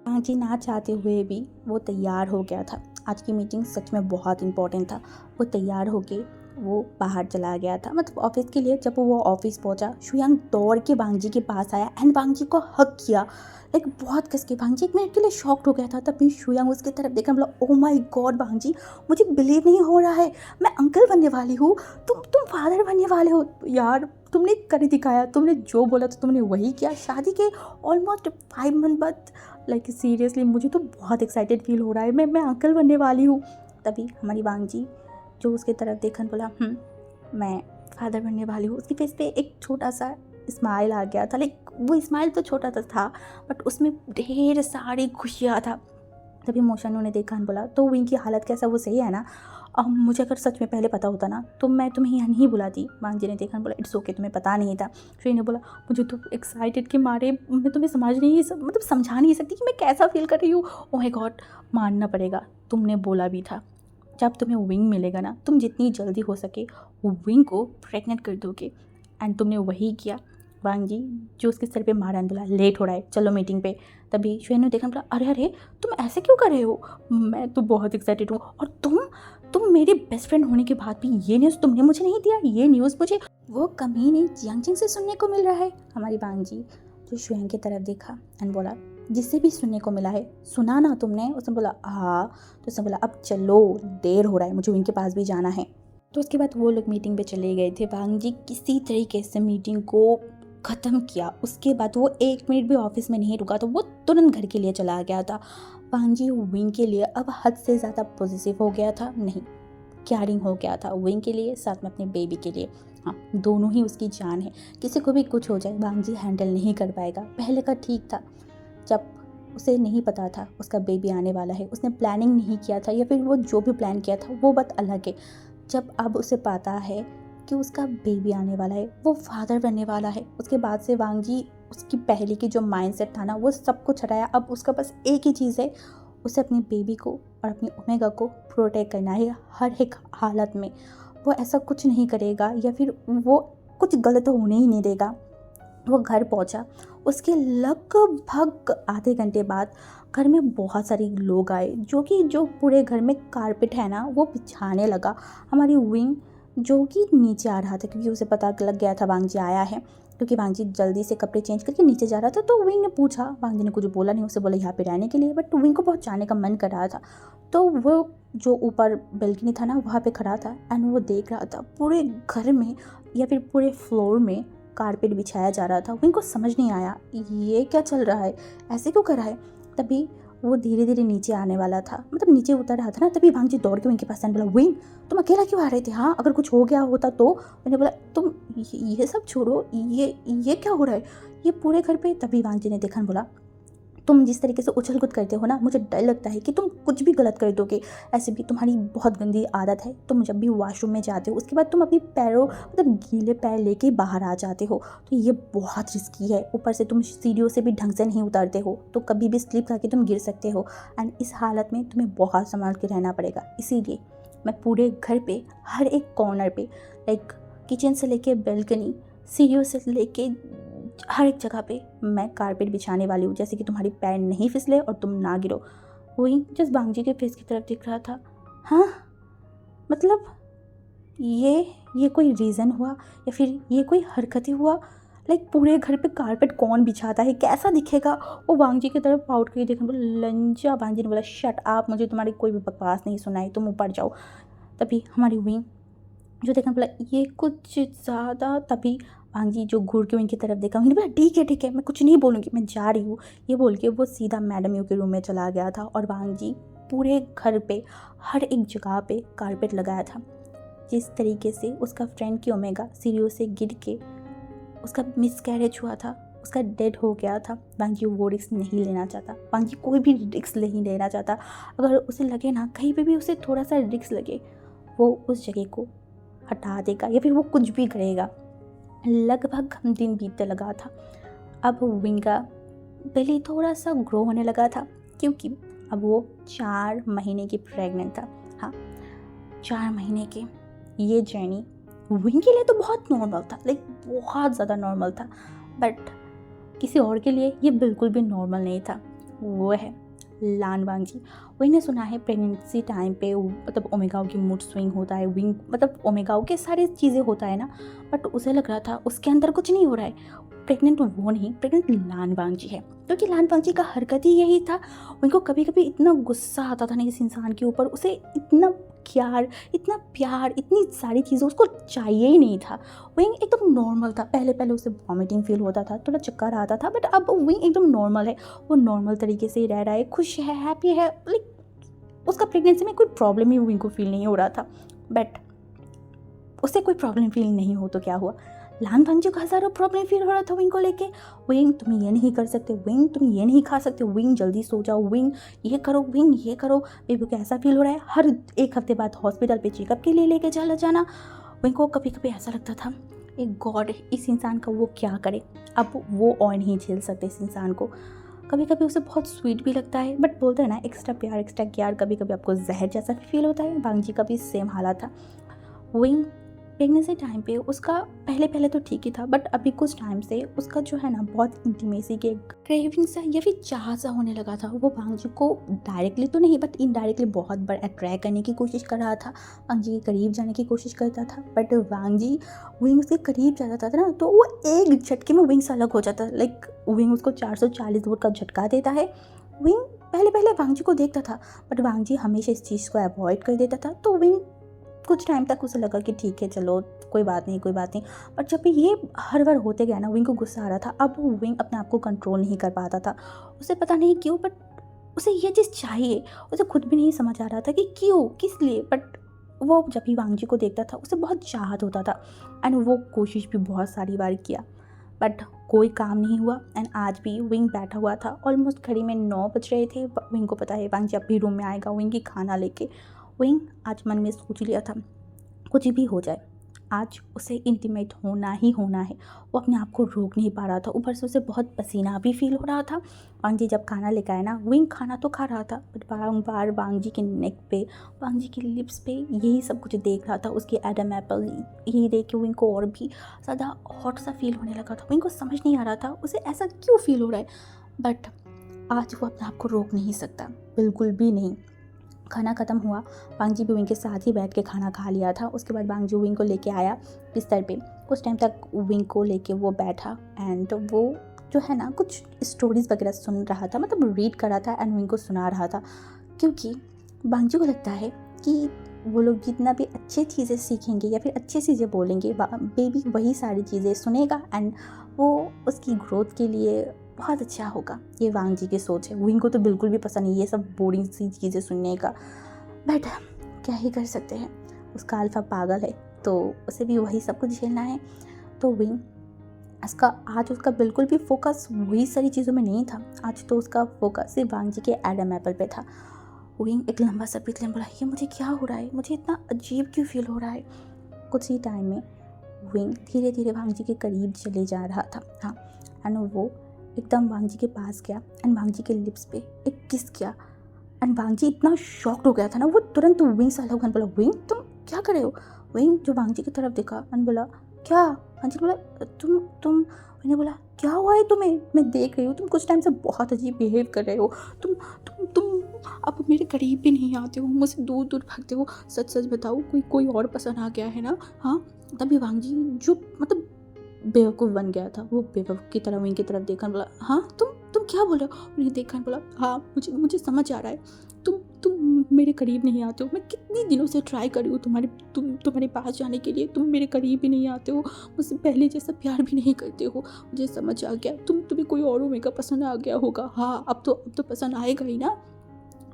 वांग जी ना चाहते हुए भी वो तैयार हो गया था। आज की मीटिंग सच में बहुत इंपॉर्टेंट था। वो तैयार होके वो बाहर चला गया था, मतलब ऑफिस के लिए। जब वो ऑफिस पहुंचा, शुयांग दौड़ के वांग जी के पास आया एंड वांग जी को हक किया, बहुत कस के। वांग जी 1 मिनट के लिए शॉक्ड हो गया था। तभी शुयांग उसकी तरफ देखा, बोला, ओ माय गॉड वांग जी, मुझे बिलीव नहीं हो रहा है, मैं अंकल बनने वाली हूँ, तुम फादर बनने वाले हो। यार तुमने कर दिखाया, तुमने जो बोला था तुमने वही किया। शादी के ऑलमोस्ट 5 मंथ बाद सीरियसली मुझे तो बहुत एक्साइटेड फील हो रहा है, मैं अंकल बनने वाली हूँ। तभी हमारी वांग जी जो उसके तरफ देखा, बोला, मैं फादर बनने वाली हूँ। उसकी फेस पे एक छोटा सा स्माइल आ गया था। वो स्माइल तो छोटा सा था, बट उसमें ढेर सारी खुशियाँ था। तभी मोशन ने देखा, बोला, तो विंग की हालत कैसा, वो सही है ना? मुझे अगर सच में पहले पता होता ना तो मैं तुम्हें यहाँ नहीं बुलाती। वांग जी ने देखा, बोला, इट्स ओके, तुम्हें पता नहीं था। श्री ने बोला, मुझे तो एक्साइटेड के मारे मैं तुम्हें समझा नहीं सकती कि मैं कैसा फील कर रही हूँ। ओह माय गॉड, मानना पड़ेगा, तुमने बोला भी था, जब तुम्हें विंग मिलेगा ना, तुम जितनी जल्दी हो सके विंग को प्रेग्नेंट कर दोगे, एंड तुमने वही किया। वांग जी जो उसके सर पे मारा, बोला, लेट हो रहा है, चलो मीटिंग पे। तभी शुएन ने देखा, बोला, अरे अरे तुम ऐसे क्यों कर रहे हो, मैं तो बहुत एक्साइटेड हूँ, और तुम मेरी बेस्ट फ्रेंड होने के बाद भी ये न्यूज़ तुमने मुझे नहीं दिया। ये न्यूज़ मुझे वो कमीने जियांगजिंग से सुनने को मिल रहा है। हमारी वांग जी जो शुएन की तरफ देखा एंड बोला, जिससे भी सुनने को मिला है, सुना ना तुमने? उसने बोला, हाँ। तो उसने बोला, अब चलो, देर हो रहा है, मुझे उनके पास भी जाना है। तो उसके बाद वो लोग मीटिंग पे चले गए थे। वांग जी किसी तरीके से मीटिंग को ख़त्म किया। उसके बाद वो 1 मिनट भी ऑफिस में नहीं रुका, तो वो तुरंत घर के लिए चला गया था। वांग जी विंग के लिए अब हद से ज़्यादा पॉजिटिव हो गया था, नहीं केयरिंग हो गया था, विंग के लिए, साथ में अपने बेबी के लिए। हाँ, दोनों ही उसकी जान है, किसी को भी कुछ हो जाए वांग जी हैंडल नहीं कर पाएगा। पहले का ठीक था, जब उसे नहीं पता था उसका बेबी आने वाला है, उसने प्लानिंग नहीं किया था, या फिर वो जो भी प्लान किया था वो बात अलग है। जब अब उसे पता है कि उसका बेबी आने वाला है, वो फादर बनने वाला है, उसके बाद से वांग जी उसकी पहले की जो माइंडसेट था ना, वो सब कुछ हटाया। अब उसका बस एक ही चीज़ है, उसे अपने बेबी को और अपनी ओमेगा को प्रोटेक्ट करना है हर एक हालत में। वो ऐसा कुछ नहीं करेगा, या फिर वो कुछ गलत होने ही नहीं देगा। वो घर पहुंचा, उसके लगभग आधे घंटे बाद घर में बहुत सारे लोग आए, जो पूरे घर में कारपेट है ना वो बिछाने लगा। हमारी विंग जो कि नीचे आ रहा था, क्योंकि उसे पता लग गया था वांग जी आया है, क्योंकि वांग जी जल्दी से कपड़े चेंज करके नीचे जा रहा था। तो विंग ने पूछा, वांग जी ने कुछ बोला नहीं, उसे बोला यहाँ पे रहने के लिए, बट विंग को बहुत जाने का मन कर रहा था। तो वो जो ऊपर बेल्कनी था ना वहाँ पे खड़ा था, एंड वो देख रहा था पूरे घर में या फिर पूरे फ्लोर में कारपेट बिछाया जा रहा था। विंग को समझ नहीं आया ये क्या चल रहा है, ऐसे क्यों कर रहा है। तभी वो धीरे धीरे नीचे आने वाला था, मतलब नीचे उतर रहा था ना, तभी वांग जी दौड़ के विंग के पास आने, बोला, विंग तुम अकेला क्यों आ रहे थे, हाँ अगर कुछ हो गया होता तो। मैंने बोला, तुम ये सब छोड़ो, ये क्या हो रहा है ये पूरे घर पे। तभी वांग जी ने देखा, बोला, तुम जिस तरीके से उछल कूद करते हो ना, मुझे डर लगता है कि तुम कुछ भी गलत कर दोगे। ऐसे भी तुम्हारी बहुत गंदी आदत है, तुम जब भी वॉशरूम में जाते हो उसके बाद तुम अपनी पैरों मतलब गीले पैर लेके बाहर आ जाते हो, तो ये बहुत रिस्की है। ऊपर से तुम सीढ़ियों से भी ढंग से नहीं उतरते हो, तो कभी भी स्लिप खा के तुम गिर सकते हो, एंड इस हालत में तुम्हें बहुत संभाल के रहना पड़ेगा। इसीलिए मैं पूरे घर पे हर एक कॉर्नर पे, किचन से लेके बेल्कनी, सीढ़ियों से लेके हर एक जगह पे मैं कारपेट बिछाने वाली हूँ, जैसे कि तुम्हारी पैर नहीं फिसले और तुम ना गिरो। वही जस्ट वांग जी के फेस की तरफ दिख रहा था। हाँ मतलब ये कोई रीज़न हुआ, या फिर ये कोई हरकतें हुआ? पूरे घर पे कारपेट कौन बिछाता है, कैसा दिखेगा? वो वांग जी की तरफ आउट करके देखने बोला, लंजा। वांग जी ने बोला, शट आप, मुझे तुम्हारी कोई भी बकवास नहीं सुनाई, तुम ऊपर जाओ। तभी हमारी विंग जो देखना बोला, ये कुछ ज़्यादा। तभी वांग जी जो घूर के उनकी तरफ देखा, उन्होंने बोला, ठीक है मैं कुछ नहीं बोलूँगी, मैं जा रही हूँ। ये बोल के वो सीधा मैडम यू के रूम में चला गया था, और वांग जी पूरे घर पे हर एक जगह पे कारपेट लगाया था। जिस तरीके से उसका फ्रेंड की ओमेगा सीढ़ियों से गिर के उसका मिसकैरेज हुआ था, उसका डेड हो गया था, वांग जी वो रिस्क नहीं लेना चाहता। वांग जी कोई भी रिस्क नहीं लेना चाहता। अगर उसे लगे ना कहीं पे भी उसे थोड़ा सा रिस्क लगे, वो उस जगह को हटा देगा या फिर वो कुछ भी करेगा। लगभग दिन बीतने लगा था। अब विंग का बेली थोड़ा सा ग्रो होने लगा था, क्योंकि अब वो 4 महीने की प्रेग्नेंट था। हाँ, 4 महीने की ये जर्नी विंग के लिए तो बहुत नॉर्मल था, लाइक बहुत ज़्यादा नॉर्मल था, बट किसी और के लिए ये बिल्कुल भी नॉर्मल नहीं था। वो है लान वांगजी। विंग ने सुना है प्रेगनेंसी टाइम पे मतलब ओमेगाओ की मूड स्विंग होता है, विंग मतलब ओमेगाओ के सारी चीज़ें होता है ना, बट उसे लग रहा था उसके अंदर कुछ नहीं हो रहा है। प्रेग्नेंट वो नहीं, प्रेग्नेंट लान वांगजी है, क्योंकि लान वांगजी का हरकत ही यही था। उनको कभी कभी इतना गुस्सा आता था ना इस इंसान के ऊपर, उसे इतना प्यार इतनी सारी चीज़ें उसको चाहिए ही नहीं था। विंग एकदम नॉर्मल था। पहले पहले उसे वॉमिटिंग फील होता था, थोड़ा चक्कर आता था, बट अब विंग एकदम नॉर्मल है। वो नॉर्मल तरीके से ही रह रहा है, खुश है, हैप्पी है, लाइक उसका प्रेगनेंसी में कोई प्रॉब्लम ही विंग को फील नहीं हो रहा था। बट उसे कोई प्रॉब्लम फील नहीं हो तो क्या हुआ, लान वांगजी को हज़ारों प्रॉब्लम फील हो रहा था विंग को लेके। विंग तुम ये नहीं कर सकते, विंग तुम ये नहीं खा सकते, विंग जल्दी सो जाओ, विंग ये करो, विंग ये करो। बेबी को ऐसा फील हो रहा है, हर 1 हफ्ते बाद हॉस्पिटल पे चेकअप के लिए लेके चला जाना। विंग को कभी कभी ऐसा लगता था, एक गॉड इस इंसान का वो क्या करे, अब वो और नहीं झेल सकते इस इंसान को। कभी कभी उसे बहुत स्वीट भी लगता है, बट बोलते हैं ना एक्स्ट्रा प्यार एक्स्ट्रा केयर कभी कभी आपको जहर जैसा भी फील होता है। वांगजी का भी सेम हालत था। विंग प्रेगनेंसी टाइम पे उसका पहले तो ठीक ही था, बट अभी कुछ टाइम से उसका जो है ना बहुत इंटीमेसी के क्रेविंग सा या फिर चाह सा होने लगा था। वो वांगजी को डायरेक्टली तो नहीं बट इनडायरेक्टली बहुत बार अट्रैक्ट करने की कोशिश कर रहा था, वांगजी के करीब जाने की कोशिश करता था, बट वांगजी विंग उसके करीब जाता था ना तो वो एक झटके में विंग से अलग हो जाता। लाइक विंग उसको 440 वोल्ट का झटका देता है। विंग पहले वांगजी को देखता था, बट वांगजी हमेशा इस चीज़ को अवॉइड कर देता था। तो विंग कुछ टाइम तक उसे लगा कि ठीक है चलो कोई बात नहीं। बट जब भी ये हर बार होते गया ना, विंग को गुस्सा आ रहा था। अब विंग अपने आप को कंट्रोल नहीं कर पाता था। उसे पता नहीं क्यों, बट उसे ये चीज़ चाहिए। उसे खुद भी नहीं समझ आ रहा था कि क्यों, किस लिए। बट वो जब भी वांगजी को देखता था उसे बहुत चाहत होता था, एंड वो कोशिश भी बहुत सारी बार किया, बट कोई काम नहीं हुआ। एंड आज भी विंग बैठा हुआ था, ऑलमोस्ट घड़ी में 9 बज रहे थे। विंग को पता है वांगजी अब भी रूम में आएगा विंग की खाना लेके। विंग आज मन में सोच लिया था कुछ भी हो जाए आज उसे इंटीमेट होना ही होना है। वो अपने आप को रोक नहीं पा रहा था, ऊपर से उसे बहुत पसीना भी फील हो रहा था। वांगजी जब खाना लेकर आया ना, विंग खाना तो खा रहा था, बट बार वांगजी के नेक पे, वांगजी के लिप्स पे यही सब कुछ देख रहा था। उसकी एडम एप्पल यही देख के विंग को और भी ज़्यादा हॉट सा फील होने लगा था। विंग को समझ नहीं आ रहा था उसे ऐसा क्यों फील हो रहा है, बट आज वो अपने आप को रोक नहीं सकता, बिल्कुल भी नहीं। खाना ख़त्म हुआ, वांगजी भी विंग के साथ ही बैठ के खाना खा लिया था। उसके बाद वांगजी विंग को लेके आया बिस्तर पे। कुछ टाइम तक विंग को लेके वो बैठा, एंड वो जो है ना कुछ स्टोरीज़ वगैरह सुन रहा था, मतलब रीड कर रहा था एंड विंग को सुना रहा था। क्योंकि वांगजी को लगता है कि वो लोग जितना भी अच्छी चीज़ें सीखेंगे या फिर अच्छी चीज़ें बोलेंगे, बेबी वही सारी चीज़ें सुनेगा, एंड वो उसकी ग्रोथ के लिए बहुत अच्छा होगा। ये वांगजी की सोच है। विंग को तो बिल्कुल भी पसंद नहीं ये सब बोरिंग सी चीज़ें सुनने का, बट क्या ही कर सकते हैं, उसका अल्फा पागल है तो उसे भी वही सब कुछ झेलना है। तो विंग आज उसका बिल्कुल भी फोकस वही सारी चीज़ों में नहीं था। आज तो उसका फोकस सिर्फ वांगजी के एडम एप्पल पे था। विंग एक लंबा सा ब्रीथ लेने बोला, ये मुझे क्या हो रहा है, मुझे इतना अजीब क्यों फील हो रहा है। कुछ ही टाइम में विंग धीरे धीरे वांगजी के करीब चले जा रहा था। हाँ, एंड वो एकदम वांगजी के पास गया एंड वांगजी के लिप्स पे एक किस किया, एंड वांगजी इतना शॉक्ड हो गया था ना, वो तुरंत विंग से अलग होने बोला, विंग तुम क्या कर रहे हो। विंग जो वांगजी की तरफ देखा एंड बोला क्या। वांगजी ने बोला तुम मैंने बोला क्या हुआ है तुम्हें, मैं देख रही हूँ तुम कुछ टाइम से बहुत अजीब बिहेव कर रहे हो, तुम अब मेरे करीब भी नहीं आते हो, मुझसे दूर दूर भागते हो, सच बताओ कोई और पसंद आ गया है ना। हाँ, तभी वांगजी जो मतलब बेवकूफ़ बन गया था, वो बेवकूफ़ की तरह विंग की तरफ देखा, बोला हाँ तुम क्या बोल रहे हो। उन्हें देखा, बोला हाँ मुझे समझ आ रहा है, तुम मेरे करीब नहीं आते हो। मैं कितनी दिनों से ट्राई कर रही हूँ तुम्हारे पास जाने के लिए, तुम मेरे करीब भी नहीं आते हो, मुझसे पहले जैसा प्यार भी नहीं करते हो। मुझे समझ आ गया तुम्हें कोई और ओमेगा पसंद आ गया होगा। हाँ, अब तो पसंद आएगा ही ना।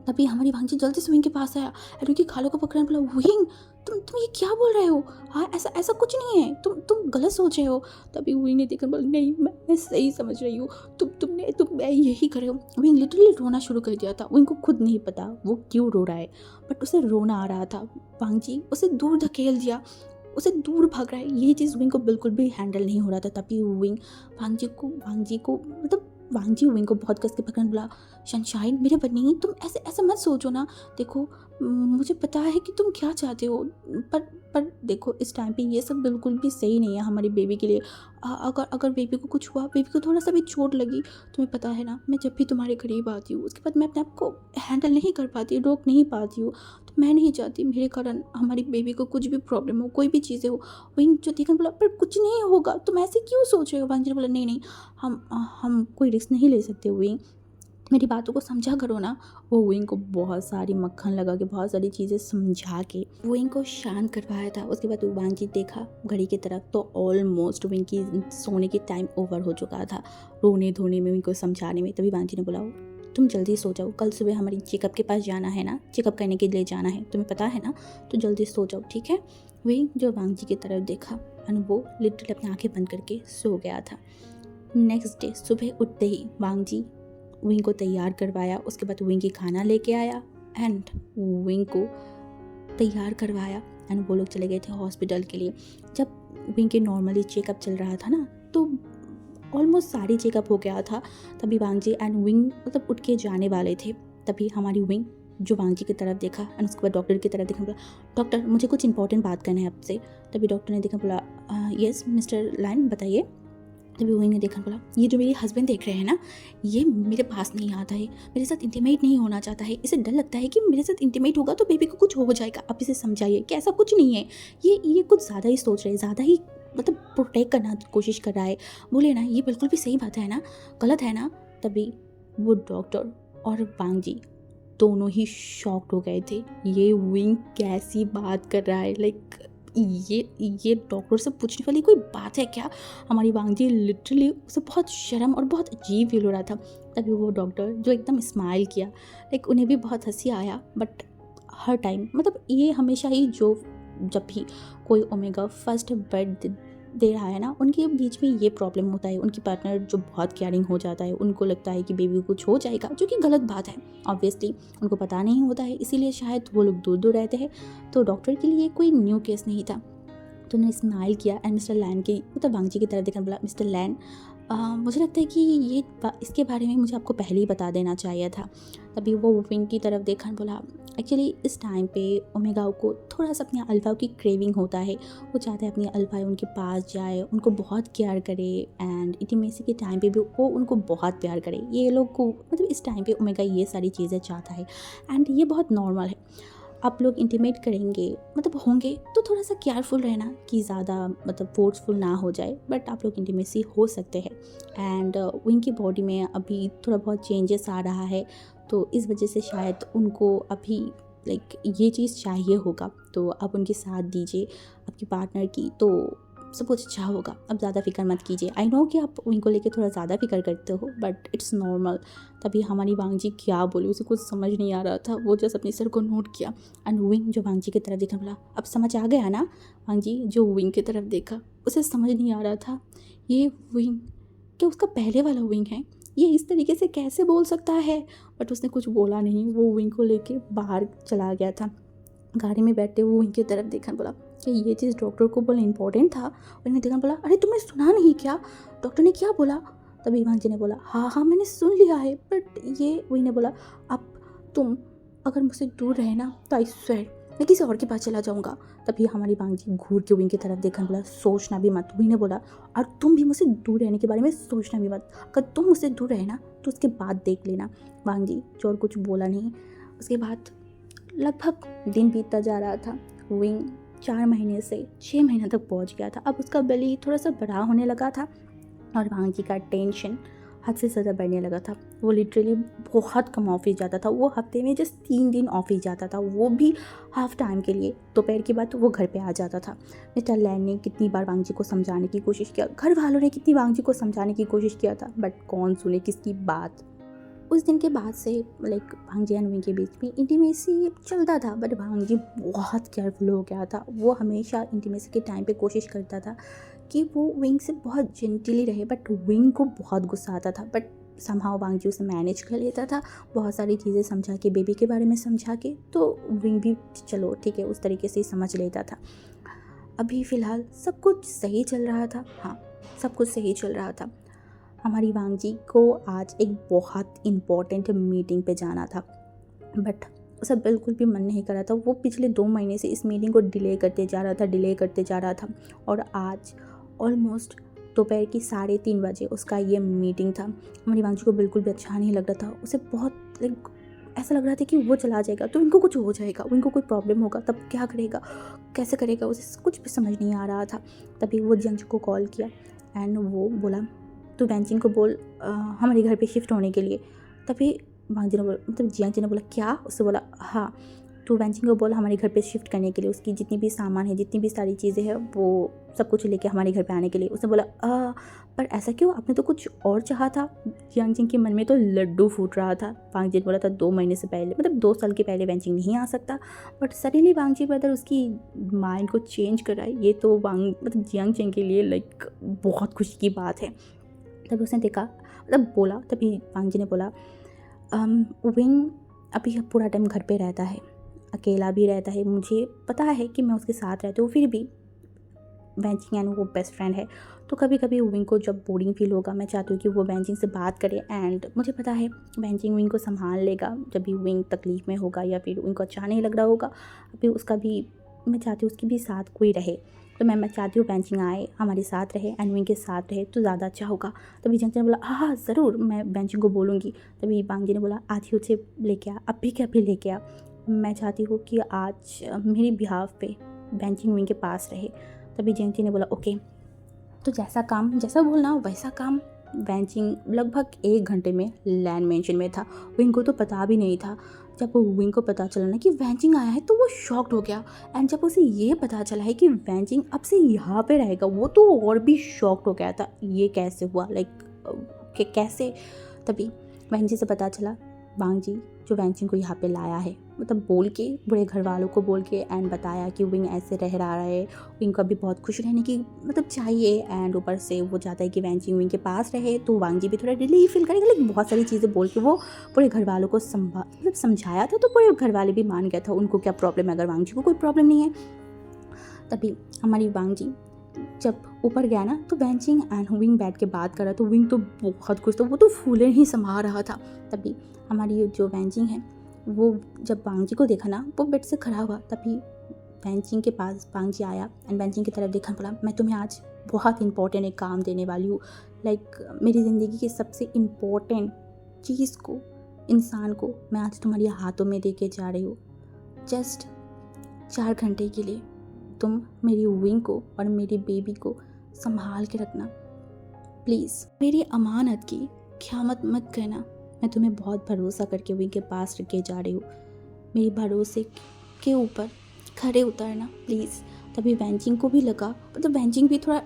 तभी हमारी वांगजी जल्दी से विंग के पास आया और उनकी खालों को पकड़ने बोला, विंग तुम ये क्या बोल रहे हो। हाँ, ऐसा कुछ नहीं है, तुम गलत सोच रहे हो। तभी विंग ने देखकर बोला, नहीं मैं सही समझ तुम यही कर रहे हो। विंग लिटरली रोना शुरू कर दिया था। विंग को खुद नहीं पता वो क्यों रो रहा है, बट उसे रोना आ रहा था। वांगजी उसे दूर धकेल दिया। उसे दूर भाग रहा है। ये चीज़ विंग को बिल्कुल भी हैंडल नहीं हो रहा था। तभी विंग वांग जी को मतलब वांग जी विंग को बहुत कस के पकड़ बोला, सनशाइन मेरे बनी तुम ऐसे ऐसा मत सोचो ना, देखो मुझे पता है कि तुम क्या चाहते हो, पर देखो इस टाइम पे ये सब बिल्कुल भी सही नहीं है हमारी बेबी के लिए। अगर अगर बेबी को कुछ हुआ, बेबी को थोड़ा सा भी चोट लगी, तुम्हें पता है ना, मैं जब भी तुम्हारे करीब आती हूँ उसके बाद मैं अपने आप को हैंडल नहीं कर पाती, रोक नहीं पाती हूँ। तो मैं नहीं चाहती मेरे कारण हमारी बेबी को कुछ भी प्रॉब्लम हो, कोई भी चीज़ें हो। विंग जो देखा बोला पर कुछ नहीं होगा, तुम ऐसे क्यों सोच रहे हो। वांग जी ने बोला नहीं नहीं, हम कोई रिस्क नहीं ले सकते विंग, मेरी बातों को समझा करो ना। वो विंग को बहुत सारी मक्खन लगा के बहुत सारी चीज़ें समझा के विंग को शांत करवाया था। उसके बाद वांग जी देखा घड़ी की तरफ तो ऑलमोस्ट विंग की सोने की टाइम ओवर हो चुका था। रोने धोने में, विंग को समझाने में, तभी वांग जी ने बोला तुम जल्दी सो जाओ, कल सुबह हमारी चेकअप के पास जाना है ना, चेकअप करने के लिए जाना है, तुम्हें पता है ना, तो जल्दी सो जाओ ठीक है। विंग जो वांग जी की तरफ देखा और वो लिटरली अपनी आंखें बंद करके सो गया था। नेक्स्ट डे सुबह उठते ही वांग जी विंग को तैयार करवाया। उसके बाद विंग की खाना लेके आया एंड विंग को तैयार करवाया एंड वो लोग चले गए थे हॉस्पिटल के लिए। जब विंग के नॉर्मली चेकअप चल रहा था ना, तो ऑलमोस्ट सारी चेकअप हो गया था। तभी वांग जी एंड विंग मतलब उठ के जाने वाले थे। तभी हमारी विंग जो वांग जी की तरफ देखा एंड उसके बाद डॉक्टर की तरफ देखा, बोला डॉक्टर मुझे कुछ इंपॉर्टेंट बात करना है आपसे। तभी डॉक्टर ने देखा, बोला यस मिस्टर लाइन बताइए। तभी विंग ने देखा, बोला ये जो मेरे हस्बैंड देख रहे हैं ना, ये मेरे पास नहीं आता है, मेरे साथ इंटीमेट नहीं होना चाहता है, इसे डर लगता है कि मेरे साथ इंटीमेट होगा तो बेबी को कुछ हो जाएगा। आप इसे समझाइए कि ऐसा कुछ नहीं है, ये कुछ ज़्यादा ही सोच रहे हैं, ज़्यादा ही मतलब प्रोटेक्ट करना कोशिश कर रहा है। बोले ना ये बिल्कुल भी सही बात है ना, गलत है ना। तभी वो डॉक्टर और वांग जी दोनों ही शॉक्ड हो गए थे। ये विंग कैसी बात कर रहा है, लाइक ये डॉक्टर से पूछने वाली कोई बात है क्या। हमारी वांग जी लिटरली उसे बहुत शर्म और बहुत अजीब फील हो रहा था। तभी वो डॉक्टर जो एकदम स्माइल किया, लाइक उन्हें भी बहुत हंसी आया। बट हर टाइम मतलब ये हमेशा ही जब भी कोई ओमेगा फर्स्ट बेड दे रहा है ना, उनके बीच में ये प्रॉब्लम होता है। उनकी पार्टनर जो बहुत केयरिंग हो जाता है, उनको लगता है कि बेबी को कुछ हो जाएगा, जो कि गलत बात है। ऑब्वियसली उनको पता नहीं होता है, इसीलिए शायद वो लोग दूर दूर रहते हैं। तो डॉक्टर के लिए कोई न्यू केस नहीं था। तो उन्होंने स्माइल किया एंड मिस्टर लैन की मतलब वांग जी की तरफ देखकर बोला, मिस्टर लैन मुझे लगता है कि इसके बारे में मुझे आपको पहले ही बता देना चाहिए था। तभी वो विंग की तरफ देखा, बोला एक्चुअली इस टाइम पे ओमेगा को थोड़ा सा अपने अल्फा की क्रेविंग होता है। वो चाहते हैं अपनी अल्फा उनके पास जाए, उनको बहुत केयर करे एंड इंटीमेसी के टाइम पे भी वो उनको बहुत प्यार करे। ये लोग को मतलब इस टाइम पे ओमेगा ये सारी चीज़ें चाहता है एंड ये बहुत नॉर्मल है। आप लोग इंटीमेट करेंगे मतलब होंगे तो थोड़ा सा केयरफुल रहना कि ज़्यादा मतलब फोर्सफुल ना हो जाए, बट आप लोग इंटीमेसी हो सकते हैं। एंड विंग की बॉडी में अभी थोड़ा बहुत चेंजेस आ रहा है, तो इस वजह से शायद उनको अभी लाइक ये चीज़ चाहिए होगा। तो आप उनकी साथ दीजिए आपकी पार्टनर की, तो सब कुछ अच्छा होगा। अब ज़्यादा फिक्र मत कीजिए। आई नो कि आप उनको लेके थोड़ा ज़्यादा फिक्र करते हो, बट इट्स नॉर्मल। तभी हमारी वांग जी क्या बोली उसे कुछ समझ नहीं आ रहा था। वो जस्ट अपने सर को नोट किया एंड विंग जो वांग जी की तरफ देखा, बोला अब समझ आ गया ना। वांग जी जो विंग की तरफ देखा, उसे समझ नहीं आ रहा था ये विंग क्या उसका पहले वाला विंग है, ये इस तरीके से कैसे बोल सकता है। बट उसने कुछ बोला नहीं, वो विंग को लेके बाहर चला गया था। गाड़ी में बैठते हुए विंग की तरफ देखा, बोला कि ये चीज़ डॉक्टर को बोलना इंपॉर्टेंट था। उन्होंने देखा, बोला अरे तुमने सुना नहीं क्या, डॉक्टर ने क्या बोला। तभी वांग जी ने बोला हाँ मैंने सुन लिया है, बट ये विंग ने बोला अब तुम अगर मुझसे दूर रहे ना तो आई स्वेयर मैं किसी और के पास चला जाऊँगा। तभी हमारी वांग जी घूर के विंग की तरफ देखा, बोला सोचना भी मत। विंग ने बोला और तुम भी मुझसे दूर रहने के बारे में सोचना भी मत, अगर तुम मुझसे दूर रहे ना तो उसके बाद देख लेना। वांग जी जो और कुछ बोला नहीं। उसके बाद लगभग दिन बीतता जा रहा था। विंग 4 महीने से 6 महीने तक पहुंच गया था। अब उसका बेली थोड़ा सा बड़ा होने लगा था और वांग जी का टेंशन हद से ज़्यादा बढ़ने लगा था। वो लिटरली बहुत कम ऑफिस जाता था। वो हफ्ते में जस्ट 3 दिन ऑफिस जाता था, वो भी हाफ टाइम के लिए। दोपहर के बाद वो घर पे आ जाता था। मिस्टर लैन ने कितनी बार वांग जी को समझाने की कोशिश किया, घर वालों ने कितनी वांग जी को समझाने की कोशिश किया था, बट कौन सुने किसकी बात। उस दिन के बाद से like Wang ji and wing के बीच में इंटीमेसी चलता था, बट वांग जी बहुत केयरफुल हो गया था। वो हमेशा इंटीमेसी के टाइम पे कोशिश करता था कि वो विंग से बहुत जेंटली रहे, बट विंग को बहुत गुस्सा आता था। बट समहाउ वांग जी उसे मैनेज कर लेता था, बहुत सारी चीज़ें समझा के, बेबी के बारे में समझा के, तो विंग भी चलो ठीक है उस तरीके से ही समझ लेता था। अभी फ़िलहाल सब कुछ सही चल रहा था। हाँ, सब कुछ सही चल रहा था। हमारी वांगजी को आज एक बहुत इम्पोर्टेंट मीटिंग पे जाना था, बट उसे बिल्कुल भी मन नहीं कर रहा था। वो पिछले 2 महीने से इस मीटिंग को डिले करते जा रहा था और आज ऑलमोस्ट दोपहर की 3:30 बजे उसका ये मीटिंग था। हमारी वांगजी को बिल्कुल भी अच्छा नहीं लग रहा था। उसे बहुत ऐसा लग रहा था कि वो चला जाएगा तो इनको कुछ हो जाएगा, इनको कोई प्रॉब्लम होगा, तब क्या करेगा, कैसे करेगा, उसे कुछ भी समझ नहीं आ रहा था। तभी वो जियांग को कॉल किया एंड वो बोला, तू वैनचिंग को बोल हमारे घर पे शिफ्ट होने के लिए। तभी वांगजी ने बोला, मतलब जियांग जी ने बोला, क्या? उससे बोला, हाँ, तू वैनचिंग को बोल हमारे घर पे शिफ्ट करने के लिए, उसकी जितनी भी सामान है, जितनी भी सारी चीज़ें हैं, वो सब कुछ लेके हमारे घर पे आने के लिए। उसने बोला, पर ऐसा क्यों, आपने तो कुछ और चाहा था। जियांग जी के मन में तो लड्डू फूट रहा था। वांगजी ने बोला था 2 महीने से पहले, मतलब 2 साल के पहले वैनचिंग नहीं आ सकता, बट सडनली वांगजी ब्रदर उसकी माइंड को चेंज कर रहा है। ये तो मतलब जियांग जी के लिए बहुत खुशी की बात है। तभी उसने देखा, मतलब बोला, तभी वांगजी ने बोला, विंग अभी पूरा टाइम घर पे रहता है, अकेला भी रहता है। मुझे पता है कि मैं उसके साथ रहती हूँ, फिर भी वैनचिंग एंड वो बेस्ट फ्रेंड है, तो कभी कभी विंग को जब बोरिंग फील होगा, मैं चाहती हूँ कि वो वैनचिंग से बात करे। एंड मुझे पता है वैनचिंग विंग को संभाल लेगा जब भी विंग तकलीफ़ में होगा या फिर विंग को अच्छा नहीं लग रहा होगा। अभी उसका भी, मैं चाहती हूँ उसके भी साथ कोई रहे, तो मैं चाहती हूँ वैनचिंग आए, हमारे साथ रहे एंड विंग के साथ रहे तो ज़्यादा अच्छा होगा। तभी जियांग ने बोला, हाँ ज़रूर, मैं वैनचिंग को बोलूँगी। तभी वांगजी ने बोला, आज ही उसे लेके आ, अभी के अभी लेके आ। मैं चाहती हूँ कि आज मेरी बिहाफ पे वैनचिंग विंग के पास रहे। तभी जियांग ने बोला, ओके, तो जैसा बोलना वैसा काम। वैनचिंग लगभग 1 घंटे में लैंड मेंशन में था। विंग को तो पता भी नहीं था। जब विंग को पता चला ना कि वैनचिंग आया है तो वो शॉक्ड हो गया। एंड जब उसे ये पता चला है कि वैनचिंग अब से यहाँ पे रहेगा, वो तो और भी शॉक्ड हो गया था। ये कैसे हुआ, कैसे? तभी वैनचिंग से पता चला वांगजी जो वैनचिंग को यहाँ पे लाया है, मतलब बोल के, बुरे घर वालों को बोल के एंड बताया कि विंग ऐसे रह रहा है, विंग को अभी बहुत खुश रहने की मतलब चाहिए। एंड ऊपर से वो चाहता है कि वैनचिंग विंग के पास रहे तो वांगजी भी थोड़ा रिलीफ फील करेगा। बहुत सारी चीज़ें बोल के वो पूरे घर वालों को समझाया था, तो पूरे घर वाले भी मान गया था। उनको क्या प्रॉब्लम है अगर वांगजी को कोई प्रॉब्लम नहीं है। तभी हमारी वांगजी जब ऊपर गया ना तो वैनचिंग एंड विंग बैठ के बात कर रहा, तो विंग तो बहुत खुश था, वो तो फूले ही समा रहा था। तभी हमारी जो वैनचिंग है वो जब वांगजी को देखा ना, वो बेड से खड़ा हुआ। तभी वैनचिंग के पास वांगजी आया एंड वैनचिंग की तरफ देखा, बोला, मैं तुम्हें आज बहुत इंपॉर्टेंट एक काम देने वाली हूँ। मेरी ज़िंदगी की सबसे इम्पोर्टेंट चीज़ को, इंसान को मैं आज तुम्हारे हाथों में दे के जा रही हूँ। जस्ट 4 घंटे के लिए तुम मेरी विंग को और मेरी बेबी को संभाल के रखना प्लीज़। मेरी अमानत की ख़यानत मत करना। मैं तुम्हें बहुत भरोसा करके विंग के पास रख के जा रही हूँ। मेरे भरोसे के ऊपर खड़े उतरना प्लीज़। तभी वैनचिंग को भी लगा, मतलब वैनचिंग भी थोड़ा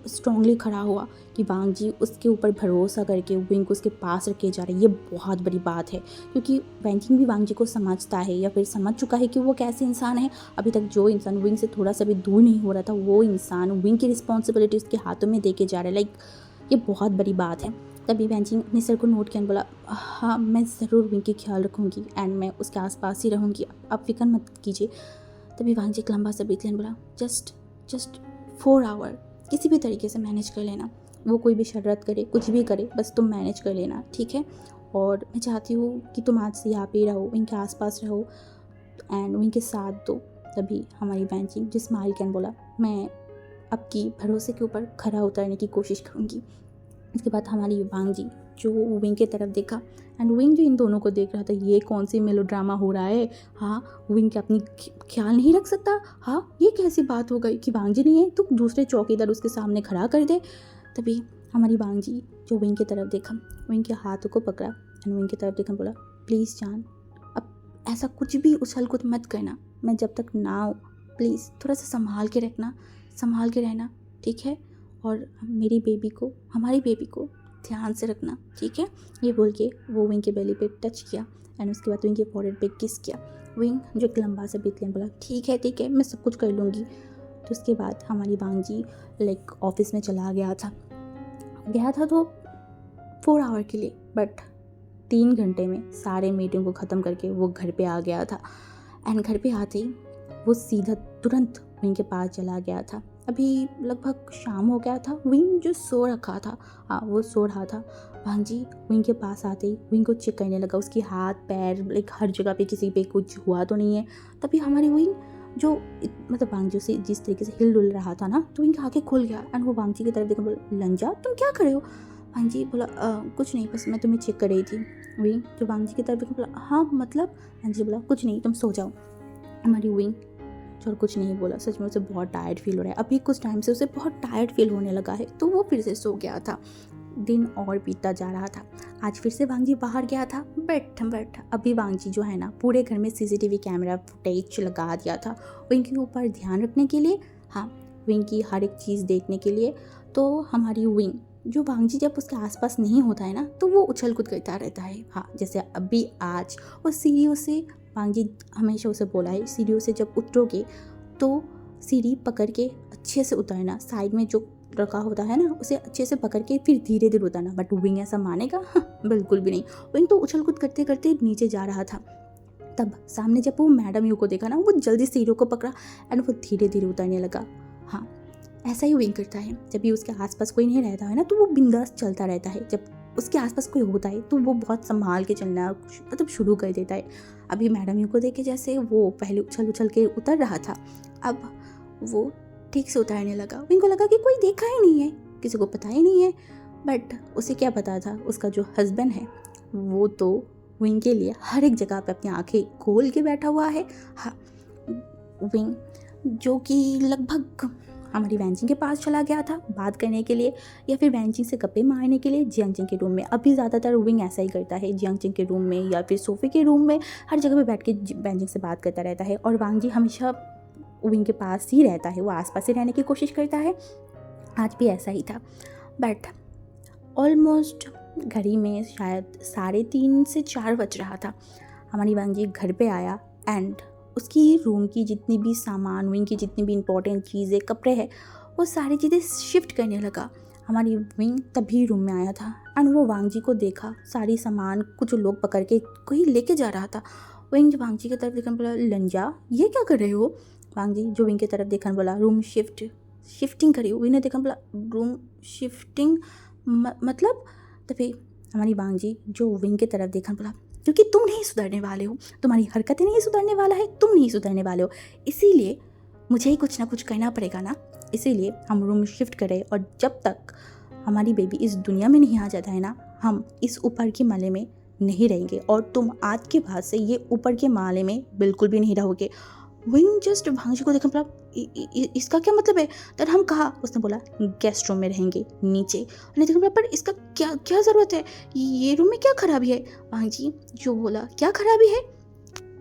स्ट्रांगली खड़ा हुआ कि वांगजी उसके ऊपर भरोसा करके विंग को उसके पास रखे जा रहे हैं। ये बहुत बड़ी बात है, क्योंकि वैनचिंग भी वांगजी को समझता है या फिर समझ चुका है कि वो कैसे इंसान है। अभी तक जो इंसान विंग से थोड़ा सा भी दूर नहीं हो रहा था, वो इंसान विंग की रिस्पॉन्सिबिलिटी उसके हाथों में दे के जा रहा है। ये बहुत बड़ी बात है। तभी वैनचिंग अपने सर को नोट किया, बोला, हाँ मैं ज़रूर विंग की ख्याल रखूँगी एंड मैं उसके आसपास ही रहूँगी, आप फिक्र मत कीजिए। तभी वांगजी एक लंबा सा ब्रीथ लेन, बोला, जस्ट 4 आवर किसी भी तरीके से मैनेज कर लेना। वो कोई भी शर्त करे, कुछ भी करे, बस तुम मैनेज कर लेना, ठीक है? और मैं चाहती हूँ कि तुम आज से यहाँ पे रहो, इनके आसपास रहो एंड इनके साथ दो। तभी हमारी वैनचिंग जो स्माइल कैन बोला, मैं आपकी भरोसे के ऊपर खरा उतरने की कोशिश करूँगी। इसके बाद हमारी वांगजी जो विंग की तरफ देखा एंड विंग जो इन दोनों को देख रहा था, ये कौन सी मेलोड्रामा हो रहा है। हाँ, विंग के अपनी ख्याल नहीं रख सकता। हाँ, ये कैसी बात हो गई कि वांगजी नहीं है तो दूसरे चौकीदार उसके सामने खड़ा कर दे। तभी हमारी वांगजी जो विंग की तरफ देखा, विंग के हाथों को पकड़ा एंड विंग की तरफ देखा, बोला, प्लीज़ जान, अब ऐसा कुछ भी उछल कूद मत करना। मैं जब तक ना आऊँ प्लीज़ थोड़ा सा संभाल के रखना, संभाल के रहना, ठीक है? और मेरी बेबी को, हमारी बेबी को ध्यान से रखना, ठीक है? ये बोल के वो विंग के बेली पे टच किया एंड उसके बाद विंग के फॉरहेड पे किस किया। विंग जो एक लंबा सा ब्रीथ लेन, बोला, ठीक है मैं सब कुछ कर लूँगी। तो उसके बाद हमारी वांगजी ऑफिस में चला गया था तो 4 आवर के लिए, बट 3 घंटे में सारे मीटिंग को ख़त्म करके वो घर पे आ गया था। एंड घर पे आते ही वो सीधा तुरंत विंग के पास चला गया था। अभी लगभग शाम हो गया था। विंग जो सो रखा था, हाँ वो सो रहा था। भांग जी विंग के पास आते ही विंग को चेक करने लगा, उसकी हाथ पैर लाइक हर जगह पे किसी पे कुछ हुआ तो नहीं है। तभी हमारी विंग जो मतलब भांग जी से जिस तरीके से हिल डुल रहा था ना, तो विंग आँखें खुल गया एंड वो भांग जी की तरफ देखकर बोला, लंजा तुम क्या कर रहे हो? भांग जी बोला कुछ नहीं, बस मैं तुम्हें चेक कर रही थी। विंग जो भांग जी की तरफ देखकर बोला, हाँ मतलब? भांग जी बोला, कुछ नहीं, तुम सो जाओ। हमारी विंग और कुछ नहीं बोला। सच में उसे बहुत टायर्ड फील हो रहा है, अभी कुछ टाइम से उसे बहुत टायर्ड फील होने लगा है, तो वो फिर से सो गया था। दिन और बीतता जा रहा था। आज फिर से वांग जी बाहर गया था। बैठ अभी वांग जी जो है ना, पूरे घर में सीसीटीवी कैमरा फुटेज लगा दिया था विंग के ऊपर ध्यान रखने के लिए, हाँ विंग की हर एक चीज़ देखने के लिए। तो हमारी विंग जो वांग जी जब उसके आसपास नहीं होता है ना, तो वो उछल कूद करता रहता है। हाँ जैसे अभी आज वो सीढ़ियों से, वांग जी हमेशा उसे बोला है, सीढ़ियों से जब उतरोगे तो सीढ़ी पकड़ के अच्छे से उतरना, साइड में जो रखा होता है ना उसे अच्छे से पकड़ के फिर धीरे धीरे उतरना। बट विंग ऐसा मानेगा? बिल्कुल भी नहीं। विंग तो उछल कूद करते करते नीचे जा रहा था। तब सामने जब वो मैडम यू को देखा ना, वो जल्दी सीढ़ियों को पकड़ा एंड वो धीरे धीरे उतरने लगा। हाँ ऐसा ही विंग करता है, जब भी उसके आसपास कोई नहीं रहता है ना, तो वो बिंदास चलता रहता है। जब उसके आसपास कोई होता है तो वो बहुत संभाल के चलना मतलब शुरू कर देता है। अभी मैडम यू को देखे जैसे वो पहले उछल उछल के उतर रहा था, अब वो ठीक से उतरने लगा। विंग को लगा कि कोई देखा ही नहीं है, किसी को पता ही नहीं है। बट उसे क्या पता था, उसका जो हस्बैंड है वो तो विंग के लिए हर एक जगह पे अपनी आंखें खोल के बैठा हुआ है। हाँ विंग जो कि लगभग हमारी वैंजिंग के पास चला गया था बात करने के लिए, या फिर वैंजिंग से गप्पे मारने के लिए जियांगजिंग के रूम में। अभी ज़्यादातर विंग ऐसा ही करता है, जियांगजिंग के रूम में या फिर सोफे के रूम में हर जगह पे बैठ के वैंजिंग से बात करता रहता है। और वांग जी हमेशा विंग के पास ही रहता है, वो आसपास ही रहने की कोशिश करता है। आज भी ऐसा ही था। बट ऑलमोस्ट घड़ी में शायद 3:30 से 4 बज रहा था। हमारी वांग जी घर पे आया एंड उसकी रूम की जितनी भी सामान, विंग की जितनी भी इंपॉर्टेंट चीज़ें, कपड़े हैं, वो सारी चीज़ें शिफ्ट करने लगा। हमारी विंग तभी रूम में आया था एंड वो वांग जी को देखा, सारी सामान कुछ लोग पकड़ के कोई लेके जा रहा था। विंग जो वांग जी की तरफ देखकर बोला, लंजा ये क्या कर रहे हो? वांग जी जो विंग की तरफ देखकर बोला, रूम शिफ्टिंग करी। विंग ने देखा बोला, रूम शिफ्टिंग मतलब? तभी हमारी वांग जी जो विंग की तरफ देखकर बोला, क्योंकि तुम नहीं सुधरने वाले हो, तुम्हारी हरकतें नहीं सुधरने वाला है, तुम नहीं सुधरने वाले हो, इसीलिए मुझे ही कुछ ना कुछ करना पड़ेगा ना। इसीलिए हम रूम शिफ्ट करें और जब तक हमारी बेबी इस दुनिया में नहीं आ जाता है ना, हम इस ऊपर के माले में नहीं रहेंगे और तुम आज के बाद से ये ऊपर के माले में बिल्कुल भी नहीं रहोगे। विंग जस्ट वांग जी को देखा बोला, इसका क्या मतलब है? तर हम कहा, उसने बोला गेस्ट रूम में रहेंगे नीचे। और देखा बोला, पर इसका क्या क्या ज़रूरत है, ये रूम में क्या खराबी है? वांग जी जो बोला, क्या खराबी है?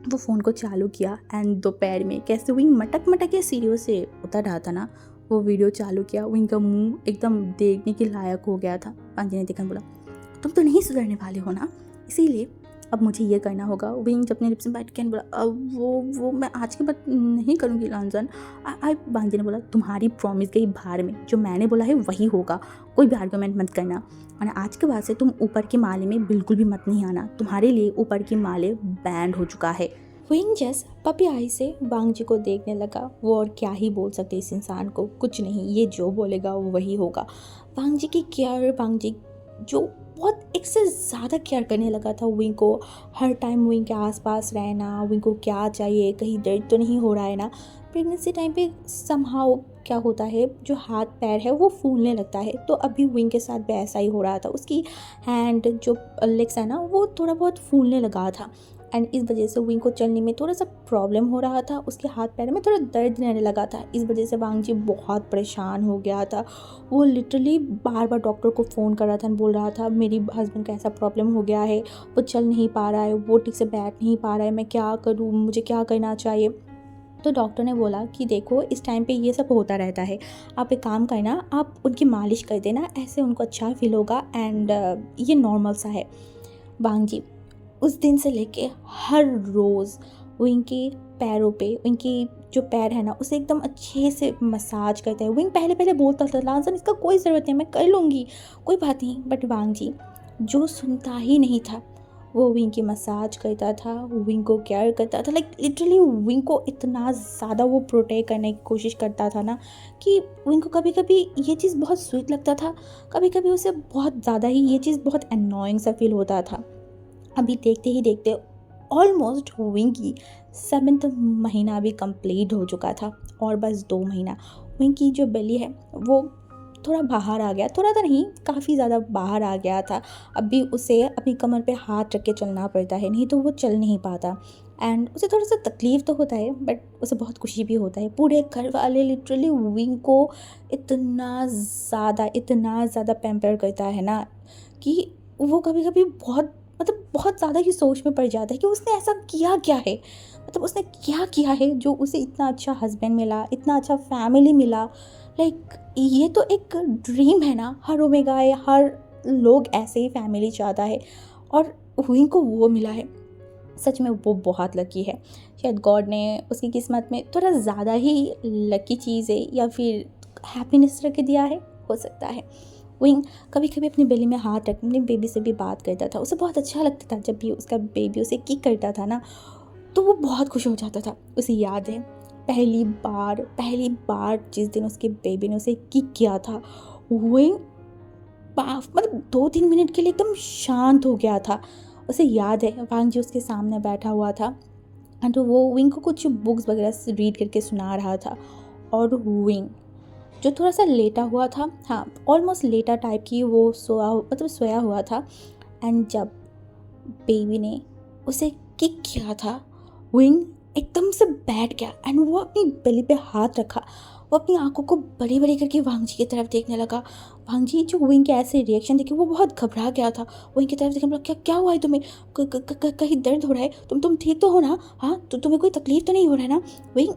वो फ़ोन को चालू किया एंड दोपहर में कैसे विंग मटक मटक के सीढ़ियों से उतर रहा था ना, वो वीडियो चालू किया। विंग का मुंह एकदम देखने के लायक हो गया था। वांग जी ने देखा बोला, तुम तो नहीं सुधरने वाले हो ना, इसीलिए अब मुझे ये करना होगा। विंग जब अपने लिप्स में बैठ के बोला, अब वो मैं आज के बाद नहीं करूँगी लॉन्जन। वांग जी ने बोला, तुम्हारी प्रॉमिस गई बाहर में, जो मैंने बोला है वही होगा, कोई भी आर्गूमेंट मत करना। और आज के बाद से तुम ऊपर के माले में बिल्कुल भी मत नहीं आना, तुम्हारे लिए ऊपर के माले बैंड हो चुका है। विंग जस पपी आई से वांग जी को देखने लगा। वो और क्या ही बोल सकते इस इंसान को, कुछ नहीं, ये जो बोलेगा वही होगा। वांग जी की केयर, वांग जी जो बहुत एक से ज़्यादा केयर करने लगा था विंग को, हर टाइम विंग के आसपास रहना, विंग को क्या चाहिए, कहीं दर्द तो नहीं हो रहा है ना। प्रेगनेंसी टाइम पे समहाउ क्या होता है, जो हाथ पैर है वो फूलने लगता है, तो अभी विंग के साथ भी ऐसा ही हो रहा था। उसकी हैंड जो लेग्स है ना, वो थोड़ा बहुत फूलने लगा था एंड इस वजह से विंग को चलने में थोड़ा सा प्रॉब्लम हो रहा था, उसके हाथ पैर में थोड़ा दर्द रहने लगा था। इस वजह से वांग जी बहुत परेशान हो गया था। वो लिटरली बार बार डॉक्टर को फ़ोन कर रहा था, बोल रहा था मेरी हस्बैंड का ऐसा प्रॉब्लम हो गया है, वो चल नहीं पा रहा है, वो ठीक से बैठ नहीं पा रहा है, मैं क्या करूँ, मुझे क्या करना चाहिए। तो डॉक्टर ने बोला कि देखो इस टाइम पे ये सब होता रहता है, आप एक काम करना, आप उनकी मालिश कर देना, ऐसे उनको अच्छा फील होगा एंड ये नॉर्मल सा है। वांग जी उस दिन से लेके हर रोज़ विंग के पैरों पे, उनकी जो पैर है ना उसे एकदम अच्छे से मसाज करते हैं। विंग पहले पहले बोलता था, लांसन इसका कोई ज़रूरत नहीं, मैं कर लूँगी, कोई बात नहीं। बट वांग जी जो सुनता ही नहीं था, वो विंग की मसाज करता था, विंग को केयर करता था, लाइक लिटरली विंग को इतना ज़्यादा वो प्रोटेक्ट करने की कोशिश करता था ना कि विंग को कभी कभी ये चीज़ बहुत स्वीट लगता था, कभी कभी उसे बहुत ज़्यादा ही ये चीज़ बहुत अननोइंग सा फील होता था। अभी देखते ही देखते ऑलमोस्ट विंग की 7th महीना भी कंप्लीट हो चुका था और बस 2 महीना। विंग की जो बेली है वो थोड़ा बाहर आ गया, थोड़ा तो नहीं काफ़ी ज़्यादा बाहर आ गया था। अभी उसे अपनी कमर पे हाथ रख के चलना पड़ता है, नहीं तो वो चल नहीं पाता। एंड उसे थोड़ा सा तकलीफ़ तो होता है बट उसे बहुत खुशी भी होता है। पूरे घर वाले लिटरली विंग को इतना ज़्यादा पैम्पर करता है ना कि वो कभी कभी बहुत मतलब बहुत ज़्यादा ही सोच में पड़ जाता है कि उसने ऐसा किया क्या है, मतलब उसने क्या किया है जो उसे इतना अच्छा हस्बैंड मिला, इतना अच्छा फैमिली मिला। लाइक ये तो एक ड्रीम है ना, हर ओमेगा या हर लोग ऐसे ही फैमिली चाहता है और हुई को वो मिला है। सच में वो बहुत लकी है। शायद गॉड ने उसकी किस्मत में थोड़ा ज़्यादा ही लकी चीज़ है या फिर हैप्पीनेस रख दिया है, हो सकता है। विंग कभी कभी अपनी बेली में हाथ रख अपनी बेबी से भी बात करता था। उसे बहुत अच्छा लगता था जब भी उसका बेबी उसे किक करता था ना, तो वो बहुत खुश हो जाता था। उसे याद है पहली बार जिस दिन उसके बेबी ने उसे किक किया था, विंग मतलब 2-3 मिनट के लिए एकदम शांत हो गया था। उसे याद है वांग जी उसके सामने बैठा हुआ था तो वो विंग को कुछ बुक्स वगैरह रीड करके सुना रहा था और विंग जो थोड़ा सा लेटा हुआ था, हाँ ऑलमोस्ट लेटा टाइप की, वो सोया हुआ था। एंड जब बेबी ने उसे किक किया था, विंग एकदम से बैठ गया एंड वो अपनी बेली पे हाथ रखा। वो अपनी आंखों को बड़ी बड़ी करके वांग जी की तरफ देखने लगा। वांग जी जो विंग के ऐसे रिएक्शन देखे वो बहुत घबरा गया था। विंग की तरफ देखने लगा, क्या क्या हुआ है तुम्हें, कहीं दर्द हो रहा है, तुम ठीक तो हो ना, हाँ तो तुम्हें कोई तकलीफ तो नहीं हो रहा है ना। विंग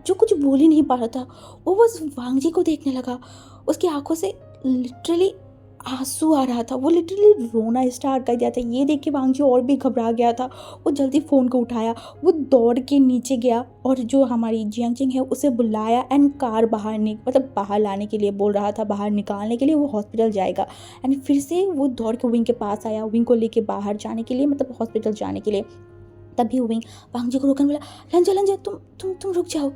जो कुछ बोल ही नहीं पा रहा था, वो बस वांग जी को देखने लगा। उसकी आंखों से लिटरली आंसू आ रहा था, वो लिटरली रोना स्टार्ट कर दिया था। ये देख के वांग जी और भी घबरा गया था। वो जल्दी फ़ोन को उठाया, वो दौड़ के नीचे गया और जो हमारी जियांग चिंग है उसे बुलाया एंड कार बाहर लाने के लिए बोल रहा था, बाहर निकालने के लिए, वो हॉस्पिटल जाएगा। एंड फिर से वो दौड़ के विंग के पास आया, विंग को लेके बाहर जाने के लिए, मतलब हॉस्पिटल जाने के लिए। तभी विंग वांग जी को रोकने बोला, लंजा तुम रुक जाओ,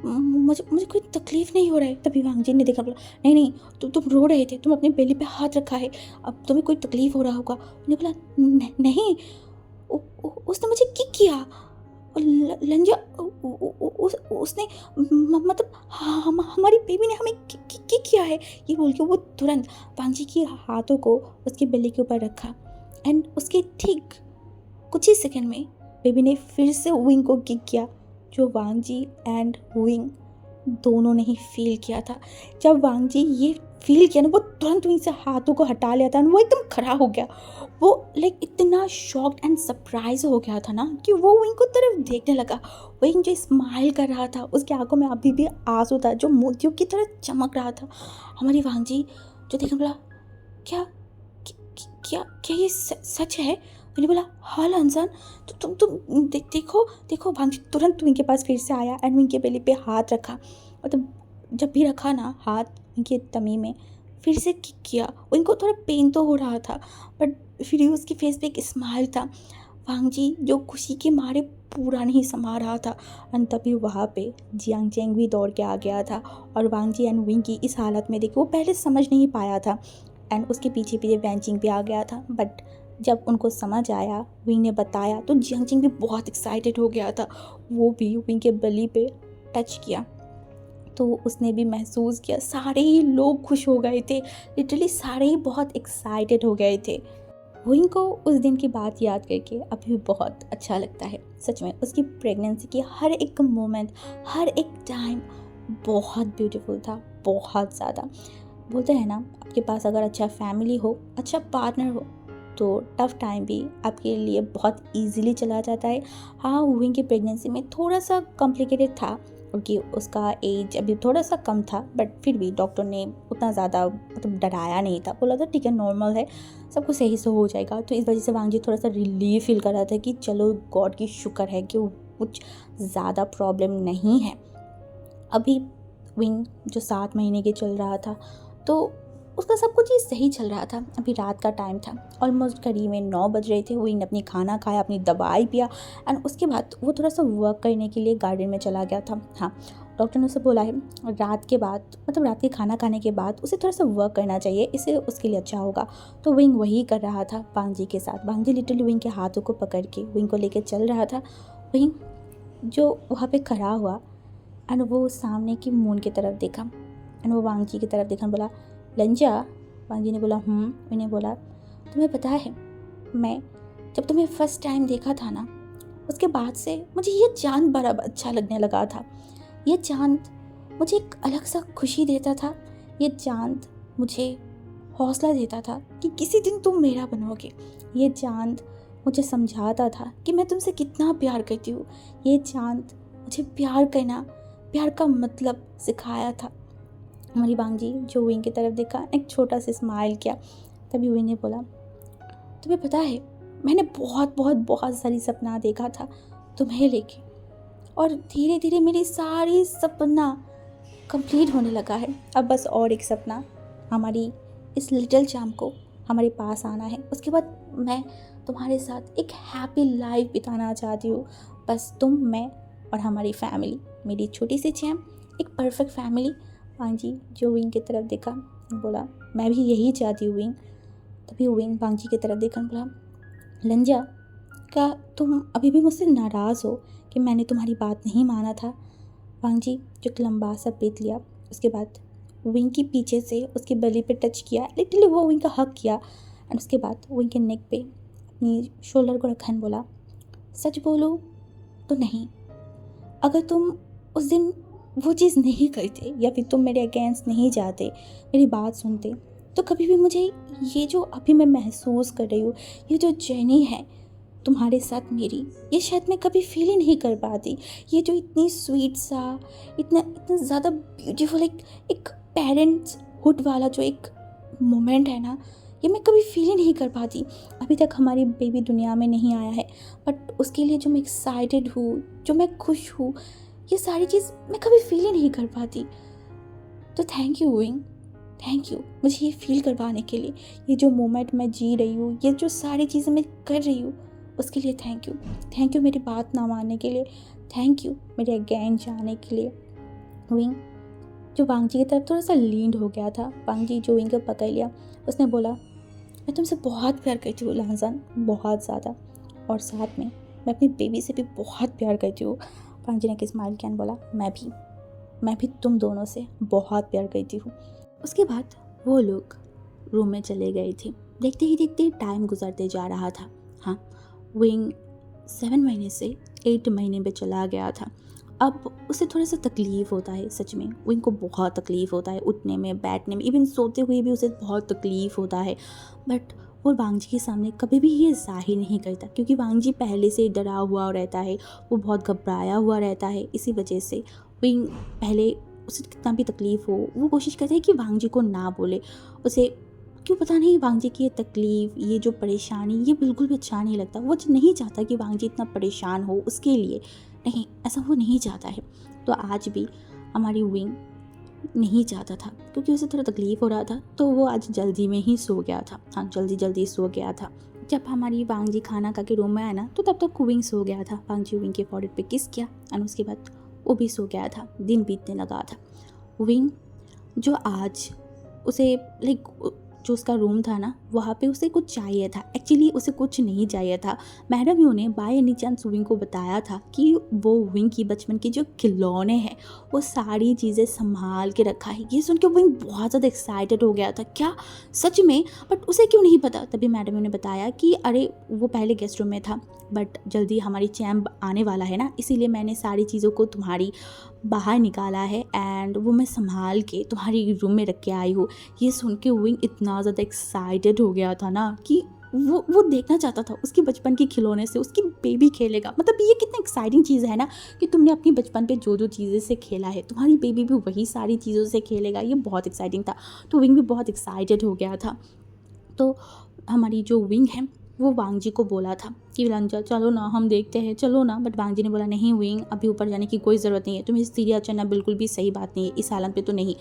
मुझे कोई तकलीफ़ नहीं हो रहा है। तभी वांग जी ने देखा, बोला नहीं नहीं, तुम रो रहे थे, तुम अपने बेली पे हाथ रखा है, अब तुम्हें कोई तकलीफ़ हो रहा होगा। उन्हें बोला नहीं, उसने मुझे किक किया। लंजा उसने मतलब हमारी बेबी ने हमें किक किया है। ये बोल के वो तुरंत वांग जी की हाथों को उसकी बेली के ऊपर रखा एंड उसके ठीक कुछ ही सेकंड में बेबी ने फिर से विंग को किक किया, जो वांग जी एंड विंग दोनों ने ही फील किया था। जब वांग जी ये फील किया ना, वो तुरंत विंग से हाथों को हटा लिया था, वो एकदम खड़ा हो गया। वो लाइक इतना शॉक्ड एंड सरप्राइज हो गया था ना कि वो विंग को तरफ देखने लगा। विंग जो स्माइल कर रहा था, उसकी आंखों में अभी भी आंसू था जो मोतियों की तरह चमक रहा था। हमारी वांग जी जो देखने बोला, क्या क्या क्या ये सच है। मैंने बोला हाँ लंजन, तो तुम देखो वांग जी तुरंत विंग के पास फिर से आया एंड विंग के बेली पे हाथ रखा। मतलब जब भी रखा ना हाथ विंग के तमी में, फिर से किक किया। विंग को थोड़ा पेन तो हो रहा था बट फिर भी उसकी फेस पे एक स्माइल था। वांग जी जो खुशी के मारे पूरा नहीं समा रहा था। एंड तभी वहाँ पे जियांग चेंग भी दौड़ के आ गया था और वांग जी एंड विंग की इस हालत में देखी वो पहले समझ नहीं पाया था एंड उसके पीछे पीछे वैंचिंग भी आ गया था। बट जब उनको समझ आया, विंग ने बताया, तो जियांग भी बहुत एक्साइटेड हो गया था। वो भी विंग के बेली पे टच किया तो उसने भी महसूस किया। सारे ही लोग खुश हो गए थे, लिटरली सारे ही बहुत एक्साइटेड हो गए थे। विंग को उस दिन की बात याद करके अभी भी बहुत अच्छा लगता है। सच में उसकी प्रेगनेंसी की हर एक मोमेंट, हर एक टाइम बहुत ब्यूटीफुल था, बहुत ज़्यादा। बोलते हैं ना, आपके पास अगर अच्छा फैमिली हो, अच्छा पार्टनर हो, तो टफ़ टाइम भी आपके लिए बहुत इजीली चला जाता है। हाँ विंग की प्रेगनेंसी में थोड़ा सा कॉम्प्लिकेटेड था क्योंकि उसका एज अभी थोड़ा सा कम था, बट फिर भी डॉक्टर ने उतना ज़्यादा मतलब डराया नहीं था, बोला था ठीक है नॉर्मल है, सब कुछ सही से हो जाएगा। तो इस वजह से वांग जी थोड़ा सा रिलीफ फील कर रहा था कि चलो गॉड की शुक्र है कि कुछ ज़्यादा प्रॉब्लम नहीं है। अभी विंग जो 7 महीने के चल रहा था, तो उसका सब कुछ ही सही चल रहा था। अभी रात का टाइम था, ऑलमोस्ट करीब में 9 बज रहे थे। विंग ने अपनी खाना खाया, अपनी दवाई पिया एंड उसके बाद वो थोड़ा सा वर्क करने के लिए गार्डन में चला गया था। हाँ, डॉक्टर ने उसे बोला है रात के बाद, मतलब रात के खाना खाने के बाद उसे थोड़ा सा वर्क करना चाहिए, इससे उसके लिए अच्छा होगा। तो विंग वही कर रहा था बांग जी के साथ। बांग जी लिटरली विंग के हाथों को पकड़ के विंग को लेकर चल रहा था। विंग जो वहाँ पे खड़ा हुआ एंड वो सामने की मून की तरफ देखा एंड वो वांग जी की तरफ देखा, बोला लंजा। वांग जी ने बोला मैंने बोला तुम्हें पता है, मैं जब तुम्हें फर्स्ट टाइम देखा था ना, उसके बाद से मुझे ये चाँद बड़ा अच्छा लगने लगा था। ये चाँद मुझे एक अलग सा खुशी देता था। ये चाँद मुझे हौसला देता था कि किसी दिन तुम मेरा बनोगे। ये चाँद मुझे समझाता था कि मैं तुमसे कितना प्यार करती हूँ। ये चाँद मुझे प्यार करना, प्यार का मतलब सिखाया था। हमारी बांग जी जो विंग की तरफ देखा, एक छोटा सा स्माइल किया। तभी विंग ने बोला तुम्हें पता है, मैंने बहुत बहुत बहुत सारी सपना देखा था तुम्हें लेके, और धीरे धीरे मेरी सारी सपना कंप्लीट होने लगा है। अब बस और एक सपना, हमारी इस लिटिल चाम को हमारे पास आना है। उसके बाद मैं तुम्हारे साथ एक हैप्पी लाइफ बिताना चाहती हूँ। बस तुम, मैं और हमारी फैमिली, मेरी छोटी सी चैम, एक परफेक्ट फैमिली। वांग जी जो विंग की तरफ देखा, बोला मैं भी यही चाहती हूँ विंग। तभी विंग वांग जी की तरफ देखा, बोला लंजा, क्या तुम अभी भी मुझसे नाराज़ हो कि मैंने तुम्हारी बात नहीं माना था? वांग जी जो एक लंबा सा ब्रीथ लिया, उसके बाद विंग के पीछे से उसके बेली पे टच किया, लिटरली वो विंग का हक किया एंड उसके बाद विंग के नेक पे अपनी शोल्डर को रखा एंड बोला सच बोलो तो नहीं, अगर तुम उस दिन वो चीज़ नहीं करते या फिर तुम मेरे अगेंस्ट नहीं जाते, मेरी बात सुनते, तो कभी भी मुझे ये जो अभी मैं महसूस कर रही हूँ, ये जो जर्नी है तुम्हारे साथ मेरी, ये शायद मैं कभी फील ही नहीं कर पाती। ये जो इतनी स्वीट सा, इतना इतना ज़्यादा ब्यूटीफुल एक पेरेंट्स हुड वाला जो एक मोमेंट है ना, ये मैं कभी फील ही नहीं कर पाती। अभी तक हमारी बेबी दुनिया में नहीं आया है, बट उसके लिए जो मैं एक्साइटेड हूँ, जो मैं खुश हूँ, ये सारी चीज़ मैं कभी फील ही नहीं कर पाती। तो thank you wing, thank you मुझे ये फील करवाने के लिए। ये जो मोमेंट मैं जी रही हूँ, ये जो सारी चीज़ें मैं कर रही हूँ, उसके लिए थैंक यू। थैंक यू मेरी बात ना मानने के लिए, थैंक यू मेरे अगेन जाने के लिए। विंग जो वांग जी की तरफ थोड़ा सा लीड हो गया था, वांग जी जो विंग को पकड़ लिया, उसने बोला मैं तुमसे बहुत प्यार करती हूँ लांजान, बहुत ज़्यादा, और साथ में मैं अपनी बेबी से भी बहुत प्यार करती हूँ। वांग जी ने एक स्माइल किया, बोला मैं भी तुम दोनों से बहुत प्यार करती हूँ। उसके बाद वो लोग रूम में चले गए थे। देखते ही देखते टाइम गुजरते जा रहा था। हाँ, विंग 7 महीने से 8 महीने में चला गया था। अब उसे थोड़ा सा तकलीफ़ होता है, सच में विंग को बहुत तकलीफ़ होता है, उठने में, बैठने में, इवन सोते हुए भी उसे बहुत तकलीफ़ होता है। बट वो वांग जी के सामने कभी भी ये ज़ाहिर नहीं करता, क्योंकि वांग जी पहले से डरा हुआ रहता है, वो बहुत घबराया हुआ रहता है। इसी वजह से विंग पहले उसे कितना भी तकलीफ़ हो, वो कोशिश करता है कि वांग जी को ना बोले। उसे क्यों पता नहीं, वांग जी की ये तकलीफ़, ये जो परेशानी, ये बिल्कुल भी अच्छा नहीं लगता। वो नहीं चाहता कि वांग जी इतना परेशान हो उसके लिए, नहीं, ऐसा वो नहीं चाहता है। तो आज भी हमारी विंग नहीं चाहता था, क्योंकि उसे थोड़ा तकलीफ़ हो रहा था, तो वो आज जल्दी में ही सो गया था। हाँ, जल्दी सो गया था। जब हमारी वांग जी खाना खा के रूम में आया ना, तो तब तक विंग सो गया था। वांग जी विंग के फॉरहेड पे किस किया और उसके बाद वो भी सो गया था। दिन बीतने लगा था। विंग जो आज उसे जो उसका रूम था ना, वहाँ पे उसे कुछ चाहिए था। एक्चुअली उसे कुछ नहीं चाहिए था। मैडम यू ने बाय एनी चांस विंग को बताया था कि वो विंग की बचपन के जो खिलौने हैं, वो सारी चीज़ें संभाल के रखा है। ये सुन के विंग बहुत ज़्यादा एक्साइटेड हो गया था। क्या सच में? बट उसे क्यों नहीं पता? तभी मैडम ने बताया कि अरे वो पहले गेस्ट रूम में था, बट जल्दी हमारी चैम्प आने वाला है ना, इसीलिए मैंने सारी चीज़ों को तुम्हारी बाहर निकाला है एंड वो मैं संभाल के तुम्हारी रूम में रख के आई हूँ। ये सुन के विंग इतना ज़्यादा एक्साइटेड हो गया था ना कि वो देखना चाहता था उसके बचपन के खिलौने से उसकी बेबी खेलेगा। मतलब ये कितना एक्साइटिंग चीज़ है ना कि तुमने अपनी बचपन पे जो चीज़ें से खेला है, तुम्हारी बेबी भी वही सारी चीज़ों से खेलेगा। ये बहुत एक्साइटिंग था। तो विंग भी बहुत एक्साइटेड हो गया था। तो हमारी जो विंग है वो वांग जी को बोला था कि लंजा चलो ना, हम देखते हैं, चलो ना। बट वांग जी ने बोला नहीं विंग, अभी ऊपर जाने की कोई ज़रूरत नहीं है, तुम्हें सीढ़ियाँ चढ़ना बिल्कुल भी सही बात नहीं है, इस हालत पे तो नहीं,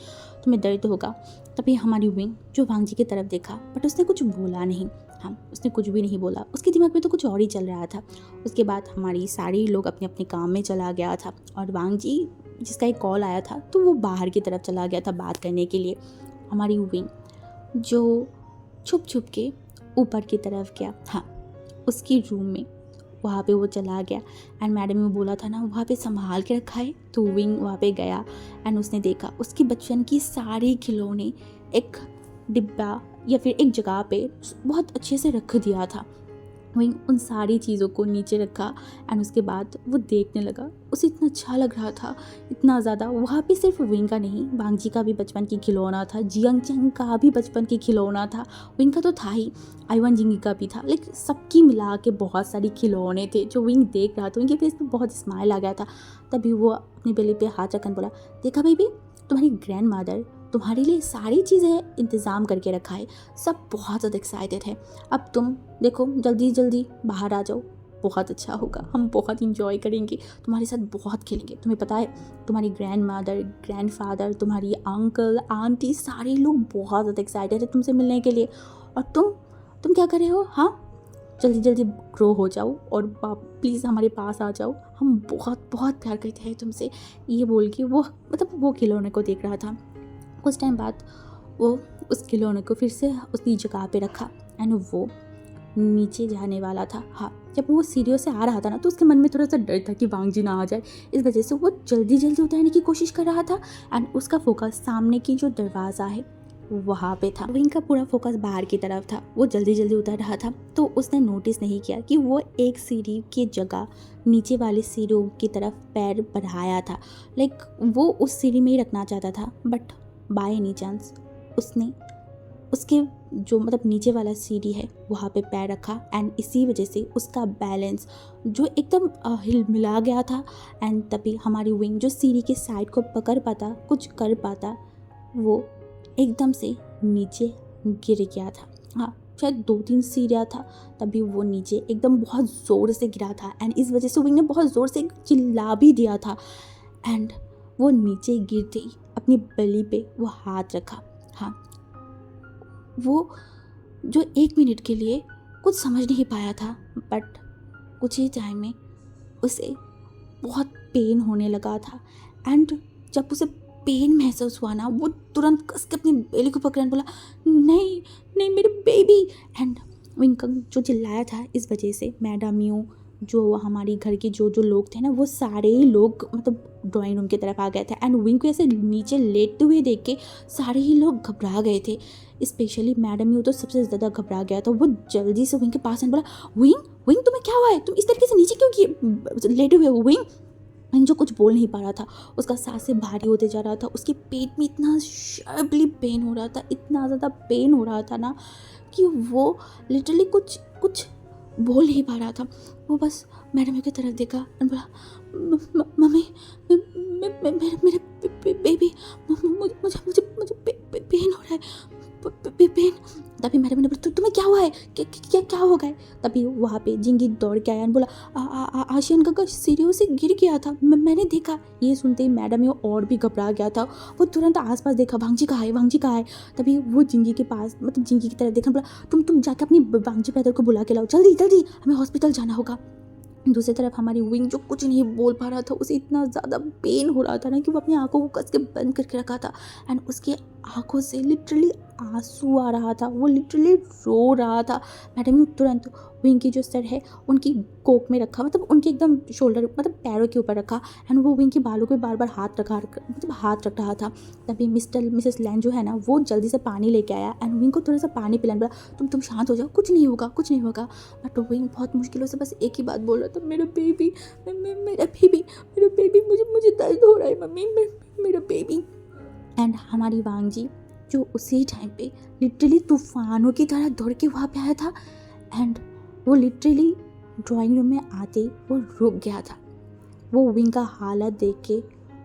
तुम्हें दर्द होगा। तभी हमारी विंग जो वांग जी की तरफ देखा, बट उसने कुछ बोला नहीं। हाँ, उसने कुछ भी नहीं बोला, उसके दिमाग में तो कुछ और ही चल रहा था। उसके बाद हमारी सारे लोग अपने अपने काम में चला गया था, और वांग जी जिसका एक कॉल आया था तो वो बाहर की तरफ चला गया था बात करने के लिए। हमारी विंग जो छुप छुप के ऊपर की तरफ गया, हाँ उसकी रूम में, वहाँ पे वो चला गया। एंड मैडम ने बोला था ना वहाँ पे संभाल के रखा है, तो विंग वहाँ पे गया एंड उसने देखा उसकी बचपन की सारी खिलौने एक डिब्बा या फिर एक जगह पे बहुत अच्छे से रख दिया था। विंग उन सारी चीज़ों को नीचे रखा एंड उसके बाद वो देखने लगा। उसे इतना अच्छा लग रहा था, इतना ज़्यादा। वहाँ पे सिर्फ विंग का नहीं, वांग जी का भी बचपन की खिलौना था, जियांग चंग का भी बचपन की खिलौना था, विंग का तो था ही, आईवान जिंगी का भी था, लेकिन सबकी मिला के बहुत सारी खिलौने थे जो विंग देख रहा था। उनके फेस पे बहुत स्माइल आ गया था। तभी वो अपने बेली पे हाथ रखकर बोला, देखा बेबी, तुम्हारी ग्रैंड मदर तुम्हारे लिए सारी चीज़ें इंतज़ाम करके रखा है, सब बहुत ज़्यादा एक्साइटेड है। अब तुम देखो जल्दी जल्दी बाहर आ जाओ, बहुत अच्छा होगा, हम बहुत इंजॉय करेंगे, तुम्हारे साथ बहुत खेलेंगे। तुम्हें पता है तुम्हारी ग्रैंड मदर, ग्रैंड फादर, तुम्हारी अंकल आंटी सारे लोग बहुत ज़्यादा एक्साइटेड है तुमसे मिलने के लिए। और तुम क्या कर रहे हो? हाँ, जल्दी जल्दी ग्रो हो जाओ और प्लीज़ हमारे पास आ जाओ, हम बहुत बहुत प्यार करते हैं तुमसे। ये बोल के वो खिलौने को देख रहा था। कुछ टाइम बाद वो उस खिलौने को फिर से उसकी जगह पे रखा एंड वो नीचे जाने वाला था। हाँ, जब वो सीढ़ियों से आ रहा था ना तो उसके मन में थोड़ा सा डर था कि वांग जी ना आ जाए, इस वजह से वो जल्दी जल्दी उतरने की कोशिश कर रहा था। एंड उसका फोकस सामने की जो दरवाज़ा है वहाँ पे था, विंग का पूरा फोकस बाहर की तरफ था। वो जल्दी जल्दी उतर रहा था तो उसने नोटिस नहीं किया कि वो एक सीढ़ी की जगह नीचे वाली सीढ़ियों की तरफ पैर बढ़ाया था। लाइक वो उस सीढ़ी में ही रखना चाहता था, बट बाय एनी चांस उसने उसके जो नीचे वाला सीढ़ी है वहाँ पे पैर रखा एंड इसी वजह से उसका बैलेंस जो एकदम हिल मिला गया था। एंड तभी हमारी विंग जो सीढ़ी के साइड को पकड़ पाता, कुछ कर पाता, वो एकदम से नीचे गिर गया था। हाँ, शायद 2-3 सीढ़ियाँ था, तभी वो नीचे एकदम बहुत ज़ोर से गिरा था एंड इस वजह से विंग ने बहुत ज़ोर से चिल्ला भी दिया था। एंड वो नीचे गिरते ही अपनी बेली पे वो हाथ रखा। हाँ, वो जो 1 मिनट के लिए कुछ समझ नहीं पाया था, बट कुछ ही टाइम में उसे बहुत पेन होने लगा था। एंड जब उसे पेन महसूस हुआ ना, वो तुरंत कस के अपनी बेली को पकड़ा बोला, नहीं नहीं मेरे बेबी। एंड विंग जो चिल्लाया था, इस वजह से मैडम यू जो हमारी घर के जो लोग थे ना, वो सारे ही लोग ड्राइंग रूम की तरफ आ गए थे। एंड विंग को ऐसे नीचे लेटते हुए देख के सारे ही लोग घबरा गए थे। स्पेशली मैडम यू तो सबसे ज़्यादा घबरा गया था। वो जल्दी से विंग के पास बोला, विंग विंग तुम्हें क्या हुआ है? तुम इस तरीके से नीचे क्यों लेटे हुए हो? विंग जो कुछ बोल नहीं पा रहा था, उसका सांसें भारी होते जा रहा था, उसके पेट में इतना शार्पली पेन हो रहा था, इतना ज़्यादा पेन हो रहा था ना कि वो लिटरली कुछ बोल नहीं पा रहा था। वो बस मैडम की तरफ देखा और बोला, मम्मी मेरे बेबी, मुझे पेन हो रहा है, पेन। तभी मैडम ने बोला, तुम्हें क्या हुआ है? क्या हो गया? तभी वहाँ पे जिंगी दौड़ के आया और बोला, आशियान काका सीढ़ियों से गिर गया था, मैंने देखा। ये सुनते ही मैडम ये और भी घबरा गया था। वो तुरंत आसपास देखा, वांग जी कहाँ है? तभी वो जिंगी के पास जिंगी की तरफ देखा, बोला, तुम जाकर अपनी वांग जी ब्रदर को बुला के लाओ, जल्दी हमें हॉस्पिटल जाना होगा। दूसरी तरफ हमारी विंग जो कुछ नहीं बोल पा रहा था, उसे इतना ज़्यादा पेन हो रहा था ना कि वो अपनी आंखों को कस के बंद करके रखा था। एंड उसकी आंखों से लिटरली आंसू आ रहा था, वो लिटरली रो रहा था। मैडम ने तुरंत विंग की जो सर है उनकी कोक में रखा, उनके एकदम शोल्डर पैरों के ऊपर रखा। एंड वो विंग के बालों पे बार बार हाथ रख रहा था। तभी मिसेस लैन जो है ना, वो जल्दी से पानी लेके आया एंड विंग को थोड़ा सा पानी पिलाने बोला, तुम शांत हो जाओ, कुछ नहीं होगा। बट विंग बहुत मुश्किलों से बस एक ही बात बोल रहा था, मेरा बेबी, मुझे दर्द हो रहा है मम्मी, मेरा बेबी। एंड हमारी वांग जी जो उसी टाइम पे लिटरली तूफानों की तरह दौड़ के वहाँ पे आया था। एंड वो लिटरली ड्राइंग रूम में आते ही वो रुक गया था। वो विंग का हालत देख के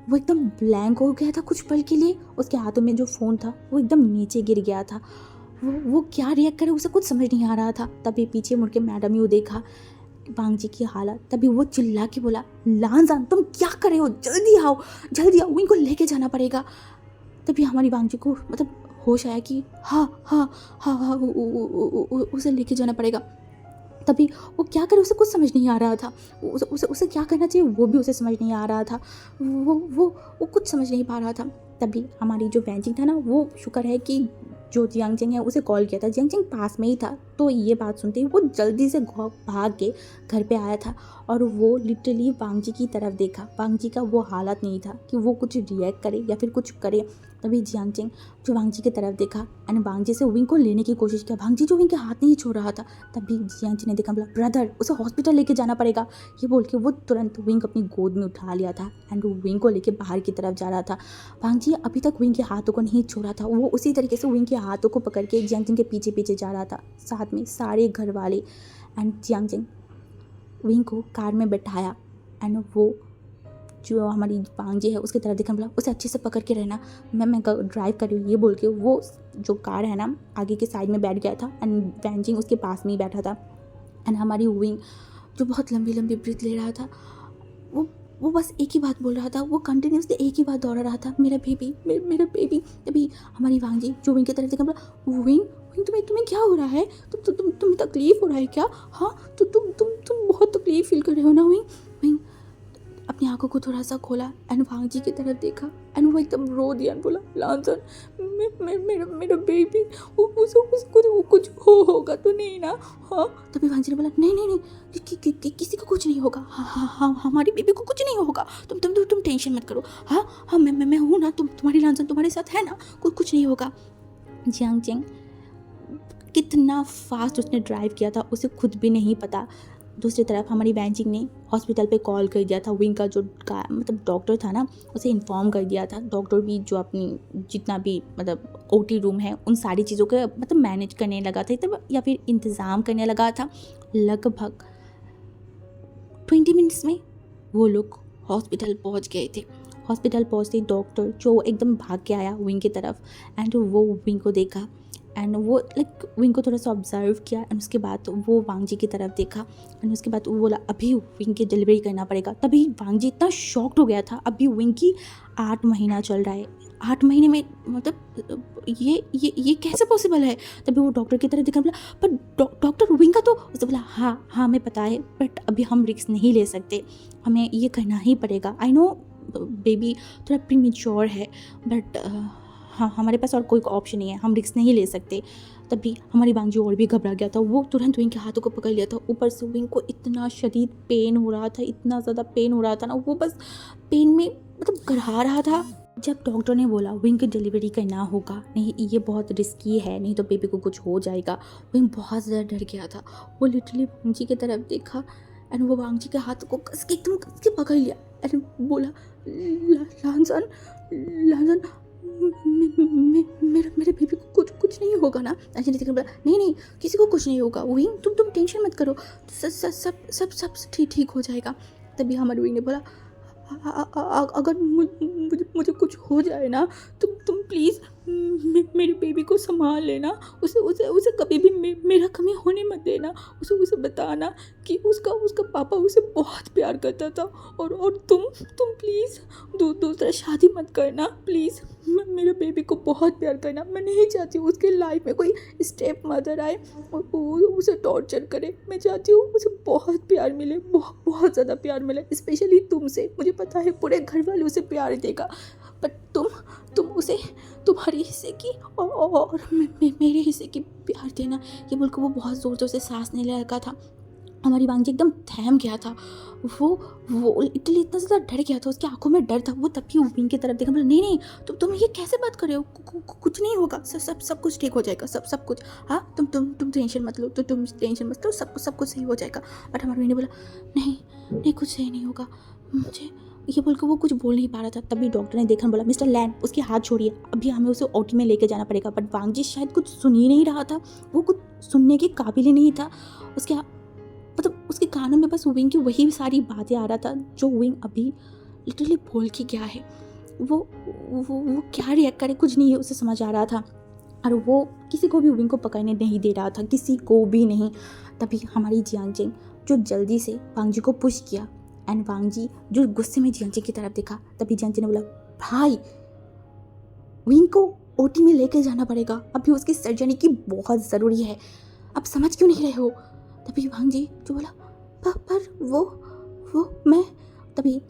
वो एकदम ब्लैंक हो गया था कुछ पल के लिए। उसके हाथों में जो फ़ोन था वो एकदम नीचे गिर गया था। वो क्या रिएक्ट करे उसे कुछ समझ नहीं आ रहा था। तभी पीछे मुड़ के मैडम यू देखा वांग जी की हालत। तभी वो चिल्ला के बोला, लांजान तुम क्या कर रहे हो, जल्दी आओ जल्दी आओ, इनको लेके जाना पड़ेगा। तभी हमारी वांग जी को मतलब होश आया कि हाँ हाँ हाँ हाँ उसे लेके जाना पड़ेगा। तभी वो क्या करे उसे कुछ समझ नहीं आ रहा था। उसे क्या करना चाहिए वो भी उसे समझ नहीं आ रहा था। वो कुछ समझ नहीं पा रहा था। तभी हमारी जो बेंचिंग था ना, वो शुक्र है कि जो जियांगजेंग है उसे कॉल किया था। जियांगजेंग पास में ही था, तो ये बात सुनते ही वो जल्दी से भाग के घर पे आया था और वो लिटरली वांग जी की तरफ देखा। वांग जी का वो हालत नहीं था कि वो कुछ रिएक्ट करे या फिर कुछ करे। तभी जियांगजेंग जो वांग जी की तरफ देखा एंड वांग जी से विंग को लेने की कोशिश किया। वांग जी जो विंग के हाथ नहीं छोड़ रहा था। तभी जियांगजेंग ने देखा, बोला ब्रदर उसे हॉस्पिटल लेके जाना पड़ेगा। ये बोल के वो तुरंत विंग अपनी गोद में उठा लिया था एंड वो विंग को लेके बाहर की तरफ जा रहा था। वांग जी अभी तक विंग के हाथों को नहीं छोड़ा था। वो उसी तरीके से विंग के हाथों को पकड़ के जियांगजेंग के पीछे पीछे जा रहा था, साथ में सारे घर वाले। एंड जियांगजेंग विंग को कार में बैठाया एंड वो जो हमारी वांग जी है उसकी तरफ देखा, बोला उसे अच्छे से पकड़ के रहना, मैं ड्राइव कर रही हूँ। ये बोल के वो जो कार है ना आगे के साइड में बैठ गया था एंड वैंजिंग उसके पास में ही बैठा था। एंड हमारी विंग जो बहुत लंबी लंबी ब्रीथ ले रहा था, वो बस एक ही बात बोल रहा था। वो कंटिन्यूसली एक ही बात दोहरा रहा था, मेरा बेबी मेरा बेबी। तभी हमारी वांग जी जो विंग की तरफ देखा, बोला विंग तुम्हें क्या हो रहा है, तुम्हें तकलीफ हो रहा है क्या? हाँ तो तुम बहुत तकलीफ फील कर रहे हो ना विंग? विंग अपनी आंखों को थोड़ा सा खोला एंड वांग जी की तरफ देखा एंड वो एकदम रो दिया एंड बोला, लांसन मेरा बेबी, उसे कुछ होगा तो नहीं ना? हाँ। तभी वांग जी ने बोला, नहीं किसी को कुछ नहीं होगा। हाँ हमारी बेबी को कुछ नहीं होगा, तुम टेंशन मत करो। हाँ मैं हूँ ना, तुम्हारी लांसन तुम्हारे साथ है ना, कुछ नहीं होगा। जियांगजेंग कितना फास्ट उसने ड्राइव किया था उसे खुद भी नहीं पता। दूसरी तरफ हमारी वैंजिंग ने हॉस्पिटल पे कॉल कर दिया था। विंग का जो मतलब डॉक्टर था ना उसे इन्फॉर्म कर दिया था। डॉक्टर भी जो अपनी जितना भी मतलब ओटी रूम है उन सारी चीज़ों के मतलब मैनेज करने लगा था तब, या फिर इंतज़ाम करने लगा था। लगभग 20 मिनट्स में वो लोग हॉस्पिटल पहुंच गए थे। हॉस्पिटल पहुंचते डॉक्टर जो एकदम भाग के आया विंग की तरफ एंड वो विंग को देखा एंड वो लाइक विंग को थोड़ा सा ऑब्जर्व किया एंड उसके बाद वो वांग जी की तरफ देखा एंड उसके बाद वो बोला अभी विंग की डिलीवरी करना पड़ेगा। तभी वांग जी इतना शॉक्ड हो गया था। अभी विंग की 8 महीना चल रहा है, 8 महीने में मतलब ये कैसे पॉसिबल है? तभी वो डॉक्टर की तरफ देखा, बोला पर डॉक्टर विंग का तो, उसने बोला हाँ हमें पता है बट अभी हम रिस्क नहीं ले सकते, हमें ये करना ही पड़ेगा। आई नो बेबी थोड़ा प्रीमेच्योर है बट हाँ हमारे पास और कोई ऑप्शन नहीं है, हम रिस्क नहीं ले सकते। तभी हमारी वांग जी और भी घबरा गया था। वो तुरंत विंग के हाथों को पकड़ लिया था। ऊपर से विंग को इतना शदीद पेन हो रहा था, इतना ज़्यादा पेन हो रहा था ना, वो बस पेन में मतलब गढ़ा रहा था। जब डॉक्टर ने बोला विंग की डिलीवरी करना होगा, नहीं ये बहुत रिस्की है, नहीं तो बेबी को कुछ हो जाएगा, विंग बहुत ज़्यादा डर गया था। वो लिटरली वांग जी की तरफ देखा एंड वो वांग जी के हाथ को एकदम कस के पकड़ लिया एंड बोला, लांसन मेरे बेबी को कुछ नहीं होगा ना? नहीं किसी को कुछ नहीं होगा विंग, तुम टेंशन मत करो, सब ठीक हो जाएगा। तभी हमारे विंग ने बोला, अगर मुझे कुछ हो जाए ना तुम प्लीज़ मेरे बेबी को संभाल लेना, उसे कभी भी मेरा कमी होने मत देना। उसे बताना कि उसका पापा उसे बहुत प्यार करता था और तुम प्लीज़ दूसरा शादी मत करना प्लीज़। मेरे बेबी को बहुत प्यार करना, मैं नहीं चाहती हूँ उसके लाइफ में कोई स्टेप मदर आए और उसे टॉर्चर करे। मैं चाहती हूँ उसे बहुत प्यार मिले, बहुत ज़्यादा प्यार मिले, स्पेशली तुमसे। मुझे पता है पूरे घर वाले उसे प्यार देगा बट तुम उसे तुम्हारे हिस्से की और मेरे हिस्से की प्यार देना। ये बोलकर वो बहुत ज़ोर ज़ोर से सांस लेने लगा था। हमारी वांग जी एकदम थम गया था। वो इटली इतना ज़्यादा डर गया था, उसकी आंखों में डर था। वो तभी विंग की तरफ देखा, बोला नहीं तुम ये कैसे बात कर रहे हो, कुछ नहीं होगा, सब कुछ ठीक हो जाएगा, सब कुछ। हाँ तुम टेंशन मत लो, तुम टेंशन मत लो, सब कुछ सही हो जाएगा। बट हमारी विंग ने बोला नहीं कुछ सही नहीं होगा मुझे, ये बोलकर वो कुछ बोल नहीं पा रहा था। तभी डॉक्टर ने देखा, बोला मिस्टर लैन उसके हाथ छोड़िए, अभी हमें उसे ओटी में लेके जाना पड़ेगा। बट वांग जी शायद कुछ सुन ही नहीं रहा था, वो कुछ सुनने के काबिल ही नहीं था। उसके मतलब उसके कानों में बस विंग की वही सारी बातें आ रहा था जो विंग अभी लिटरली बोल के गया है। वो क्या रिएक्ट करे कुछ नहीं उसे समझ आ रहा था। और वो किसी को भी विंग को पकड़ने नहीं दे रहा था, किसी को भी नहीं। तभी हमारी जियांगजिंग जो जल्दी से वांग जी को पुश किया एंड वांग जी जो गुस्से में जियांगजिंग की तरफ देखा, तभी जियांगजिंग ने बोला भाई विंग को ओटी में लेके जाना पड़ेगा, अभी उसकी सर्जरी की बहुत ज़रूरी है, आप समझ क्यों नहीं रहे हो। तभी वांग जी जो बोला पर वो मैं। तभी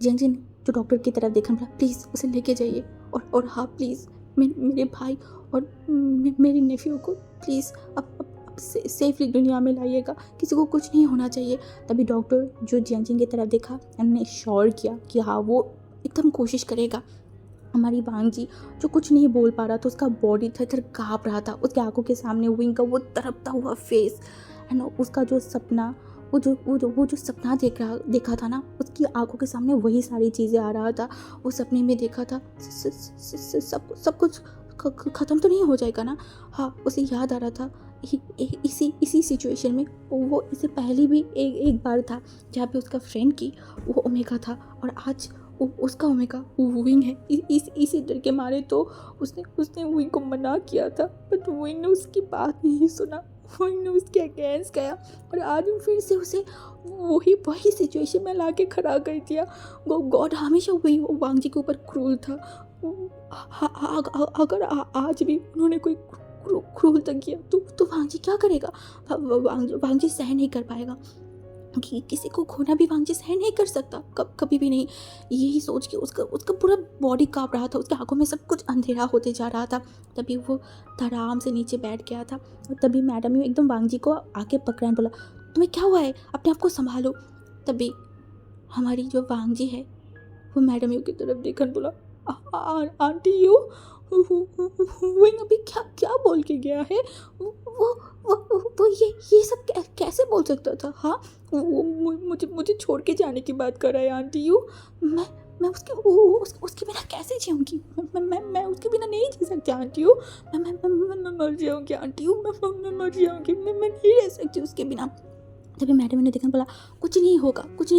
जियांगजिंग जो डॉक्टर की तरफ देखा बोला प्लीज़ उसे लेके जाइए और हाँ प्लीज़ मेरे भाई और मेरे नेफ्यू को प्लीज़ अब सेफली दुनिया में लाइएगा, किसी को कुछ नहीं होना चाहिए। तभी डॉक्टर जो जियांगजिंग की तरफ देखा उन्होंने श्योर किया कि हाँ वो एकदम कोशिश करेगा। हमारी वांग जी जो कुछ नहीं बोल पा रहा था, उसका बॉडी थर काँप रहा था, उसकी आंखों के सामने विंग का वो तड़पता हुआ फेस एंड उसका जो सपना, वो जो सपना देखा था ना, उसकी आंखों के सामने वही सारी चीज़ें आ रहा था। वो सपने में देखा था सब कुछ ख़त्म तो नहीं हो जाएगा ना। हाँ उसे याद आ रहा था इसी सिचुएशन में वो इससे पहले भी एक बार था जहाँ पे उसका फ्रेंड की वो ओमेगा था और आज उसका ओमेगा विंग है। इसी डर के मारे तो उसने विंग को मना किया था, बट विंग ने उसकी बात नहीं सुना, विंग ने उसके अगेंस्ट गया और आज फिर से उसे वही सिचुएशन में ला के खड़ा कर दिया। गॉड हमेशा वही वांग जी के ऊपर क्रूल था। अगर आज भी उन्होंने कोई क्रूल तक किया तो वांग जी क्या करेगा। वांग जी सहन नहीं कर पाएगा कि किसी को खोना भी वांग जी सहन नहीं कर सकता, कभी भी नहीं। यही सोच के उसका पूरा बॉडी काँप रहा था, उसकी आंखों में सब कुछ अंधेरा होते जा रहा था। तभी वो आराम से नीचे बैठ गया था और तभी मैडम यू एकदम वांग जी को आके पकड़ा बोला तुम्हें क्या हुआ है, अपने आप को संभालो। तभी हमारी जो वांग जी है वो मैडम यू की तरफ देखकर बोला आंटी यू विंग अभी क्या बोल के गया है, वो ये सब कैसे बोल सकता था। हाँ वो मुझे छोड़ के जाने की बात कर रहा है आंटी यू। मैं उसके बिना कैसे जीऊँगी, मैं उसके बिना नहीं जी सकती आंटी यू। मैं मर जाऊँगी आंटी यू, मैं मर जाऊँगी, मैं नहीं रह सकती उसके बिना। तभी मैडम ने देखा बोला कुछ नहीं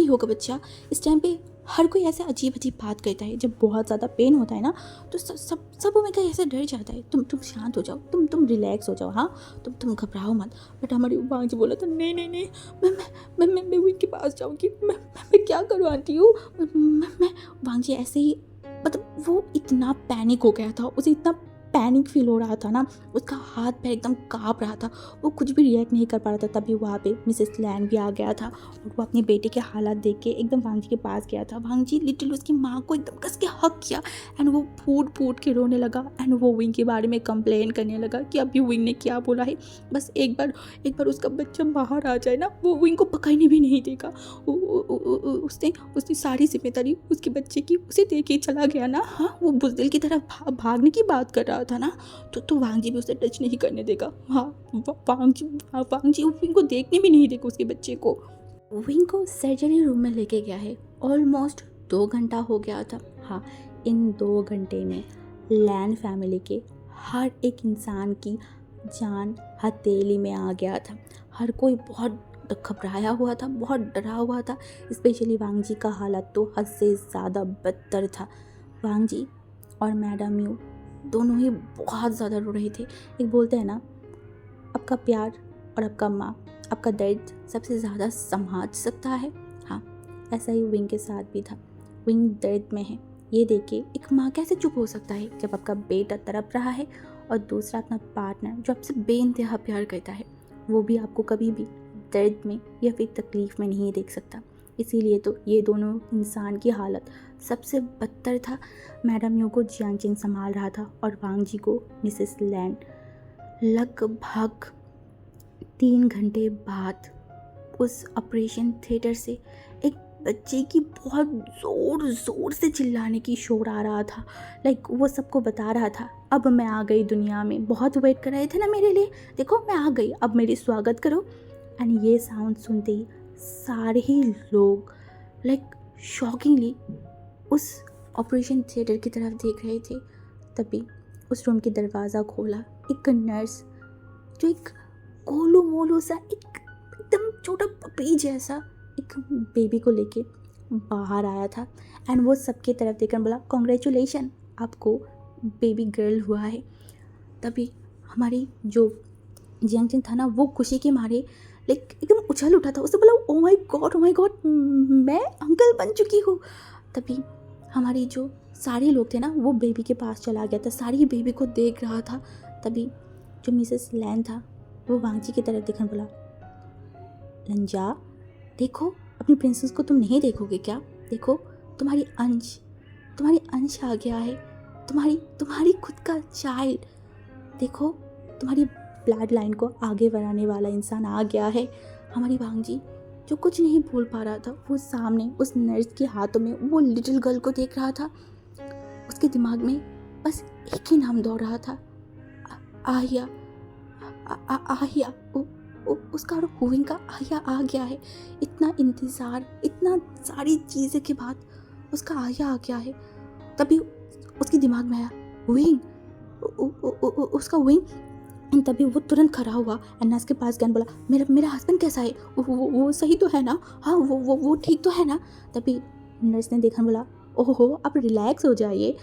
होगा बच्चा। इस टाइम पे हर कोई ऐसे अजीब बात करता है, जब बहुत ज़्यादा पेन होता है ना तो सब में कहीं ऐसे डर जाता है। तुम शांत हो जाओ, तुम रिलैक्स हो जाओ, हाँ तुम घबराओ मत। बट हमारी वांग जी बोला था नहीं मैं विंग के पास जाऊँगी, मैं क्या करूँ आंटी यू। मैं वांग जी ऐसे ही मतलब वो इतना पैनिक हो गया था, उसे इतना पैनिक फील हो रहा था ना, उसका हाथ पैर एकदम काँप रहा था, वो कुछ भी रिएक्ट नहीं कर पा रहा था। तभी वहाँ पे मिसेस लैन भी आ गया था और वो अपने बेटे के हालात देख के एकदम वांग जी के पास गया था। वांग जी लिटिल उसकी माँ को एकदम कस के हक किया एंड वो फूट के रोने लगा एंड वो विंग के बारे में कंप्लेन करने लगा कि अभी विंग ने क्या बोला है, बस एक बार उसका बच्चा बाहर आ जाए ना वो विंग को पकड़ने भी नहीं देगा। उसने सारी जिम्मेदारी उसके बच्चे की उसे दे के चला गया ना। हाँ वो बुज़दिल की तरफ भागने की बात कर रहा था ना, तो वांग जी भी उसे टच नहीं करने देगा। हाँ वांग जी विंग को देखने भी नहीं देगा उसके बच्चे को। विंग को सर्जरी रूम में लेके गया है, ऑलमोस्ट 2 घंटा हो गया था। हाँ इन 2 घंटे में लैन फैमिली के हर एक इंसान की जान हथेली में आ गया था। हर कोई बहुत घबराया हुआ था, बहुत डरा हुआ था। स्पेशली वांग जी का हालत तो हद से ज़्यादा बदतर था। वांग जी और मैडम यू दोनों ही बहुत ज़्यादा रो रहे थे। एक बोलते हैं ना आपका प्यार और आपका माँ आपका दर्द सबसे ज़्यादा संभाल सकता है। हाँ ऐसा ही विंग के साथ भी था। विंग दर्द में है, ये देख के एक माँ कैसे चुप हो सकता है जब आपका बेटा तड़प रहा है और दूसरा अपना पार्टनर जो आपसे बेइंतहा प्यार करता है वो भी आपको कभी भी दर्द में या फिर तकलीफ़ में नहीं देख सकता। इसीलिए तो ये दोनों इंसान की हालत सबसे बदतर था। मैडम यू को जियांगजिंग संभाल रहा था और वांग जी को मिसेस लैन। लगभग 3 घंटे बाद उस ऑपरेशन थिएटर से एक बच्चे की बहुत ज़ोर से चिल्लाने की शोर आ रहा था। वो सबको बता रहा था अब मैं आ गई दुनिया में, बहुत वेट कर रहे थे ना मेरे लिए, देखो मैं आ गई, अब मेरी स्वागत करो। एंड ये साउंड सुनते ही सारे ही लोग शॉकिंगली उस ऑपरेशन थिएटर की तरफ देख रहे थे। तभी उस रूम की दरवाज़ा खोला, एक नर्स जो एक गोलू मोलू सा एकदम छोटा पपी जैसा एक बेबी को लेके बाहर आया था एंड वो सबके तरफ देखकर बोला कॉन्ग्रेचुलेशन, आपको बेबी गर्ल हुआ है। तभी हमारी जो जियांगचंग था ना, वो खुशी के मारे लाइक एकदम उछल उठा था। उसने बोला oh my God, oh my God, मैं अंकल बन चुकी हूँ। तभी हमारी जो सारे लोग थे ना, वो बेबी के पास चला गया था, सारी बेबी को देख रहा था। तभी जो मिसेस लैन था, वो वांगजी की तरफ देखकर बोला, लंजा देखो, अपनी प्रिंसेस को तुम नहीं देखोगे क्या? देखो तुम्हारी अंश आ गया है, तुम्हारी खुद का चाइल्ड। देखो तुम्हारी ब्लड लाइन को आगे बढ़ाने वाला इंसान आ गया है। हमारी वांगजी जो कुछ नहीं बोल पा रहा था, वो सामने उस नर्स के हाथों में वो लिटिल गर्ल को देख रहा था। उसके दिमाग में बस एक ही नाम दौड़ रहा था, आहिया, आहिया। उसका और हुविंग का आहिया आ गया है। इतना इंतज़ार, इतना सारी चीज़ें के बाद उसका आहिया आ गया है। तभी उसके दिमाग में आया हुविंग, उसका हुविंग। तभी वो तुरंत खड़ा हुआ और नर्स के पास गया, बोला मेरा हस्बैंड कैसा है? वो सही तो है ना? हाँ वो ठीक तो है ना? तभी नर्स ने देखा, बोला ओहो आप रिलैक्स हो जाइए,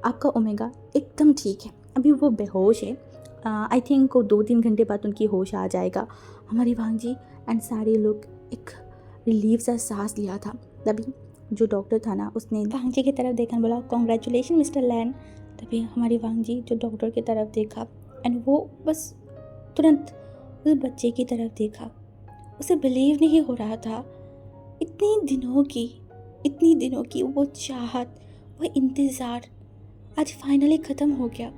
आपका ओमेगा एकदम ठीक है, अभी वो बेहोश है, आई थिंक वो 2-3 घंटे बाद उनकी होश आ जाएगा। हमारी वांगजी एंड सारे लोग एक रिलीफ सा सांस लिया था। तभी जो डॉक्टर था ना, उसने वांगजी की तरफ देखा, बोला कॉन्ग्रेचुलेशन मिस्टर लैन। तभी हमारी वांगजी जो डॉक्टर की तरफ देखा एंड वो बस तुरंत उस बच्चे की तरफ देखा। उसे बिलीव नहीं हो रहा था, इतनी दिनों की वो चाहत, वो इंतज़ार आज फाइनली ख़त्म हो गया।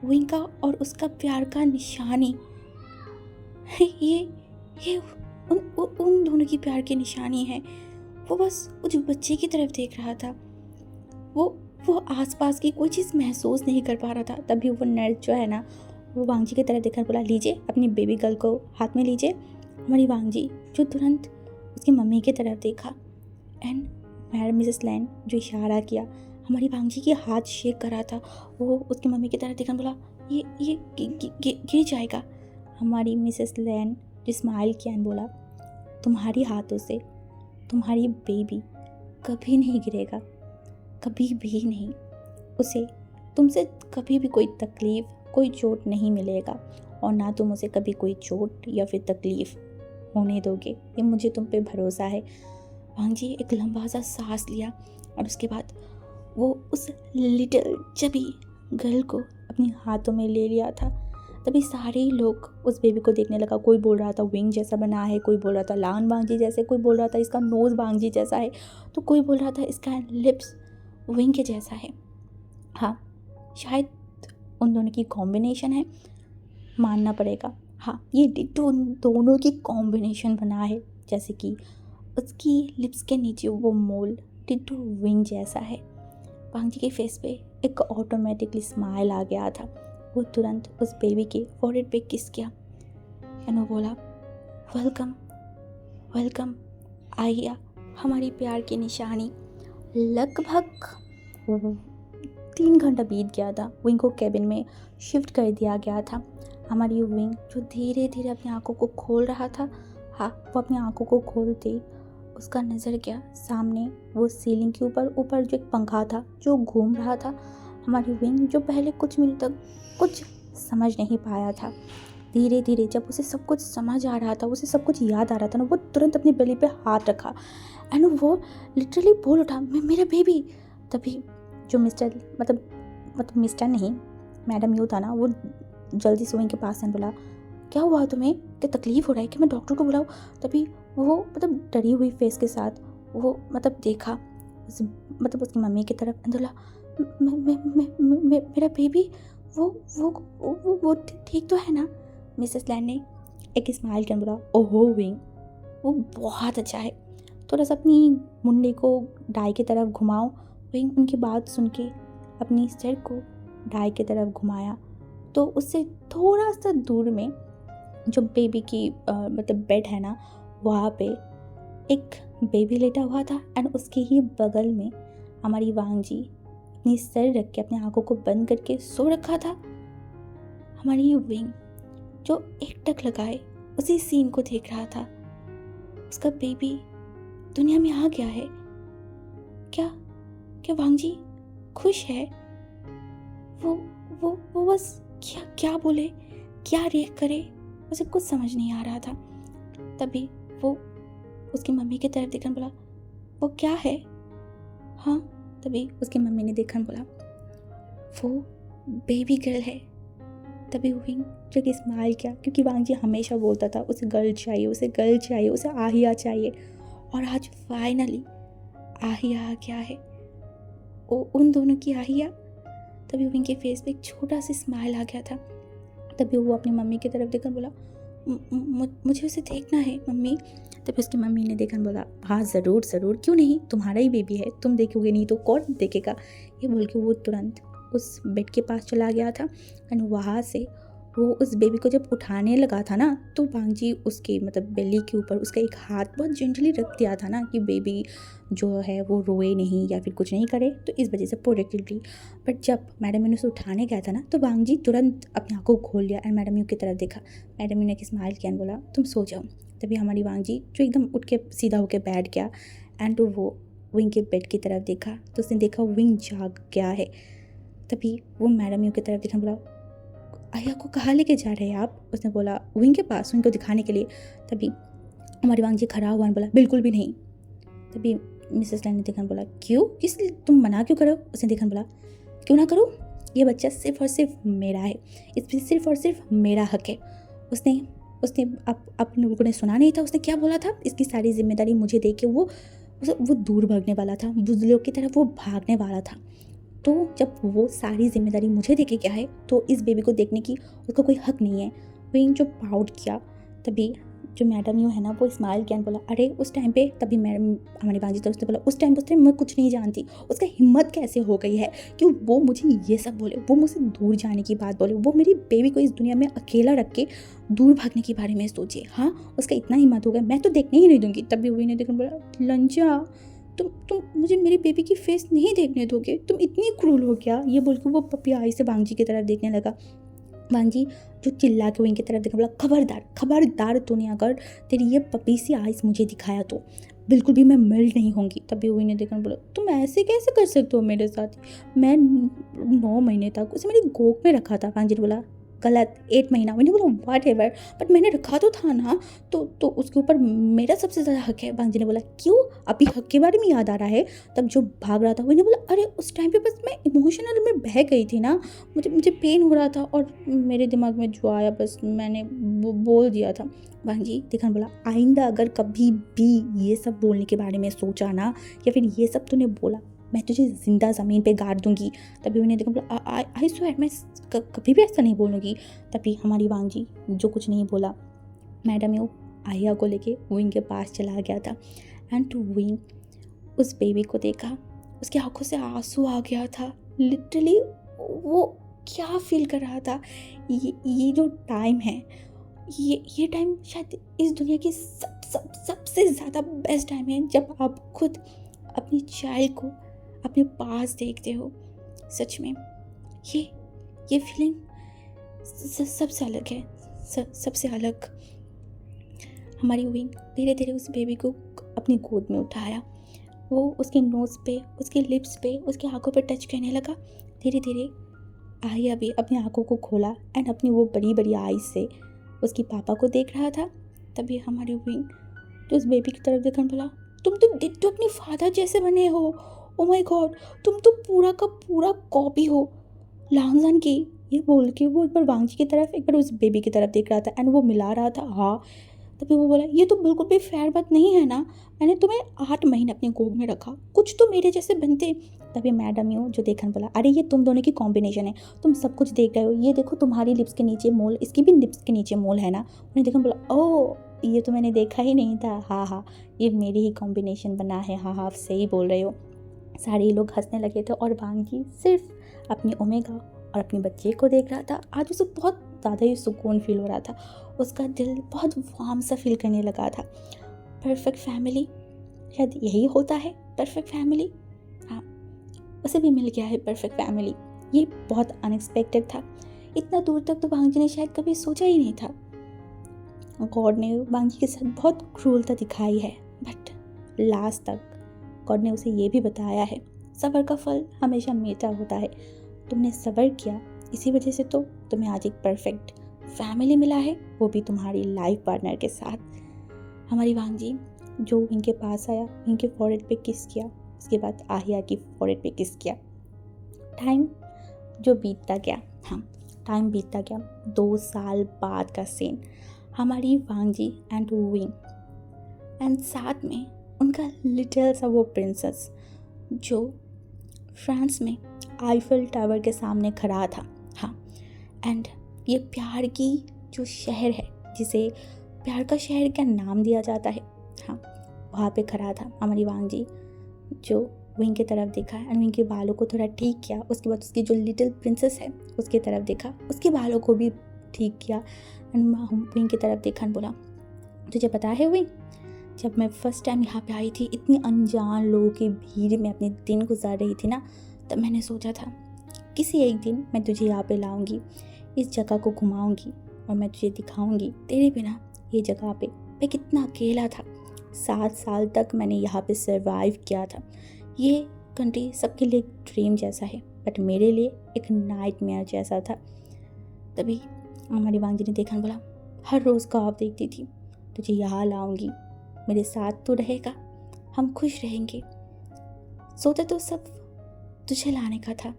विंका और उसका प्यार का निशानी, ये उन दोनों की प्यार की निशानी है। वो बस उस बच्चे की तरफ देख रहा था, वो आसपास की कोई चीज़ महसूस नहीं कर पा रहा था। तभी वो नर्स जो है ना, वो वांगजी की तरफ देखकर बोला, लीजिए अपनी बेबी गर्ल को हाथ में लीजिए। हमारी वांगजी जो तुरंत उसकी मम्मी की तरफ देखा एंड मैडम मिसेस लैन जो इशारा किया, हमारी वांगजी की हाथ शेक कर रहा था। वो उसकी मम्मी की तरफ देखकर बोला, ये गिर जाएगा। हमारी मिसेस लैन जो स्माइल किया एंड बोला, तुम्हारी हाथों से तुम्हारी बेबी कभी नहीं गिरेगा, कभी भी नहीं। उसे तुमसे कभी भी कोई तकलीफ़, कोई चोट नहीं मिलेगा और ना तुम उसे कभी कोई चोट या फिर तकलीफ़ होने दोगे, ये मुझे तुम पे भरोसा है। वांगजी एक लंबा सा सांस लिया और उसके बाद वो उस लिटिल चबी गर्ल को अपने हाथों में ले लिया था। तभी सारे लोग उस बेबी को देखने लगा। कोई बोल रहा था विंग जैसा बना है, कोई बोल रहा था लान वांगजी जैसे, कोई बोल रहा था इसका नोज़ वांगजी जैसा है, तो कोई बोल रहा था इसका लिप्स विंग के जैसा है। हाँ, शायद उन दोनों की कॉम्बिनेशन है, मानना पड़ेगा। हाँ, ये डिट्टो उन दोनों की कॉम्बिनेशन बना है, जैसे कि उसकी लिप्स के नीचे वो मोल डिट्टो विंग जैसा है। वांगजी के फेस पे एक ऑटोमेटिकली स्माइल आ गया था। वो तुरंत उस बेबी के फॉरहेड पे किस किया एंड वो बोला, वेलकम वेलकम आइया, हमारी प्यार की निशानी। लगभग 3 घंटा बीत गया था। विंग को कैबिन में शिफ्ट कर दिया गया था। हमारी विंग जो धीरे धीरे अपनी आंखों को खोल रहा था, हाँ, वो अपनी आंखों को खोलते उसका नज़र गया सामने वो सीलिंग के ऊपर जो एक पंखा था जो घूम रहा था। हमारी विंग जो पहले कुछ मिनट तक कुछ समझ नहीं पाया था, धीरे धीरे जब उसे सब कुछ समझ आ रहा था, उसे सब कुछ याद आ रहा था ना, वो तुरंत अपनी बेली पे हाथ रखा एंड वो लिटरली बोल उठा, मेरा बेबी। तभी जो मतलब मिस्टर नहीं, मैडम यू था ना, वो जल्दी से विंग के पास से बोला, क्या हुआ तुम्हें, क्या तकलीफ़ हो रहा है कि मैं डॉक्टर को बुलाऊँ? तभी वो डरी हुई फेस के साथ वो देखा उसकी मम्मी की तरफ, बोला, मेरा बेबी वो ठीक तो है ना? मिसेस लैन ने एक स्माइल कर बोला, ओहो विंग, वो बहुत अच्छा है। थोड़ा सा अपनी मुंडी को डाई की तरफ घुमाओ। विंग उनकी बात सुन के अपनी सिर को डाई की तरफ घुमाया तो उससे थोड़ा सा दूर में जो बेबी की बेड है ना, वहाँ पे एक बेबी लेटा हुआ था एंड उसके ही बगल में हमारी वांगजी अपनी सर रख के अपनी आंखों को बंद करके सो रखा था। हमारी विंग जो एकटक लगाए उसी सीन को देख रहा था। उसका बेबी दुनिया में आ गया है। क्या वांगजी खुश है? वो बस क्या बोले, क्या रिएक्ट करे, उसे कुछ समझ नहीं आ रहा था। तभी वो उसकी मम्मी की तरफ देखकर बोला, वो क्या है? हाँ, तभी उसकी मम्मी ने देखकर बोला, वो बेबी गर्ल है। तभी विंग जो कि स्माइल किया, क्योंकि वांग जी हमेशा बोलता था उसे गर्ल चाहिए, उसे गर्ल चाहिए, उसे आहिया चाहिए, और आज फाइनली आहिया आ गया है, उन दोनों की आहिया। तभी विंग के फेस पे एक छोटा सा स्माइल आ गया था। तभी वो अपनी मम्मी की तरफ देखकर बोला, मुझे उसे देखना है मम्मी। तभी उसकी मम्मी ने देखकर बोला, हाँ ज़रूर ज़रूर, क्यों नहीं, तुम्हारा ही बेबी है, तुम देखोगे नहीं तो कौन देखेगा। ये बोल के वो तुरंत उस बेड के पास चला गया था। एंड वहाँ से वो उस बेबी को जब उठाने लगा था ना, तो वांग जी उसके मतलब बेली के ऊपर उसका एक हाथ बहुत जेंटली रख दिया था ना, कि बेबी जो है वो रोए नहीं या फिर कुछ नहीं करे, तो इस वजह से प्रोटेक्टिवली। बट जब मैडम ने उसे उठाने गया था ना, तो वांग जी तुरंत अपनी आंखों को खोल लिया एंड मैडम की तरफ देखा। मैडम ने स्माइल किया एंड बोला, तुम सो जाओ। तभी हमारी वांग जी जो एकदम उठ के सीधा होकर बैठ गया एंड वो विंग के बेड की तरफ देखा, तो उसने देखा विंग जाग गया है। तभी वो मैडम की तरफ देखा, बोला, आया को कहाँ लेके जा रहे हैं आप? उसने बोला, विंग के पास, विंग को दिखाने के लिए। तभी हमारी वांग जी खड़ा हुआ बोला, बिल्कुल भी नहीं। तभी मिसेस लैन ने देखन बोला, क्यों, किस लिए तुम मना क्यों करो? उसने देखन बोला, क्यों ना करूँ, ये बच्चा सिर्फ और सिर्फ मेरा है, इस पर सिर्फ और सिर्फ मेरा हक है। उसने उसने आप लोगों ने सुना नहीं था उसने क्या बोला था? इसकी सारी जिम्मेदारी मुझे दे के वो दूर भागने वाला था, बुजुर्गों की तरफ वो भागने वाला था। तो जब वो सारी जिम्मेदारी मुझे देके गया है, तो इस बेबी को देखने की उसका कोई हक नहीं है। विंग जो पाउट किया, तभी जो मैडम यूँ है ना, वो स्माइल किया बोला, अरे उस टाइम पे, तभी मैडम हमारी बाजी तो उसने बोला, उस टाइम मैं कुछ नहीं जानती, उसका हिम्मत कैसे हो गई है कि वो मुझे ये सब बोले, वो मुझसे दूर जाने की बात बोले, वो मेरी बेबी को इस दुनिया में अकेला रख के दूर भागने के बारे में सोचे। हाँ, उसका इतना हिम्मत हो गया, मैं तो देखने ही नहीं दूंगी। तभी विंग ने देखकर बोला, लंजा, तुम मुझे मेरी बेबी की फेस नहीं देखने दोगे? तुम इतनी क्रूल हो क्या? ये बोल के वो पपी आई से वांग जी की तरफ देखने लगा। वांग जी जो चिल्ला के विंग की तरफ देखा, बोला, खबरदार खबरदार तूने अगर तेरी ये पपी सी आइस मुझे दिखाया तो बिल्कुल भी मैं मेल्ट नहीं होंगी। तभी विंग ने देखा, बोला, तुम ऐसे कैसे कर सकते हो मेरे साथ? मैं 9 महीने तक उसे मेरी गोद में रखा था। वांग जी ने बोला, गलत, 8 महीना। मैंने बोला, वाट एवर, बट मैंने रखा तो था ना, तो उसके ऊपर मेरा सबसे ज़्यादा हक है। वांग जी ने बोला, क्यों, अभी हक के बारे में याद आ रहा है? तब जो भाग रहा था मैंने बोला, अरे उस टाइम पे बस मैं इमोशनल में बह गई थी ना, मुझे पेन हो रहा था और मेरे दिमाग में जो आया बस मैंने बोल दिया था। वांग जी देखा, बोला, आइंदा अगर कभी भी ये सब बोलने के बारे में सोचा ना, या फिर ये सब तूने बोला, मैं तुझे जिंदा ज़मीन पे गाड़ दूंगी। तभी उन्हें देखा, बोला, आई स्वेयर मैं कभी भी ऐसा नहीं बोलूँगी। तभी हमारी वांग जी जो कुछ नहीं बोला, मैडम यू आहिया को लेके विंग के पास चला गया था एंड टू विंग उस बेबी को देखा, उसकी आंखों से आंसू आ गया था। लिटरली वो क्या फील कर रहा था, ये जो टाइम है, ये टाइम शायद इस दुनिया की सबसे ज़्यादा बेस्ट टाइम है, जब आप खुद अपनी चाइल्ड को अपने पास देखते हो। सच में ये फीलिंग सबसे अलग है, सबसे अलग। हमारी विंग धीरे धीरे उस बेबी को अपनी गोद में उठाया, वो उसके नोज़ पे, उसके लिप्स पे, उसकी आंखों पे टच करने लगा। धीरे धीरे आहिया भी अपनी आंखों को खोला एंड अपनी वो बड़ी बड़ी आईज से उसकी पापा को देख रहा था। तभी हमारी विंग तो उस बेबी की तरफ देखकर बोला, तुम तो डिट्टो अपने फादर जैसे बने हो। ओ माय गॉड, तुम तो पूरा का पूरा कॉपी हो लांगजान की। ये बोल के वो एक बार वांग जी की तरफ, एक बार उस बेबी की तरफ देख रहा था एंड वो मिला रहा था हाँ। तभी वो बोला, ये तो बिल्कुल भी फेयर बात नहीं है ना, मैंने तुम्हें 8 महीने अपनी गोद में रखा, कुछ तो मेरे जैसे बनते। तभी मैडम यू जो देखन बोला, अरे ये तुम दोनों की कॉम्बिनेशन है, तुम सब कुछ देख रहे हो, ये देखो तुम्हारी लिप्स के नीचे मोल, इसकी भी लिप्स के नीचे मोल है ना। उन्हें देखन बोला, ओह ये तो मैंने देखा ही नहीं था, हाँ हाँ ये मेरी ही कॉम्बिनेशन बना है, हाँ हाँ आप सही बोल रहे हो। सारे लोग हंसने लगे थे और वांग जी सिर्फ अपनी ओमेगा और अपने बच्चे को देख रहा था। आज उसे बहुत ज़्यादा ही सुकून फील हो रहा था, उसका दिल बहुत वार्म सा फील करने लगा था। परफेक्ट फैमिली, शायद यही होता है परफेक्ट फैमिली। हाँ, उसे भी मिल गया है परफेक्ट फैमिली। ये बहुत अनएक्सपेक्टेड था, इतना दूर तक तो वांग जी ने शायद कभी सोचा ही नहीं था। गॉड ने वांग जी के साथ बहुत क्रूरता दिखाई है, बट लास्ट तक गॉड ने उसे ये भी बताया है, सब्र का फल हमेशा मीठा होता है। तुमने सब्र किया, इसी वजह से तो तुम्हें आज एक परफेक्ट फैमिली मिला है, वो भी तुम्हारी लाइफ पार्टनर के साथ। हमारी वांजी जो विंग के पास आया, विंग के फॉरहेड पे किस किया, उसके बाद आहिया की फॉरहेड पे किस किया। टाइम जो बीतता गया, हाँ टाइम बीतता गया, 2 साल बाद का सीन, हमारी वांजी एंड विंग एंड साथ में उनका लिटिल सा वो प्रिंसेस जो फ्रांस में आईफल टावर के सामने खड़ा था। हाँ, एंड ये प्यार की जो शहर है, जिसे प्यार का शहर का नाम दिया जाता है, हाँ वहाँ पे खड़ा था हमारी वांजी, जो विंग की तरफ देखा एंड विंग के बालों को थोड़ा ठीक किया। उसके बाद उसकी जो लिटिल प्रिंसेस है उसकी तरफ देखा, उसके बालों को भी ठीक किया एंड विंग की तरफ देखा और बोला, तुझे पता है विंग, जब मैं फर्स्ट टाइम यहाँ पे आई थी, इतनी अनजान लोगों की भीड़ में अपने दिन गुजार रही थी ना, तब मैंने सोचा था किसी एक दिन मैं तुझे यहाँ पे लाऊंगी, इस जगह को घुमाऊंगी और मैं तुझे दिखाऊंगी तेरे बिना ये जगह पे मैं कितना अकेला था। 7 साल तक मैंने यहाँ पे सरवाइव किया था। ये कंट्री सबके लिए एक ड्रीम जैसा है, बट मेरे लिए एक नाइटमेयर जैसा था। तभी हमारी वांजी ने देखा, बोला, हर रोज़ ख्वाब देखती थी, तुझे यहाँ लाऊंगी, मेरे साथ तो रहेगा, हम खुश रहेंगे। सोचा तो सब तुझे लाने का था,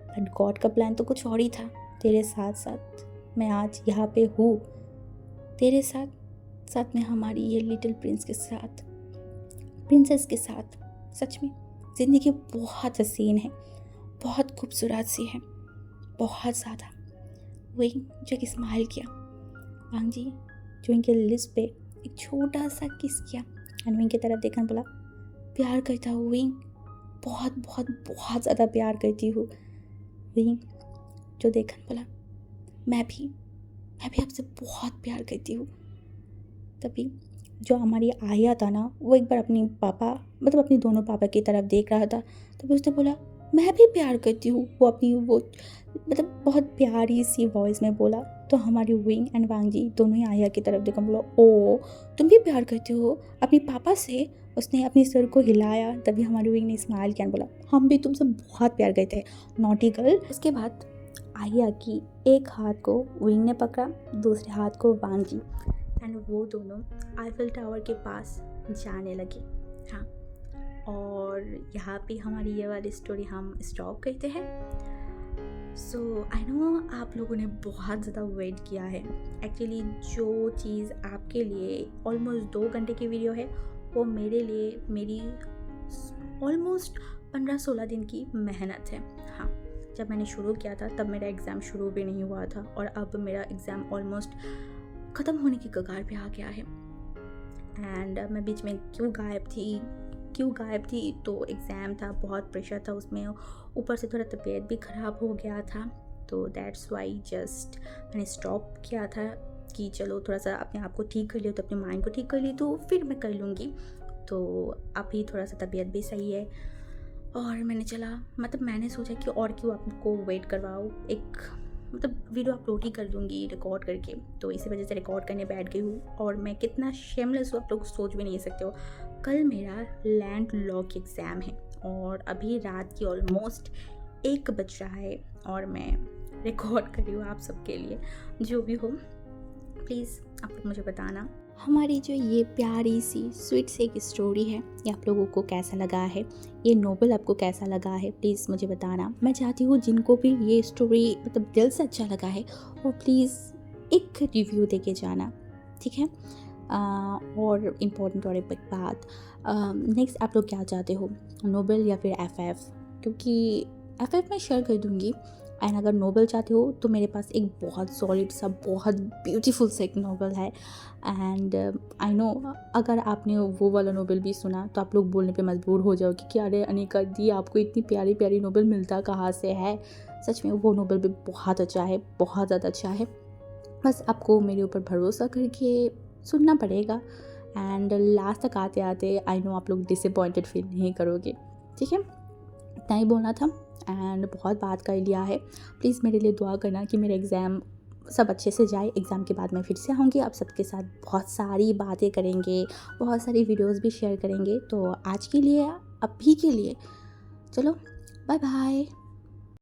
बट गॉड का प्लान तो कुछ और ही था। तेरे साथ साथ मैं आज यहाँ पे हूँ, तेरे साथ साथ में हमारी ये लिटिल प्रिंसेस के साथ। सच में ज़िंदगी बहुत हसीन है, बहुत खूबसूरत सी है, बहुत ज़्यादा। वही जो कि स्माइल किया, वांजी जो इनके लिप्स पे एक छोटा सा किस किया एंड विंग की तरफ देखा, बोला, प्यार करता हूँ विंग, बहुत बहुत बहुत ज़्यादा प्यार करती हूँ। विंग जो देखा, बोला, मैं भी आपसे बहुत प्यार करती हूँ। तभी जो हमारी आहिया था ना, वो एक बार अपनी दोनों पापा की तरफ देख रहा था। तभी उसने बोला, मैं भी प्यार करती हूँ। वो अपनी बहुत प्यारी सी वॉइस में बोला। तो हमारी विंग एंड वांजी दोनों ही आहिया की तरफ देखा, बोला, ओ तुम भी प्यार करते हो अपनी पापा से। उसने अपने सिर को हिलाया। तभी हमारी विंग ने स्माइल किया, बोला, हम भी तुमसे बहुत प्यार करते हैं, नॉटी गर्ल। उसके बाद आहिया की एक हाथ को विंग ने पकड़ा, दूसरे हाथ को वांजी, एंड वो दोनों आईफल टावर के पास जाने लगे। हाँ, और यहाँ पे हमारी ये वाली स्टोरी हम स्टॉप करते हैं। सो आई नो आप लोगों ने बहुत ज़्यादा वेट किया है। एक्चुअली जो चीज़ आपके लिए ऑलमोस्ट 2 घंटे की वीडियो है, वो मेरे लिए मेरी ऑलमोस्ट 15-16 दिन की मेहनत है। हाँ, जब मैंने शुरू किया था तब मेरा एग्ज़ाम शुरू भी नहीं हुआ था, और अब मेरा एग्ज़ाम ऑलमोस्ट ख़त्म होने की कगार पे आ गया है। एंड मैं बीच में क्यों गायब थी, तो एग्ज़ाम था, बहुत प्रेशर था उसमें, ऊपर से थोड़ा तबीयत भी ख़राब हो गया था, तो दैट्स वाई जस्ट मैंने स्टॉप किया था कि चलो थोड़ा सा अपने आप को ठीक कर लियो, तो अपने माइंड को ठीक कर ली, तो फिर मैं कर लूँगी। तो अभी थोड़ा सा तबीयत भी सही है, और मैंने सोचा कि और क्यों आपको वेट करवाओ, एक वीडियो अपलोड ही कर दूँगी रिकॉर्ड करके। तो इसी वजह से रिकॉर्ड करने बैठ गई हूँ, और मैं कितना शेमलेस हूँ आप लोग सोच भी नहीं सकते हो। कल मेरा लैंड लॉ की एग्ज़ाम है, और अभी रात की ऑलमोस्ट 1 बज रहा है, और मैं रिकॉर्ड कर रही हूँ आप सबके लिए। जो भी हो, प्लीज़ आप लोग मुझे बताना हमारी जो ये प्यारी सी स्वीट सी एक स्टोरी है, ये आप लोगों को कैसा लगा है, ये नोवेल आपको कैसा लगा है, प्लीज़ मुझे बताना। मैं चाहती हूँ जिनको भी ये स्टोरी दिल से अच्छा लगा है, वो प्लीज़ एक रिव्यू दे के जाना, ठीक है। और इम्पोर्टेंट और एक बात, नेक्स्ट आप लोग क्या चाहते हो, नोवेल या फिर FF, क्योंकि FF मैं शेयर कर दूँगी। एंड अगर नोवेल चाहते हो तो मेरे पास एक बहुत सॉलिड सा, बहुत ब्यूटीफुल सा एक नोवेल है। एंड आई नो अगर आपने वो वाला नोवेल भी सुना तो आप लोग बोलने पे मजबूर हो जाओगे कि अरे अनिका दी, आपको इतनी प्यारी प्यारी नोवेल मिलता कहाँ से है। सच में वो नोवेल भी बहुत अच्छा है, बहुत ज़्यादा अच्छा है। बस आपको मेरे ऊपर भरोसा करके सुनना पड़ेगा। एंड लास्ट तक आते आते आई नो आप लोग डिसअपॉइंटेड फील नहीं करोगे, ठीक है। इतना ही बोलना था, एंड बहुत बात कर लिया है। प्लीज़ मेरे लिए दुआ करना कि मेरा एग्ज़ाम सब अच्छे से जाए। एग्ज़ाम के बाद मैं फिर से आऊँगी, आप सबके साथ बहुत सारी बातें करेंगे, बहुत सारी वीडियोस भी शेयर करेंगे। तो आज के लिए, अभी के लिए चलो, बाय बाय।